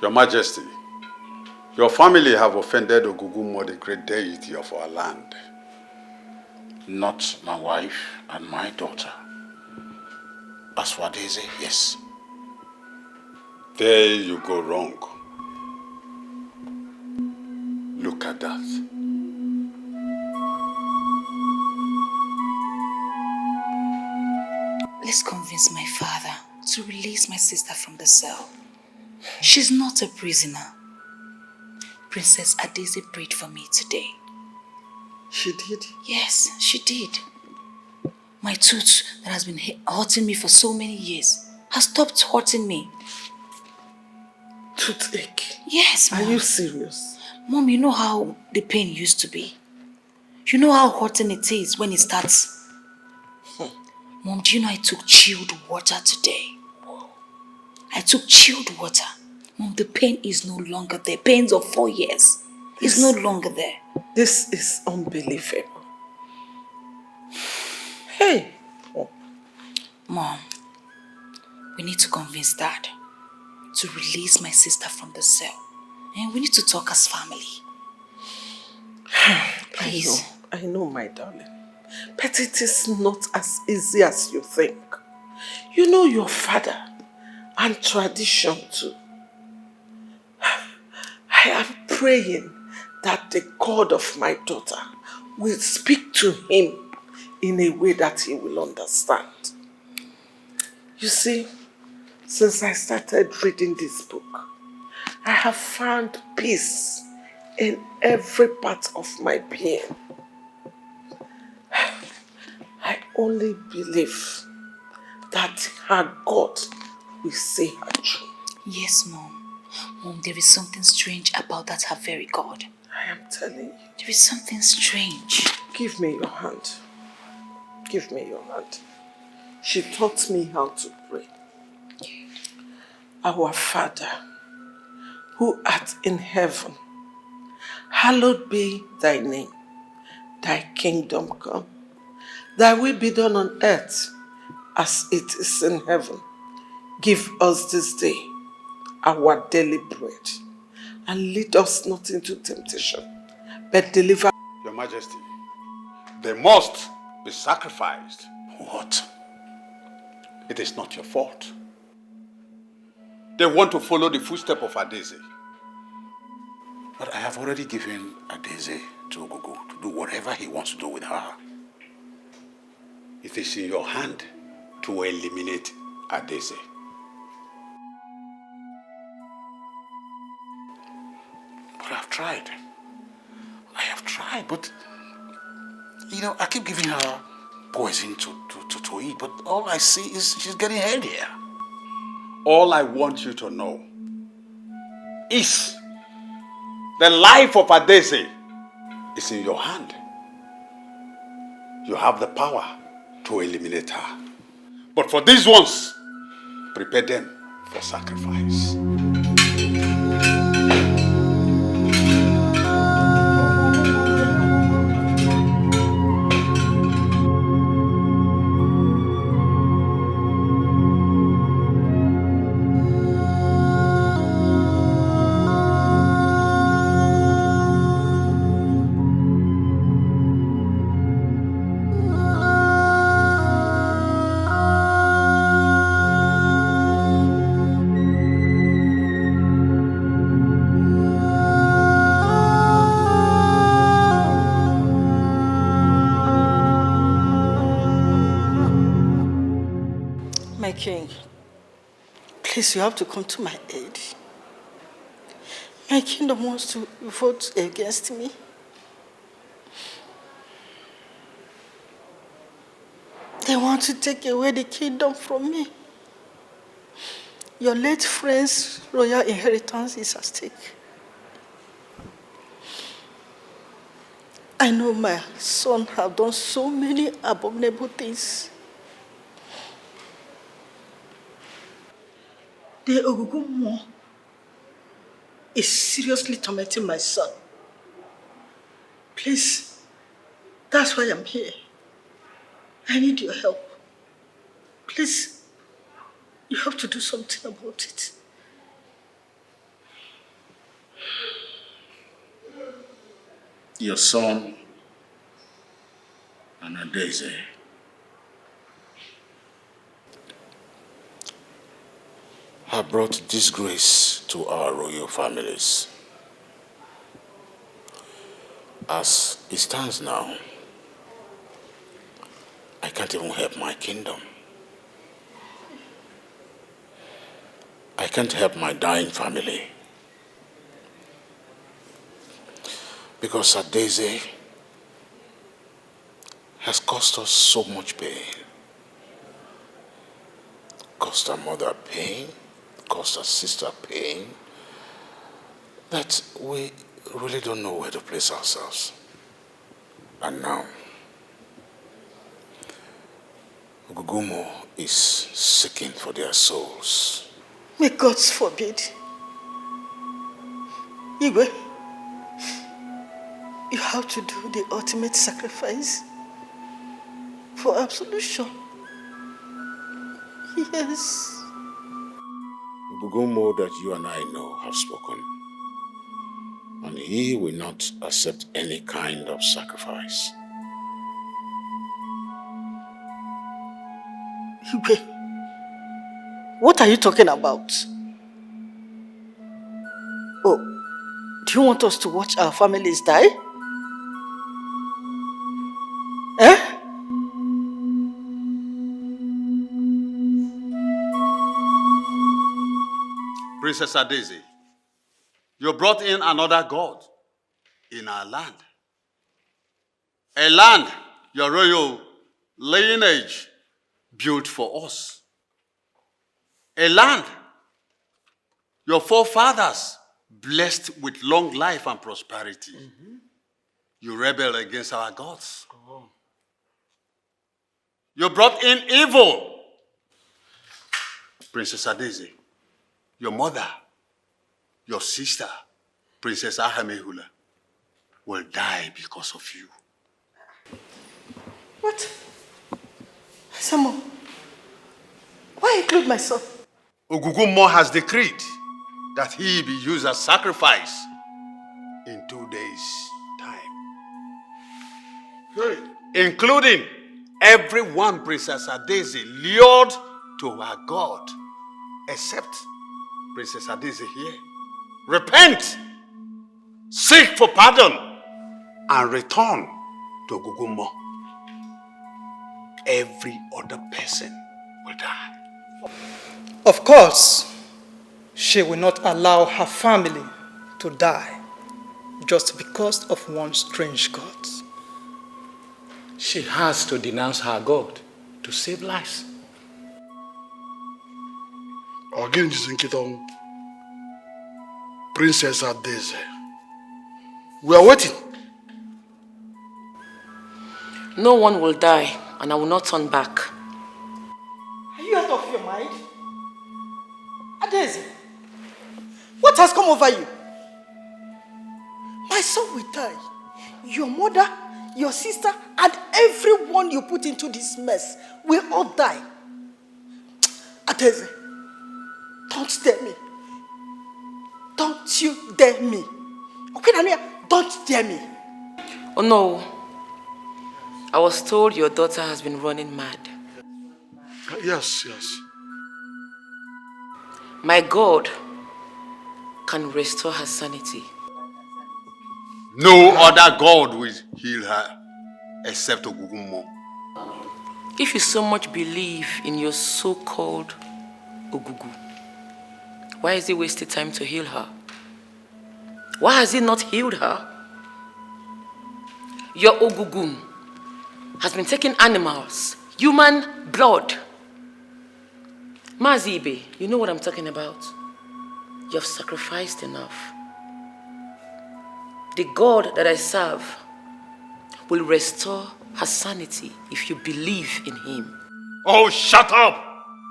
S8: Your Majesty, your family have offended Ogugumo, the great deity of our land.
S12: Not my wife and my daughter. As for Daisy, yes.
S8: There you go wrong. Look at that.
S2: Let's convince my father to release my sister from the cell. She's not a prisoner. Princess Adese prayed for me today.
S4: She did?
S2: Yes, she did. My tooth that has been hurting me for so many years has stopped hurting me.
S4: Toothache?
S2: Yes, Mom.
S4: Are you serious?
S2: Mom, you know how the pain used to be. You know how hurting it is when it starts. Mom, do you know I took chilled water today? I took chilled water. Mom, the pain is no longer there. Pains of 4 years is no longer there.
S4: This is unbelievable. Hey!
S2: Mom, we need to convince Dad to release my sister from the cell. And we need to talk as family. Please.
S4: I know, my darling. But it is not as easy as you think. You know your father and tradition too. I am praying that the God of my daughter will speak to him in a way that he will understand. You see, since I started reading this book, I have found peace in every part of my being. I only believe that her God will see her through.
S2: Yes, Mom. Mom, there is something strange about that her very God.
S4: I am telling you.
S2: There is something strange.
S4: Give me your hand. Give me your hand. She taught me how to pray. Our Father, who art in heaven, hallowed be thy name. Thy kingdom come. Thy will be done on earth as it is in heaven. Give us this day our daily bread, and lead us not into temptation, but deliver.
S8: Your Majesty, they must be sacrificed.
S12: What?
S8: It is not your fault. They want to follow the footsteps of Adese.
S12: But I have already given Adese to Ogugu to do whatever he wants to do with her.
S8: It is in your hand to eliminate Adese.
S12: But I've tried. I have tried, but you know, I keep giving her poison to eat, but all I see is she's getting healthier.
S8: All I want you to know is the life of Adese is in your hand. You have the power to eliminate her. But for these ones, prepare them for sacrifice.
S16: My king, please, you have to come to my aid. My kingdom wants to vote against me. They want to take away the kingdom from me. Your late friend's royal inheritance is at stake. I know my son have done so many abominable things. The Ogugumo is seriously tormenting my son. Please, that's why I'm here. I need your help. Please, you have to do something about it.
S12: Your son and Adaeze have brought disgrace to our royal families. As it stands now, I can't even help my kingdom. I can't help my dying family. Because Adaeze has caused us so much pain. Caused our mother pain, caused our sister pain, that we really don't know where to place ourselves. And now, Ogugumo is seeking for their souls.
S16: May God forbid. Igwe, you have to do the ultimate sacrifice for absolution. Yes.
S12: Ogugumo that you and I know have spoken. And he will not accept any kind of sacrifice.
S16: Igwe, what are you talking about? Oh, do you want us to watch our families die? Eh?
S9: Princess Adaeze, you brought in another god in our land. A land your royal lineage built for us. A land your forefathers blessed with long life and prosperity. You rebelled against our gods. You brought in evil. Princess Adaeze, your mother, your sister, Princess Ahamehula, will die because of you.
S16: What? Samo, why include myself?
S9: Ogugumo has decreed that he be used as sacrifice in 2 days' time. Including everyone Princess Adaeze lured to her God, except Princess Adaeze here. Repent, seek for pardon, and return to Ogugumo. Every other person will die.
S6: Of course, she will not allow her family to die just because of one strange god.
S11: She has to denounce her God to save lives.
S8: Again, just think it on Princess Adaeze. We are waiting.
S17: No one will die, and I will not turn back.
S16: Are you out of your mind? Adaeze, what has come over you? My son will die. Your mother, your sister, and everyone you put into this mess will all die. Adaeze, don't dare me. Don't you dare me. Okay, Nania, don't dare me.
S17: Oh no. I was told your daughter has been running mad.
S8: Yes, yes.
S17: My God can restore her sanity.
S9: No other God will heal her except Ogugumo.
S17: If you so much believe in your so-called Ogugu, why is he wasting time to heal her? Why has he not healed her? Your Ogugu has been taking animals, human blood. Mazibe, you know what I'm talking about? You have sacrificed enough. The God that I serve will restore her sanity if you believe in him.
S9: Oh, shut up!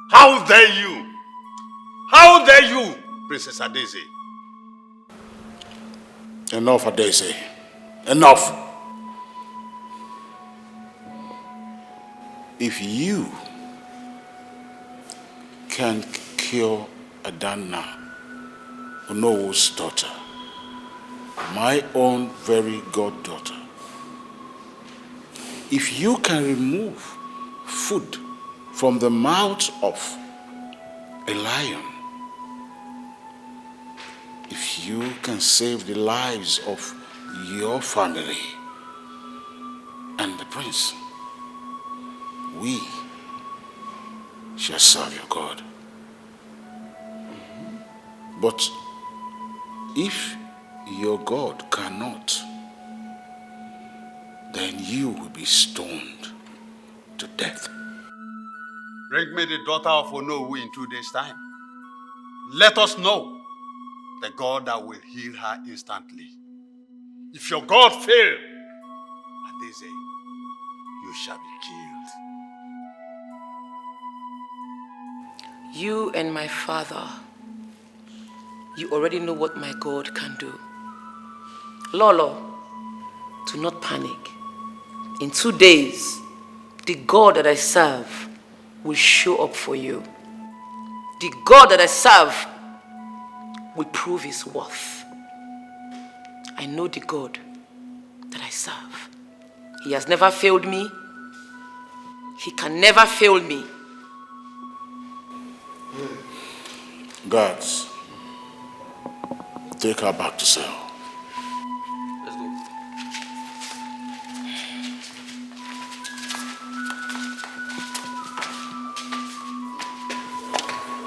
S9: How dare you? How dare you, Princess Adeze?
S12: Enough, Adeze. Enough. If you can cure Adana, Onowo's daughter, my own very goddaughter, if you can remove food from the mouth of a lion, if you can save the lives of your family and the prince, we shall serve your God. But if your God cannot, then you will be stoned to death.
S9: Bring me the daughter of Onowu in 2 days' time. Let us know the God that will heal her instantly. If your God fail, Adeze, you shall be killed.
S17: You and my father, you already know what my God can do. Lolo, do not panic. In 2 days, the God that I serve will show up for you. The God that I serve will prove his worth. I know the God that I serve. He has never failed me. He can never fail me.
S12: Guards, take her back to cell.
S17: Let's go.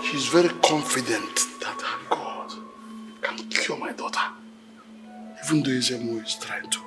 S8: She's very confident that her God can cure my daughter, even though Ezemo is trying to.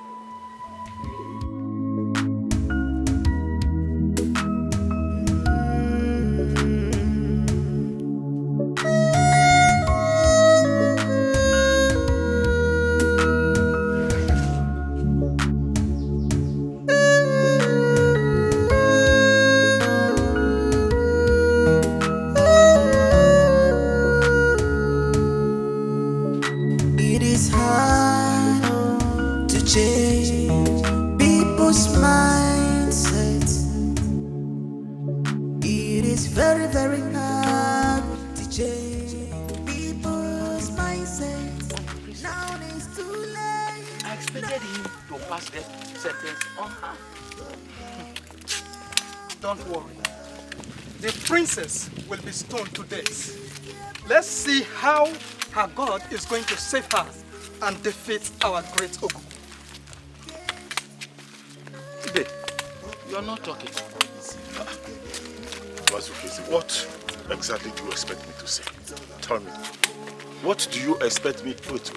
S14: It is hard to change people's mindsets. It is very, very hard to change people's mindsets. Now it's too late.
S11: I expected him to pass the sentence on her.
S6: Don't worry. The princess will be stoned to death. Let's see how her God is going to save her and defeat our great Ogu.
S11: Today, you're not talking.
S3: What exactly do you expect me to say? Tell me. What do you expect me to... Wait.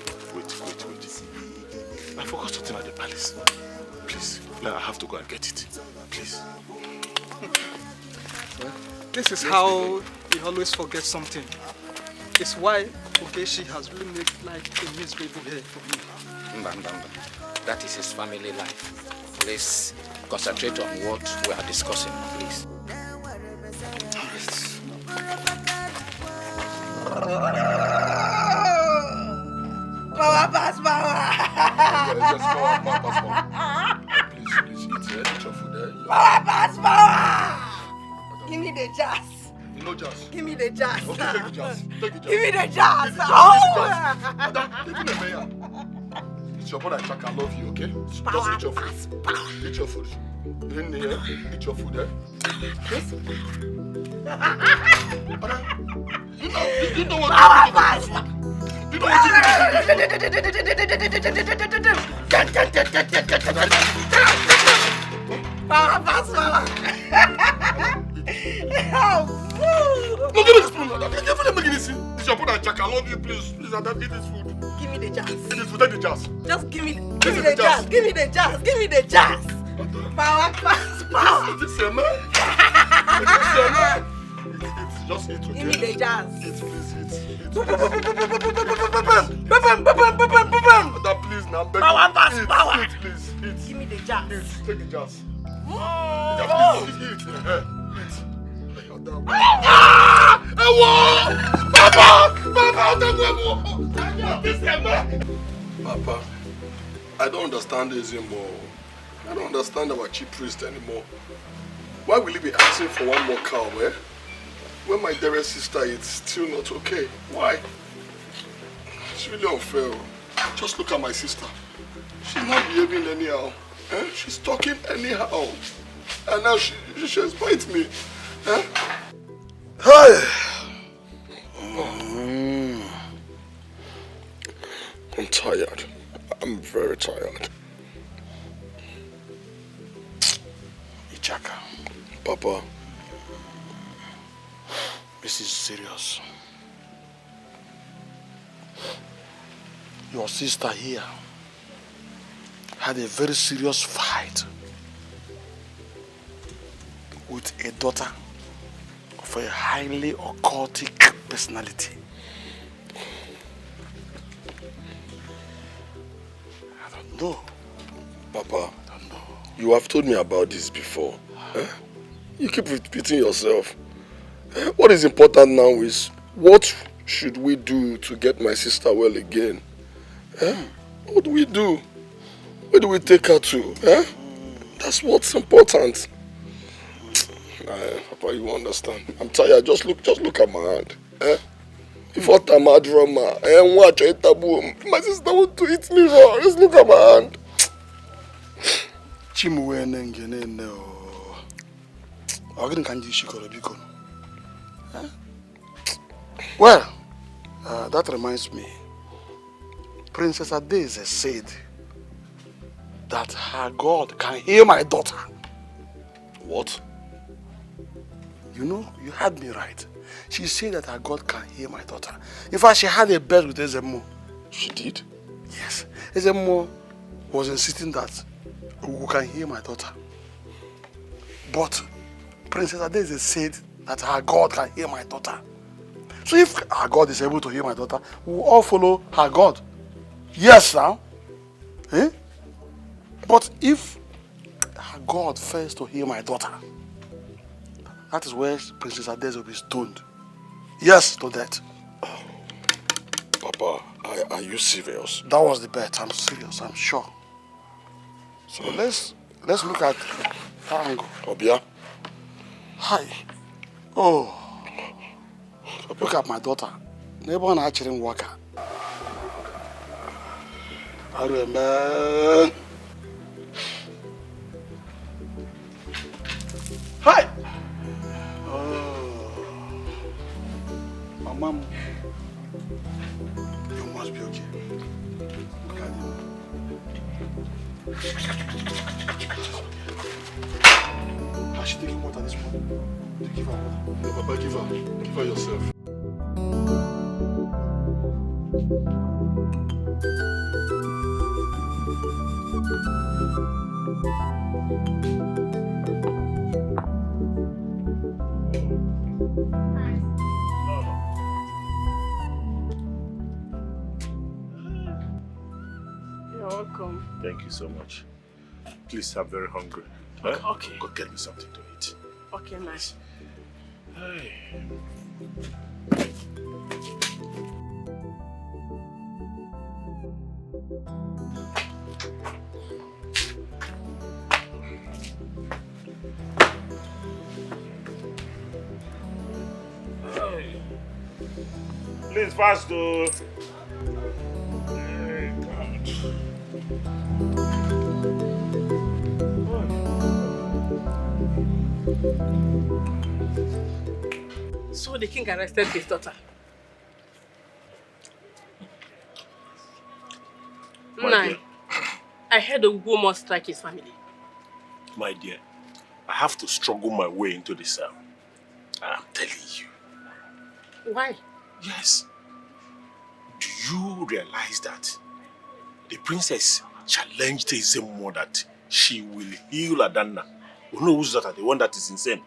S3: I forgot something at the palace. Please, now I have to go and get it. Please.
S6: This is how he always forgets something. It's why Ogeshi has really made life a miserable here for me.
S11: That is his family life. Please concentrate on what we are discussing, please.
S14: Power pass power.
S8: Please eat your food there.
S14: Power pass power. Give me the jazz.
S8: No jazz.
S14: Give me the jazz.
S8: Okay, take the jazz. Take the jazz.
S14: Give me the jazz.
S8: Take the
S14: Oh!
S8: Madam, take the mayor. It's your brother, Jack. I love you, okay? Just eat your food. Eat your food. In here, eat your food there. Yes? You know what?
S14: Power pass.
S8: You know what you
S16: Power pass power.
S8: No, give me the spoon. Let me give this. It's your food and Jack. I love you, please. Please, I don't eat this food.
S16: Give me the jazz.
S8: Eat this food, take the jazz.
S16: Just give me the jazz. Give me the jazz. Give me the jazz. Power pass power.
S8: This is man. This is man. Eat. Just eat, okay?
S16: Give me the jazz.
S8: Eat, please, eat.
S16: Bam.
S8: Please, now, beg
S16: Power
S8: you.
S16: pass
S8: Eat,
S16: power.
S8: Eat, please. Eat.
S16: Give me the jazz.
S8: Eat. Take the jazz.
S16: Oh.
S8: Please, eat. Papa, I don't understand this anymore. I don't understand our chief priest anymore. Why will he be asking for one more cow, eh? When my dearest sister is still not okay? Why? It's really unfair. Just look at my sister. She's not behaving anyhow. Eh? She's talking anyhow. And now she's biting me. Eh? Hey! I'm tired. I'm very tired.
S5: Ichaka.
S8: Papa.
S5: This is serious. Your sister here had a very serious fight with a daughter of a highly occultic personality. I don't know.
S8: Papa, you have told me about this before. Eh? You keep repeating yourself. What is important now is what should we do to get my sister well again? Eh? What do we do? Where do we take her to? Eh? That's what's important. Papa, you understand. I'm tired. Just look at my hand. Eh? If what I'm a drama, watch a taboo. My sister want to eat me raw. Just look at my hand.
S5: Well, that reminds me. Princess Adeze said that her God can heal my daughter.
S8: What?
S5: You know, you heard me right. She said that her God can heal my daughter. In fact, she had a bet with Ezemo.
S8: She did?
S5: Yes. Ezemo was insisting that we can heal my daughter. But Princess Adeze said that her God can heal my daughter. So if her God is able to heal my daughter, we will all follow her God. Yes, now. Eh? But if her God fails to heal my daughter, that is where Princess Adeze will be stoned. Yes, to death.
S8: Papa, are you serious?
S5: That was the bet. I'm serious, I'm sure. So let's look at her angle.
S8: Obia?
S5: Hi. Oh. Look at my daughter. Neighbor and actually worker. Man. Hi. Oh. My mom. You must be okay. Has she taken water this morning? To give her water?
S8: No, Papa, give her. Give her yourself.
S15: You're welcome.
S11: Thank you so much. Please, I'm very hungry.
S15: Okay.
S11: Go get me something to eat.
S15: Okay, nice.
S11: Hey. Please, fast though. Hey, God.
S15: So the king arrested his daughter.
S11: My
S15: Nine.
S11: dear.
S15: I heard Ogugo must strike his family.
S11: My dear,
S3: I have to struggle my way into the cell. I'm telling you.
S15: Why?
S3: Yes. Do you realize that the princess challenged the same one that she will heal Adanna? Who knows that the one that is insane?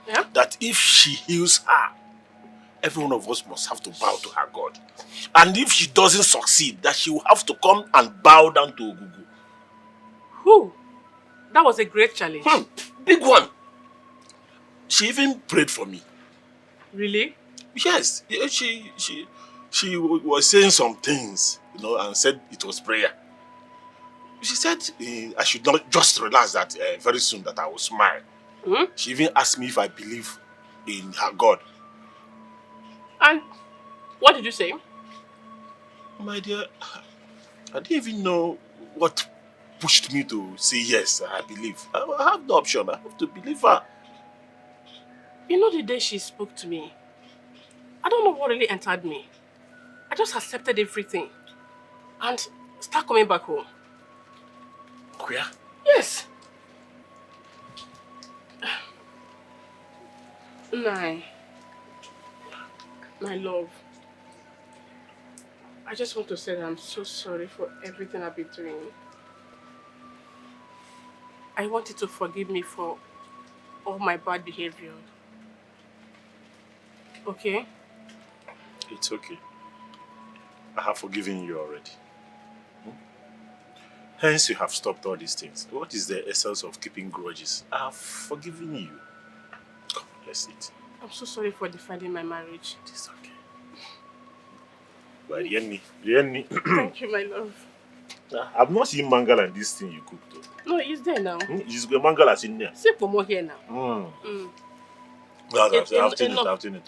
S15: Yeah?
S3: That if she heals her, every one of us must have to bow to her God. And if she doesn't succeed, that she will have to come and bow down to Ogugu.
S15: Who? That was a great challenge.
S3: Big one. She even prayed for me.
S15: Really?
S3: Yes. She was saying some things, and said it was prayer. She said I should not just relax that very soon that I will smile. She even asked me if I believe in her God.
S15: And what did you say?
S3: My dear, I didn't even know what pushed me to say yes, I believe. I have no option. I have to believe her.
S15: You know the day she spoke to me, I don't know what really entered me. I just accepted everything and started coming back home.
S3: Where?
S15: Yes. Nine. My love. I just want to say that I'm so sorry for everything I've been doing. I want you to forgive me for all my bad behavior. Okay?
S3: It's okay. I have forgiven you already. Hence you have stopped all these things. What is the essence of keeping grudges? I have forgiven you. Come, let's eat.
S15: I'm so sorry for defending my marriage.
S3: It's okay. But Rienni.
S15: Thank you, my love.
S3: I've not seen mangal and this thing you cooked though.
S15: No, it's there now.
S3: It's the mangal that's in there.
S15: See for more here now.
S3: I've seen it.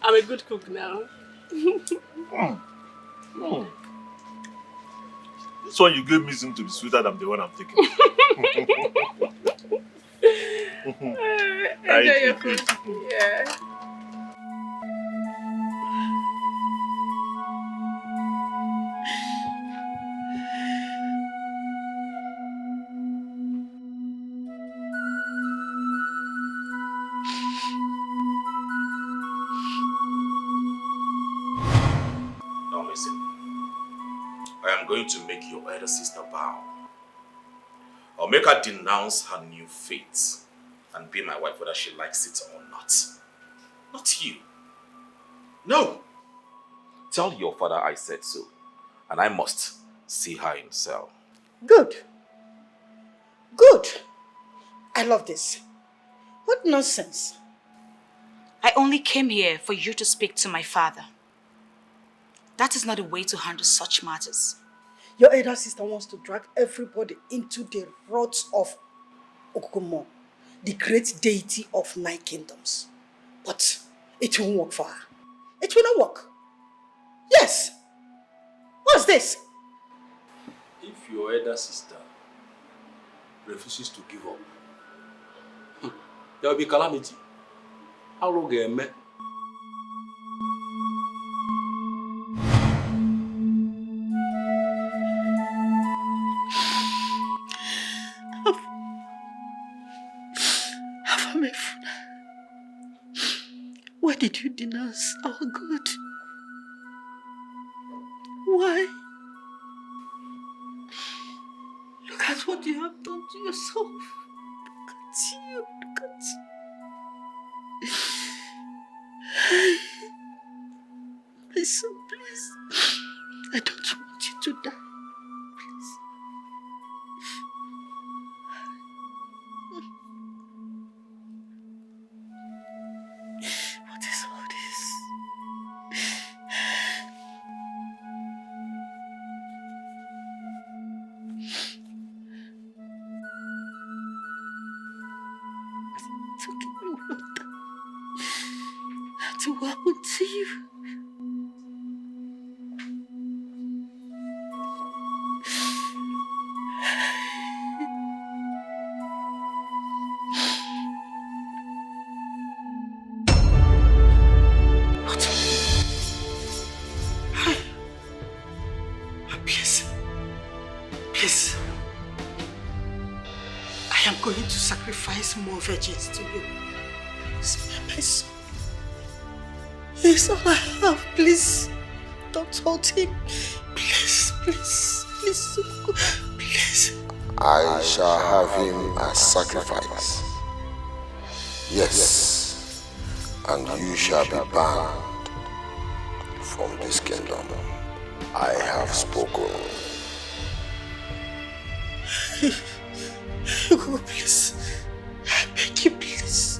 S15: I'm a good cook now.
S3: This one you gave me seems to be sweeter than the one I'm taking.
S15: Enjoy your food. Yeah.
S20: Now listen. I am going to make your elder sister bow. I'll make her denounce her new faith and be my wife whether she likes it or not. Not you. No. Tell your father I said so, and I must see her in cell.
S16: Good. Good. I love this. What nonsense.
S2: I only came here for you to speak to my father. That is not a way to handle such matters.
S16: Your elder sister wants to drag everybody into the roots of Okukumo, the great deity of 9 kingdoms. But it won't work for her. It will not work. Yes. What's this?
S13: If your elder sister refuses to give up, there will be calamity. How long am I?
S16: Why did you denounce our God? Why? Look at what you have done to yourself. Look at you. Look at you. Please, son, please. I don't want you to die. Please. What is all this? It's okay, we will not die. Nothing will happen to you. going to sacrifice more virgins to you. Spare my son. He's all I have. Please, don't hurt him. Please, please, please, please.
S7: I shall have him as sacrifice. Yes, and you shall be banned from this kingdom. I have spoken.
S16: Hugo, please. I beg you, please.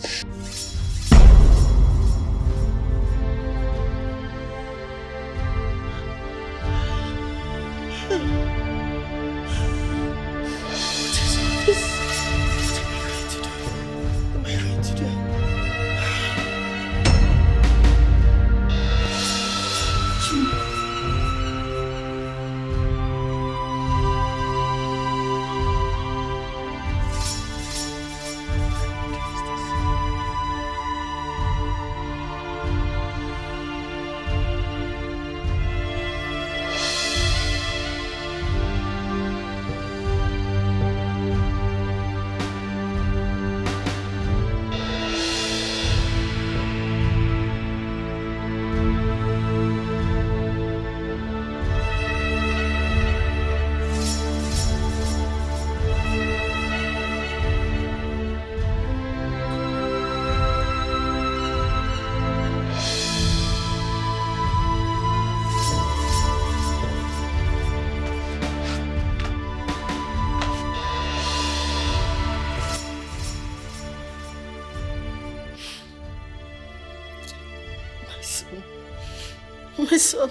S16: My son,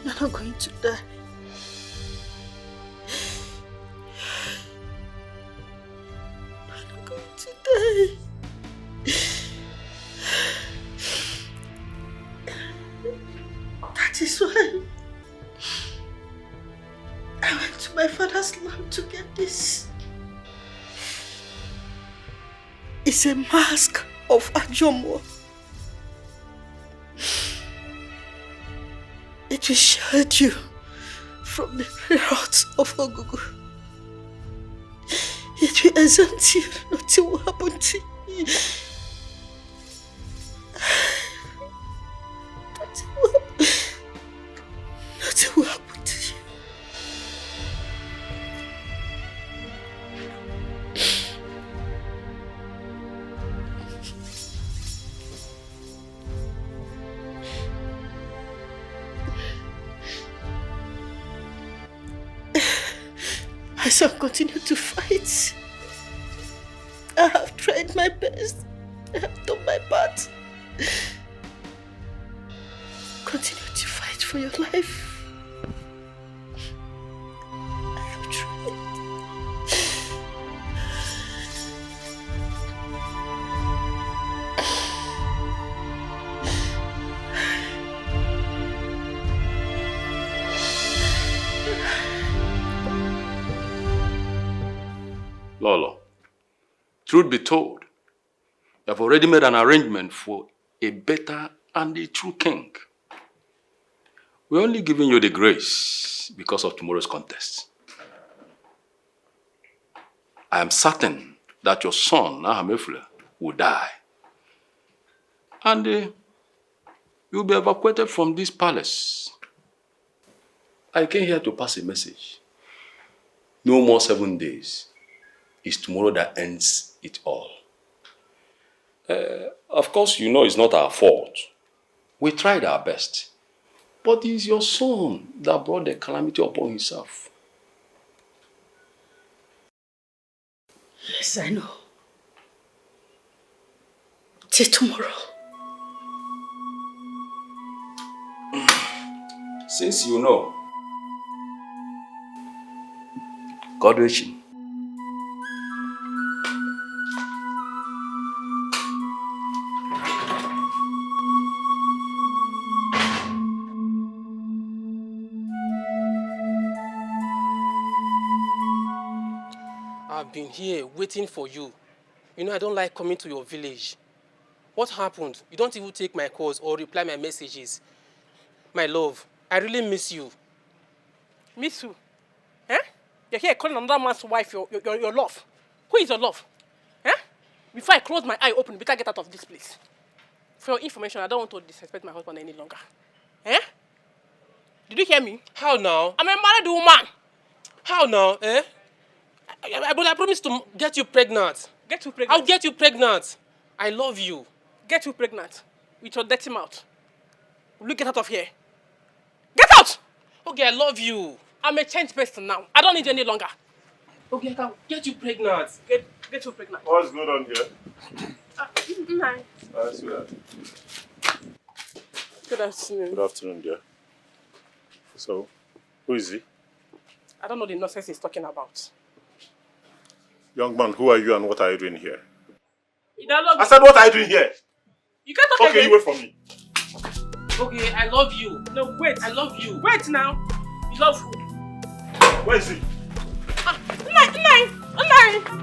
S16: you're not going to die. You're not going to die. That is why I went to my father's land to get this. It's a mask of Ajomo. It will shield you from the wrath of Ogugu. It will exempt you. Nothing will happen to you. Nothing will happen to you. I shall continue to fight. I have tried my best. I have done my part. Continue to fight for your life. I have tried.
S13: Lolo, truth be told, you have already made an arrangement for a better and a true king. We're only giving you the grace because of tomorrow's contest. I am certain that your son, Nahamefule, will die. And you'll be evacuated from this palace. I came here to pass a message. No more 7 days. It's tomorrow that ends it all. Of course, you know it's not our fault. We tried our best. But it's your son that brought the calamity upon himself.
S16: Yes, I know. Till tomorrow.
S13: Since you know, God willing you.
S21: I've been here waiting for you. You know I don't like coming to your village. What happened? You don't even take my calls or reply my messages. My love, I really miss you.
S15: Miss you? Eh? You're here calling another man's wife your love. Who is your love? Eh? Before I close my eye open, better get out of this place. For your information, I don't want to disrespect my husband any longer. Eh? Did you hear me?
S21: How now?
S15: I'm a married woman.
S21: How now? Eh? But I promised to get you pregnant.
S15: Get you pregnant?
S21: I'll get you pregnant. I love you.
S15: Get you pregnant with your dirty mouth. Will you get out of here? Get out!
S21: Okay, I love you.
S15: I'm a changed person now. I don't need you any longer.
S21: Okay, I can get you pregnant.
S15: Get you pregnant.
S3: What's going on here?
S15: Nice. Good afternoon.
S3: Good afternoon, dear. So, who is he?
S15: I don't know the nonsense he's talking about.
S3: Young man, who are you and what are you doing here?
S15: I
S3: said, what are you doing here?
S15: You can't talk
S3: Okay,
S15: again.
S3: you wait for me.
S21: Okay, I love you.
S15: No, wait.
S21: I love you.
S15: Wait now. You love who?
S3: Where is he?
S15: Nine.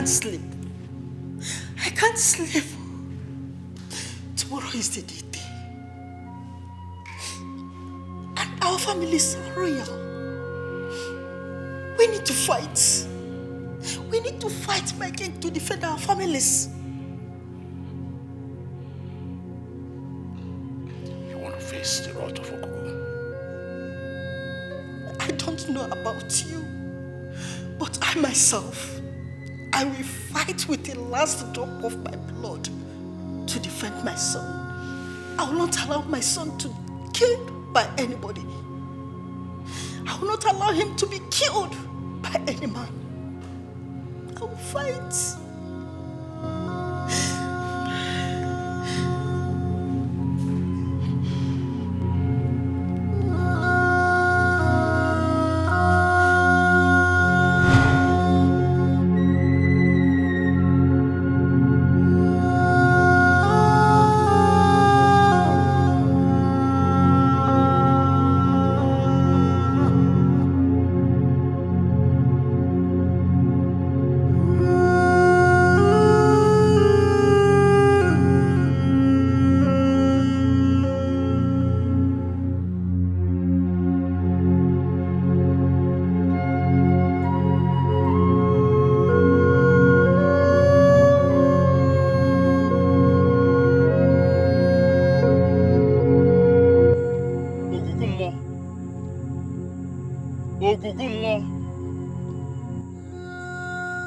S16: can't sleep. I can't sleep. Tomorrow is the day. And our families are royal. We need to fight. We need to fight, my king, to defend our families.
S12: You want to face the wrath of Okuku?
S16: I don't know about you, but I myself, I will fight with the last drop of my blood to defend my son. I will not allow my son to be killed by anybody. I will not allow him to be killed by any man. I will fight.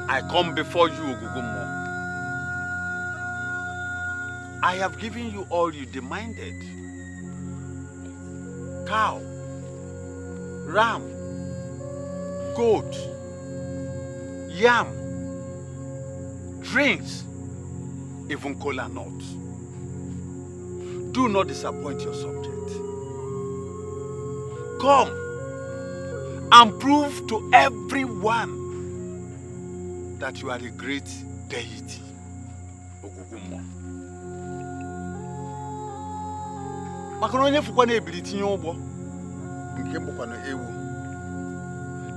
S9: I come before you, Ogugumo, I have given you all you demanded. Cow, ram, goat, yam, drinks, even cola nuts. Do not disappoint your subject. Come and prove to everyone that you are the great deity, Ogugumo.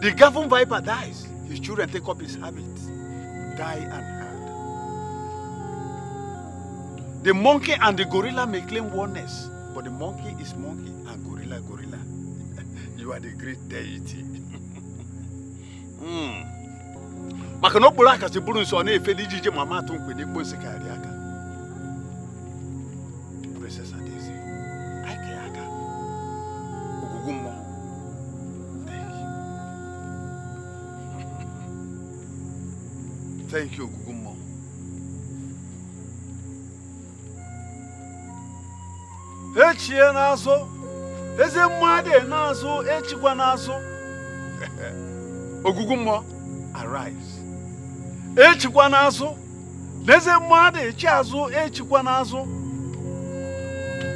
S9: The Gavin viper dies, his children take up his habits, die unheard. The monkey and the gorilla may claim oneness, but the monkey is monkey and gorilla gorilla. You are the great deity. Makano bulaka si bulu so na efe dijije mama to nkwe n'ekpo nsikari aka. Princess Adeze, ake aka. Ogugumo. Thank you, Ogugumo. Echie nazo, eze mwade nazo, echikwa nazo. Ogugumo, arise. Echikwa nazo, eze mwade echiazo, echikwa nazo.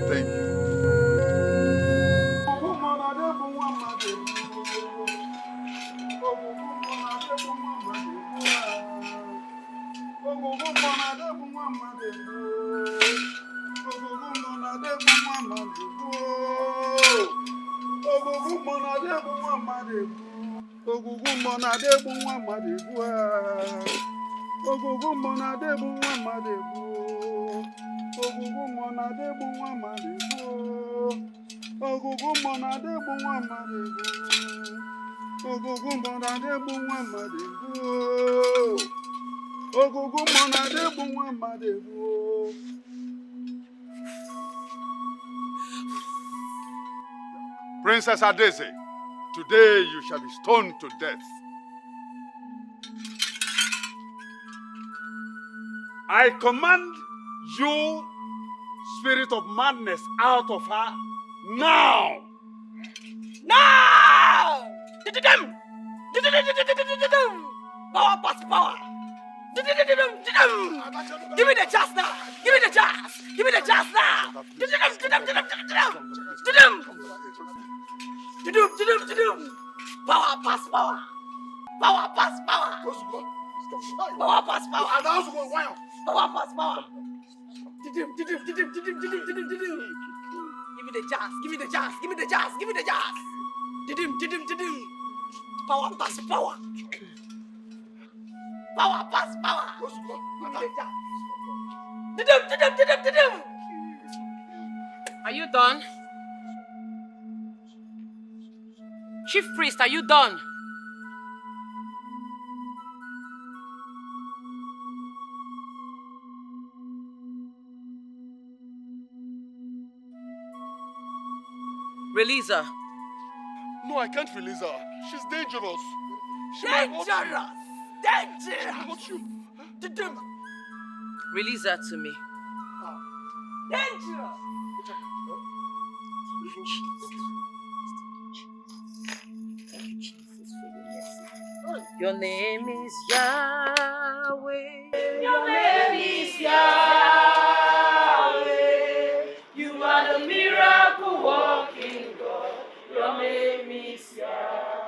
S9: Thank you. Princess Adeze, today you shall be stoned to death. I command you, spirit of madness, out of her now.
S1: Now! Power past power. Give me the jazz now. Give me the jazz. Give me the jazz now. Power past power. Power past power. Power past power. Power past power. Give me the jazz. Give me the jazz. Give me the jazz. Give me the jazz. Power past power. Power past power. Give me the jazz.
S17: Are you done? Chief priest, are you done? Release her.
S8: No, I can't release her. She's dangerous.
S1: Dangerous! Dangerous!
S17: Release her to me.
S1: Dangerous!
S17: Your name is Yahweh.
S1: Your name is Yahweh. You are the miracle working God. Your name is Yahweh.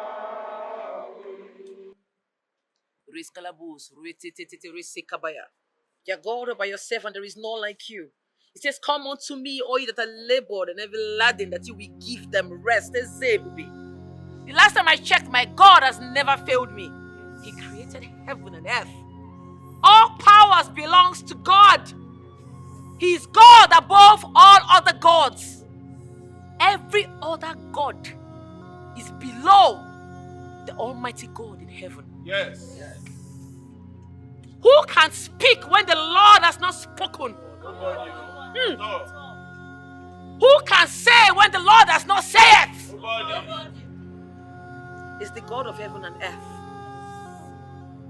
S17: You're God by yourself, and there is none like you. It says, come unto me, all you that are labored and heavy laden, that you will give them rest. The last time I checked, my God has never failed me. He created heaven and earth. All powers belongs to God. He is God above all other gods. Every other God is below the Almighty God in heaven.
S9: Yes.
S17: Who can speak when the Lord has not spoken? Who can say when the Lord has not said? It's the God of heaven and earth.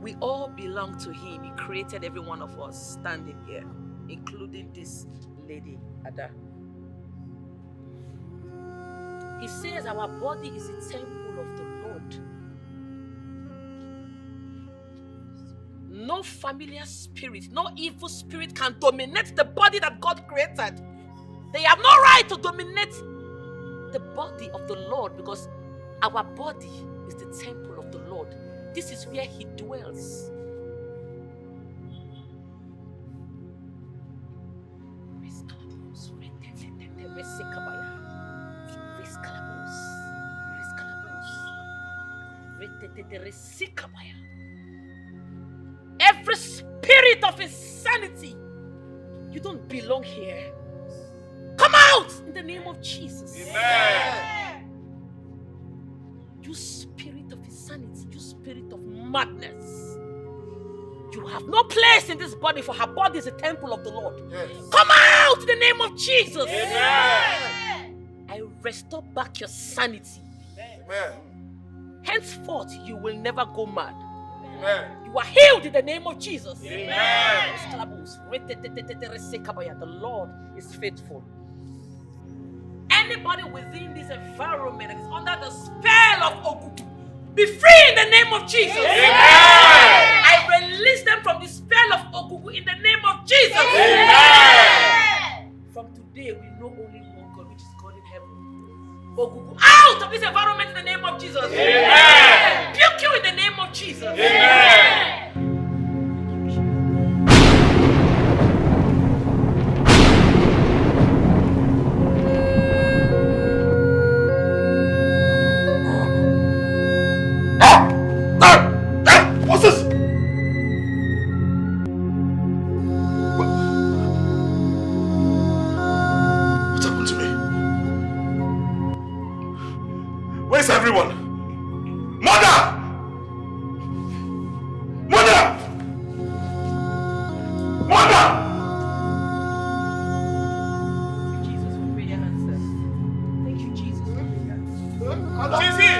S17: We all belong to Him. He created every one of us standing here. including this lady, Ada. He says our body is the temple of the Lord. No familiar spirit, no evil spirit can dominate the body that God created. They have no right to dominate the body of the Lord because our body is the temple of the Lord. This is where He dwells. Every spirit of insanity, you don't belong here. Come out in the name of Jesus. Amen. You spirit of insanity, you spirit of madness, you have no place in this body, for her body is a temple of the Lord. Yes. Come out in the name of Jesus. Amen. I restore back your sanity. Amen. Henceforth, you will never go mad. Amen. You are healed in the name of Jesus. Amen. The Lord is faithful. Anybody within this environment that is under the spell of Ogugu, be free in the name of Jesus. Amen. I release them from the spell of Ogugu in the name of Jesus. Amen. From today, we know only one God, which is God in heaven. Ogugu, out of this environment in the name of Jesus. Amen. Rebuke you in the name of Jesus. Amen.
S8: What's this? What happened to me? Where's everyone? Mother! Mother! Mother!
S17: Jesus, for prayer answers. Thank you, Jesus, for prayer answers.
S8: Lizzy!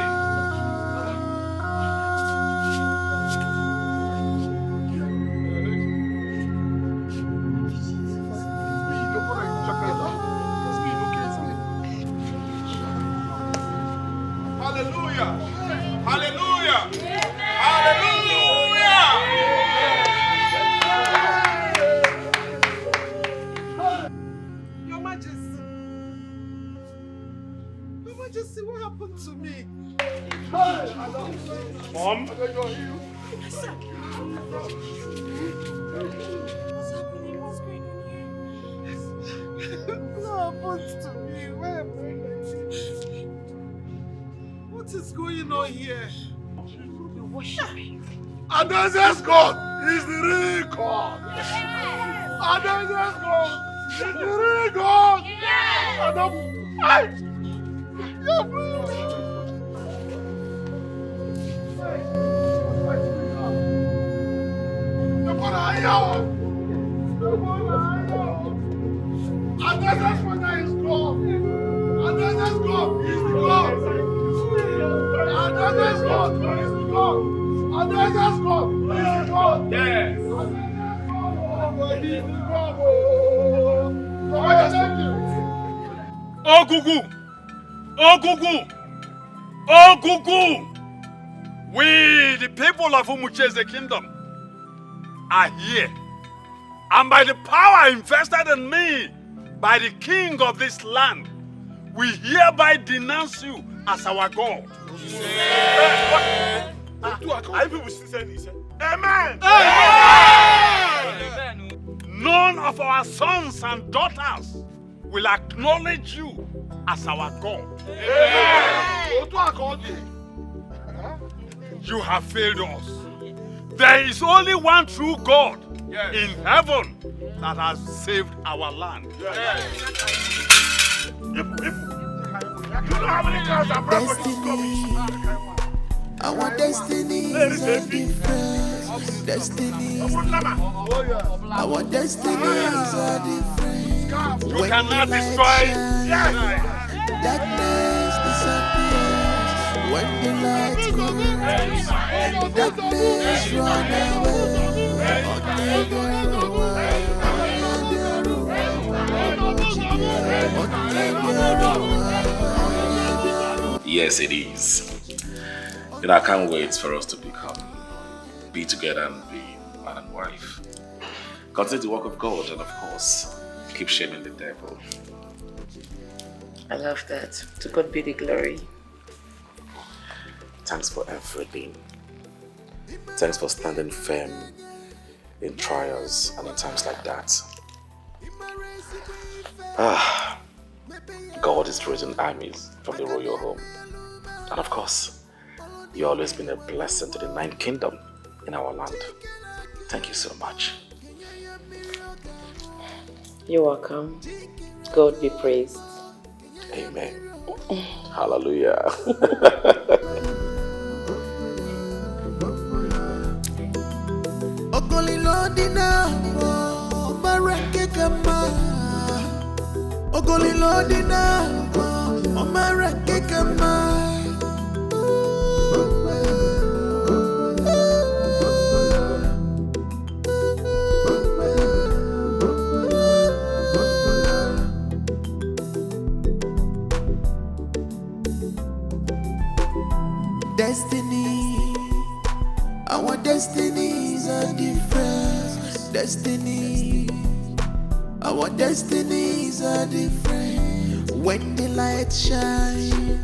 S11: Hallelujah! Hallelujah! Hallelujah!
S4: Your Majesty. Your Majesty, what happened to me?
S11: Mom?
S4: What's happening? What's going on here? What happened to me? Why am I like this? What is going on here?
S17: We worship Him.
S8: Adonai's God is the real God. Adonai's God is the real God. Adonai's Father is God. Adonai's God is the God. Adonai's God is the God. Adonai's God is the God. Yes.
S9: Ogugu! Ogugu! Ogugu! We, the people of whom we chase the kingdom, are here. And by the power invested in me by the king of this land, we hereby denounce you as our God.
S11: Are you people still saying this?
S9: Amen.
S11: Amen.
S9: None of our sons and daughters will acknowledge you as our God. You have failed us. There is only one true God in heaven that has saved our land.
S14: Our destiny is a different destiny. Our destiny is a different.
S9: You cannot destroy
S14: Darkness disappears when the light comes. Darkness run away.
S20: Yes, it is. I can't wait for us to be together and be man and wife. Continue the work of God and, of course, keep shaming the devil.
S17: I love that. To God be the glory.
S20: Thanks for everything. Thanks for standing firm in trials and in times like that. God is raising armies from the royal home. And of course, you've always been a blessing to the 9th kingdom in our land. Thank you so much.
S17: You're welcome. God be praised.
S20: Amen. Hallelujah.
S14: Destiny, our destinies are different. Destiny, our destinies are different. When the light shines,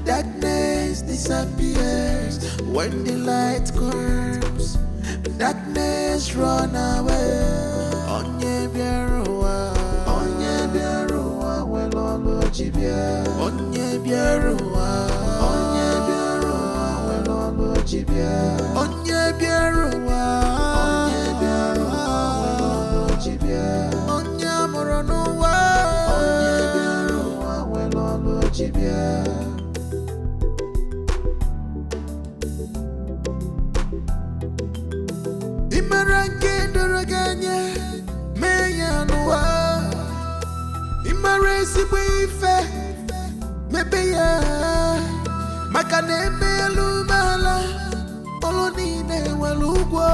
S14: darkness disappears. When the light comes, darkness run away. Onye biaruwa, well olo jibia. Onye biaruwa, well olo jibia. Onye biaruwa, well olo jibia. Onye amoronuwa, well olo jibia. Imaranke doroganye meyanwa. Imaresi bwife mebeya. Makane melumala olonine walugwo.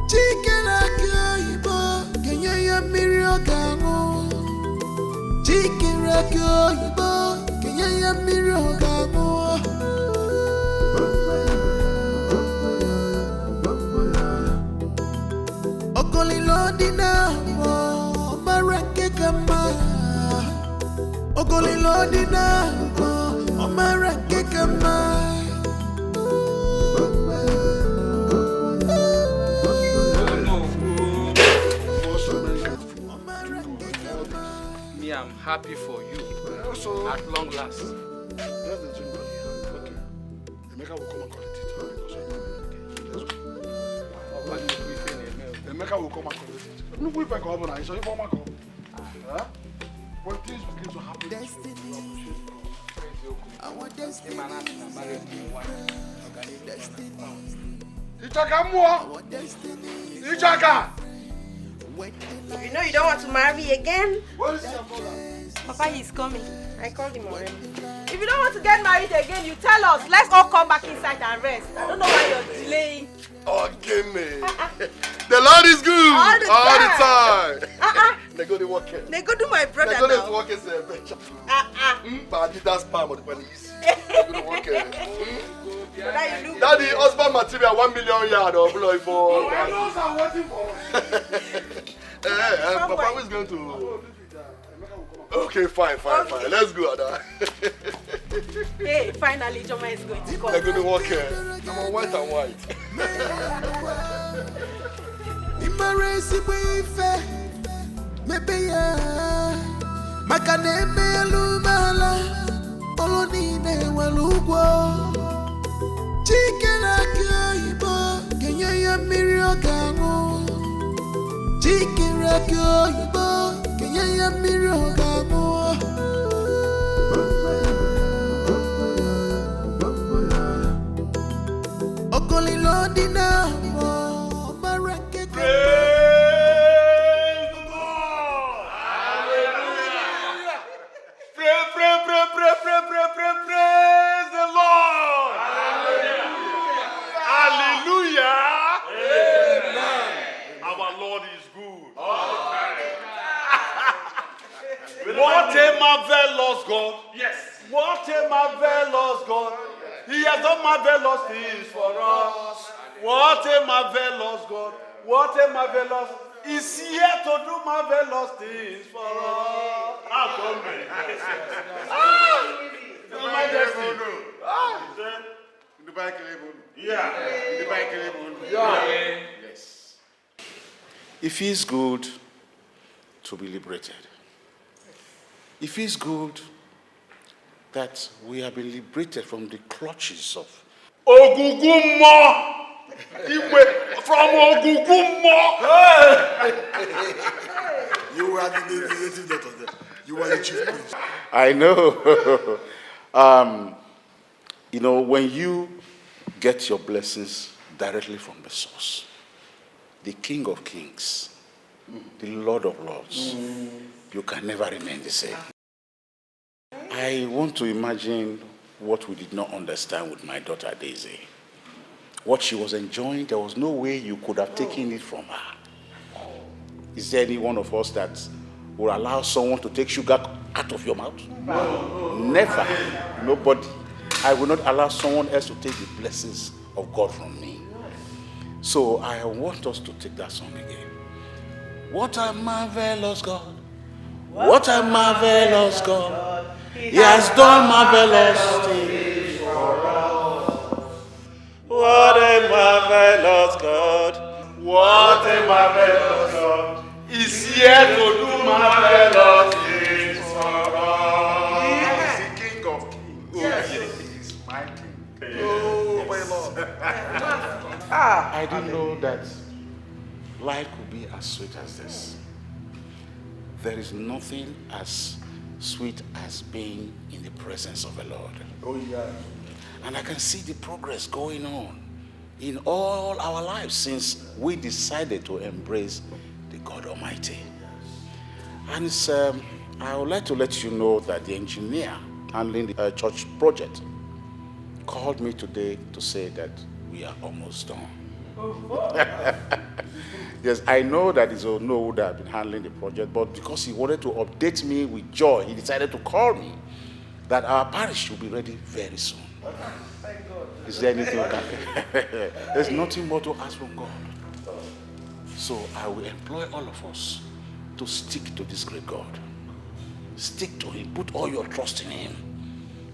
S14: Chikena kyoyibo kenye ya mirio gango. Chikera kyoyibo kenye ya mirio gango. Ogolilodina mo marake kama. Ogolilodina mo marake kama.
S10: Me, I'm happy for you. At long last.
S5: That's the drink that you have. Okay. Emeka will come and collect it. Let's go. Emeka will come and collect it. Look, if I come on, so if I come. Huh? When things begin to happen, our destiny. Ichaka mua. Ichaka.
S22: You know you don't want to marry again?
S5: Where is your brother?
S22: Papa, he's coming. I called him already. If you don't want to get married again, you tell us. Let's all come back inside and rest. I don't know why you're delaying.
S8: Oh, give me. The Lord is good.
S22: All the time.
S8: They go to work.
S22: They go to my brother
S8: now. They go
S22: now.
S8: to work as a venture. But that's palm of the penny. They go to work. Daddy, husband material 1 million yard or blow for.
S5: Those are waiting for us.
S8: Papa is going to. Okay, fine. Let's go, Ada.
S22: Hey, finally, Joma is going to come.
S8: They're going to work. I'm on white and white.
S14: Imaresi bwife mebeya. Makane melumala olonine walugwo. Chikena kyoyibo kenye ya mirio gango. Chikera kyoyibo kenye ya mirio gango. Okolilodina mo marake kama.
S3: Praise the Lord. Hallelujah. Amen. Our Lord is good. What a marvelous God. Yes. What a
S8: a marvelous God. He has done marvelous things for us. What a marvelous God. What a marvelous. He's here to do marvelous things for us. Your Majesty.
S12: Yes. It feels good to be liberated. It feels good that we have been liberated from the clutches of
S8: Ogugumo. From Ogugumo.
S5: You are the native doctor there. You are the chief priest.
S12: I know. You know, when you get your blessings directly from the source, the King of Kings, the Lord of Lords, you can never remain the same. I want to imagine what we did not understand with my daughter Daisy. What she was enjoying, there was no way you could have taken it from her. Is there any one of us that will allow someone to take sugar out of your mouth? Never. Nobody. I will not allow someone else to take the blessings of God from me. So I want us to take that song again. What a marvelous God. What a marvelous God. He has done marvelous things for us.
S3: What a marvelous God.
S8: What a marvelous God. He's here to do marvelous things for us.
S12: He's the King of Kings. Yes. He's my King.
S8: Oh, my Lord.
S12: I didn't know that life could be as sweet as this. There is nothing as sweet as being in the presence of the Lord.
S8: Oh, yeah.
S12: And I can see the progress going on in all our lives since we decided to embrace the God Almighty. And it's, I would like to let you know that the engineer handling the church project called me today to say that we are almost done. Yes, I know that it's Ono that have been handling the project, but because he wanted to update me with joy, he decided to call me that our parish will be ready very soon. Is there anything we can do? There's nothing more to ask from God. So I will employ all of us to stick to this great God. Stick to him. Put all your trust in him.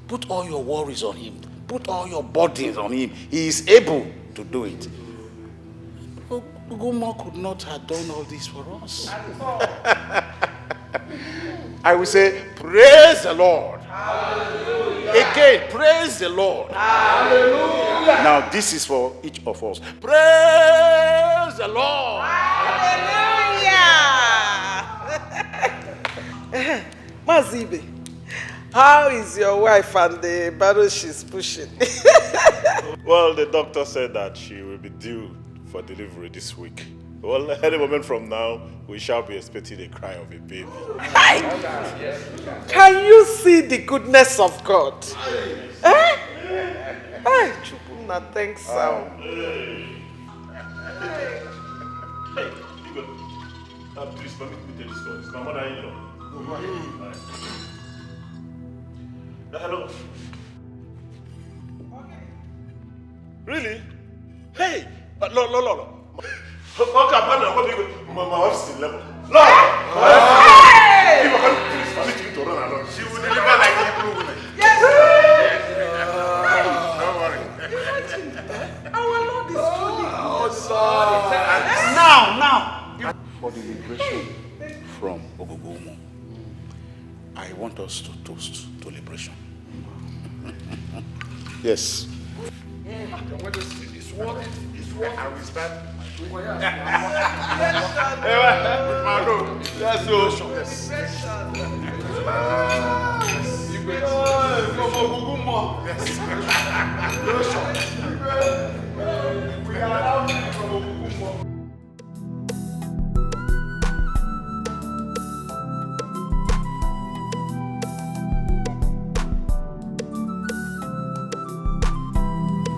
S12: Put all your worries on him. Put all your burdens on him. He is able to do it. Ugumo could not have done all this for us. I will say, praise the Lord. Hallelujah. Again, praise the Lord. Hallelujah. Now this is for each of us. Praise the Lord.
S4: Hallelujah. Mazibe, how is your wife and the battle she's pushing?
S3: Well, the doctor said that she will be due for delivery this week. Well, any moment from now, we shall be expecting a cry of a baby.
S4: Can you see the goodness of God? Eh? Hey, Chukuna, thanks, Sam.
S3: Please permit me to tell this story. It's my mother-in-law. Hello. Really? Hey! No. Okay, my wife's in level. No! Hey! Please permit me to run along. She will deliver like Hebrew women.
S4: Yes!
S3: Don't worry.
S4: Our Lord is truly
S8: Now.
S12: For the liberation from Ogogomo, I want us to toast to liberation. Yes.
S8: It's what? I will start. With my robe. That's so.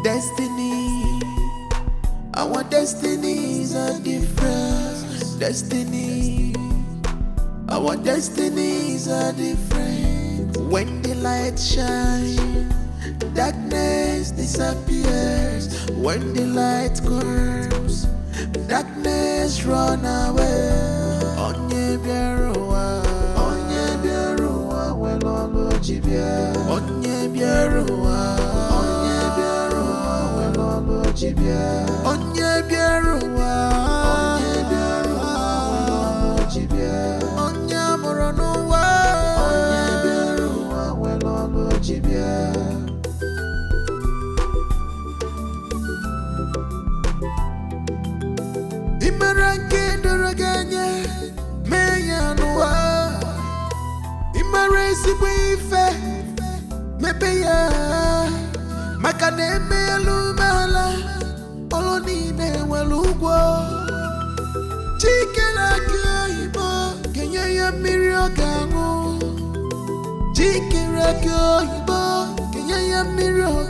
S14: Destiny, our destinies are different. Destiny, our destinies are different. When the light shines, darkness disappears. When the light comes, darkness run away. Onye biaruwa, welolo jibia. Onye biaruwa, welolo jibia. Onye biaruwa, welolo jibia. Onye moronuwa, welolo jibia. Imarake doroganye meyanwa. Imaresi bwife mebeya. Makane melumala oloni me walugwo. Chikela kyoibo kenye ya mirio gangu. Chikela kyoibo kenye ya mirio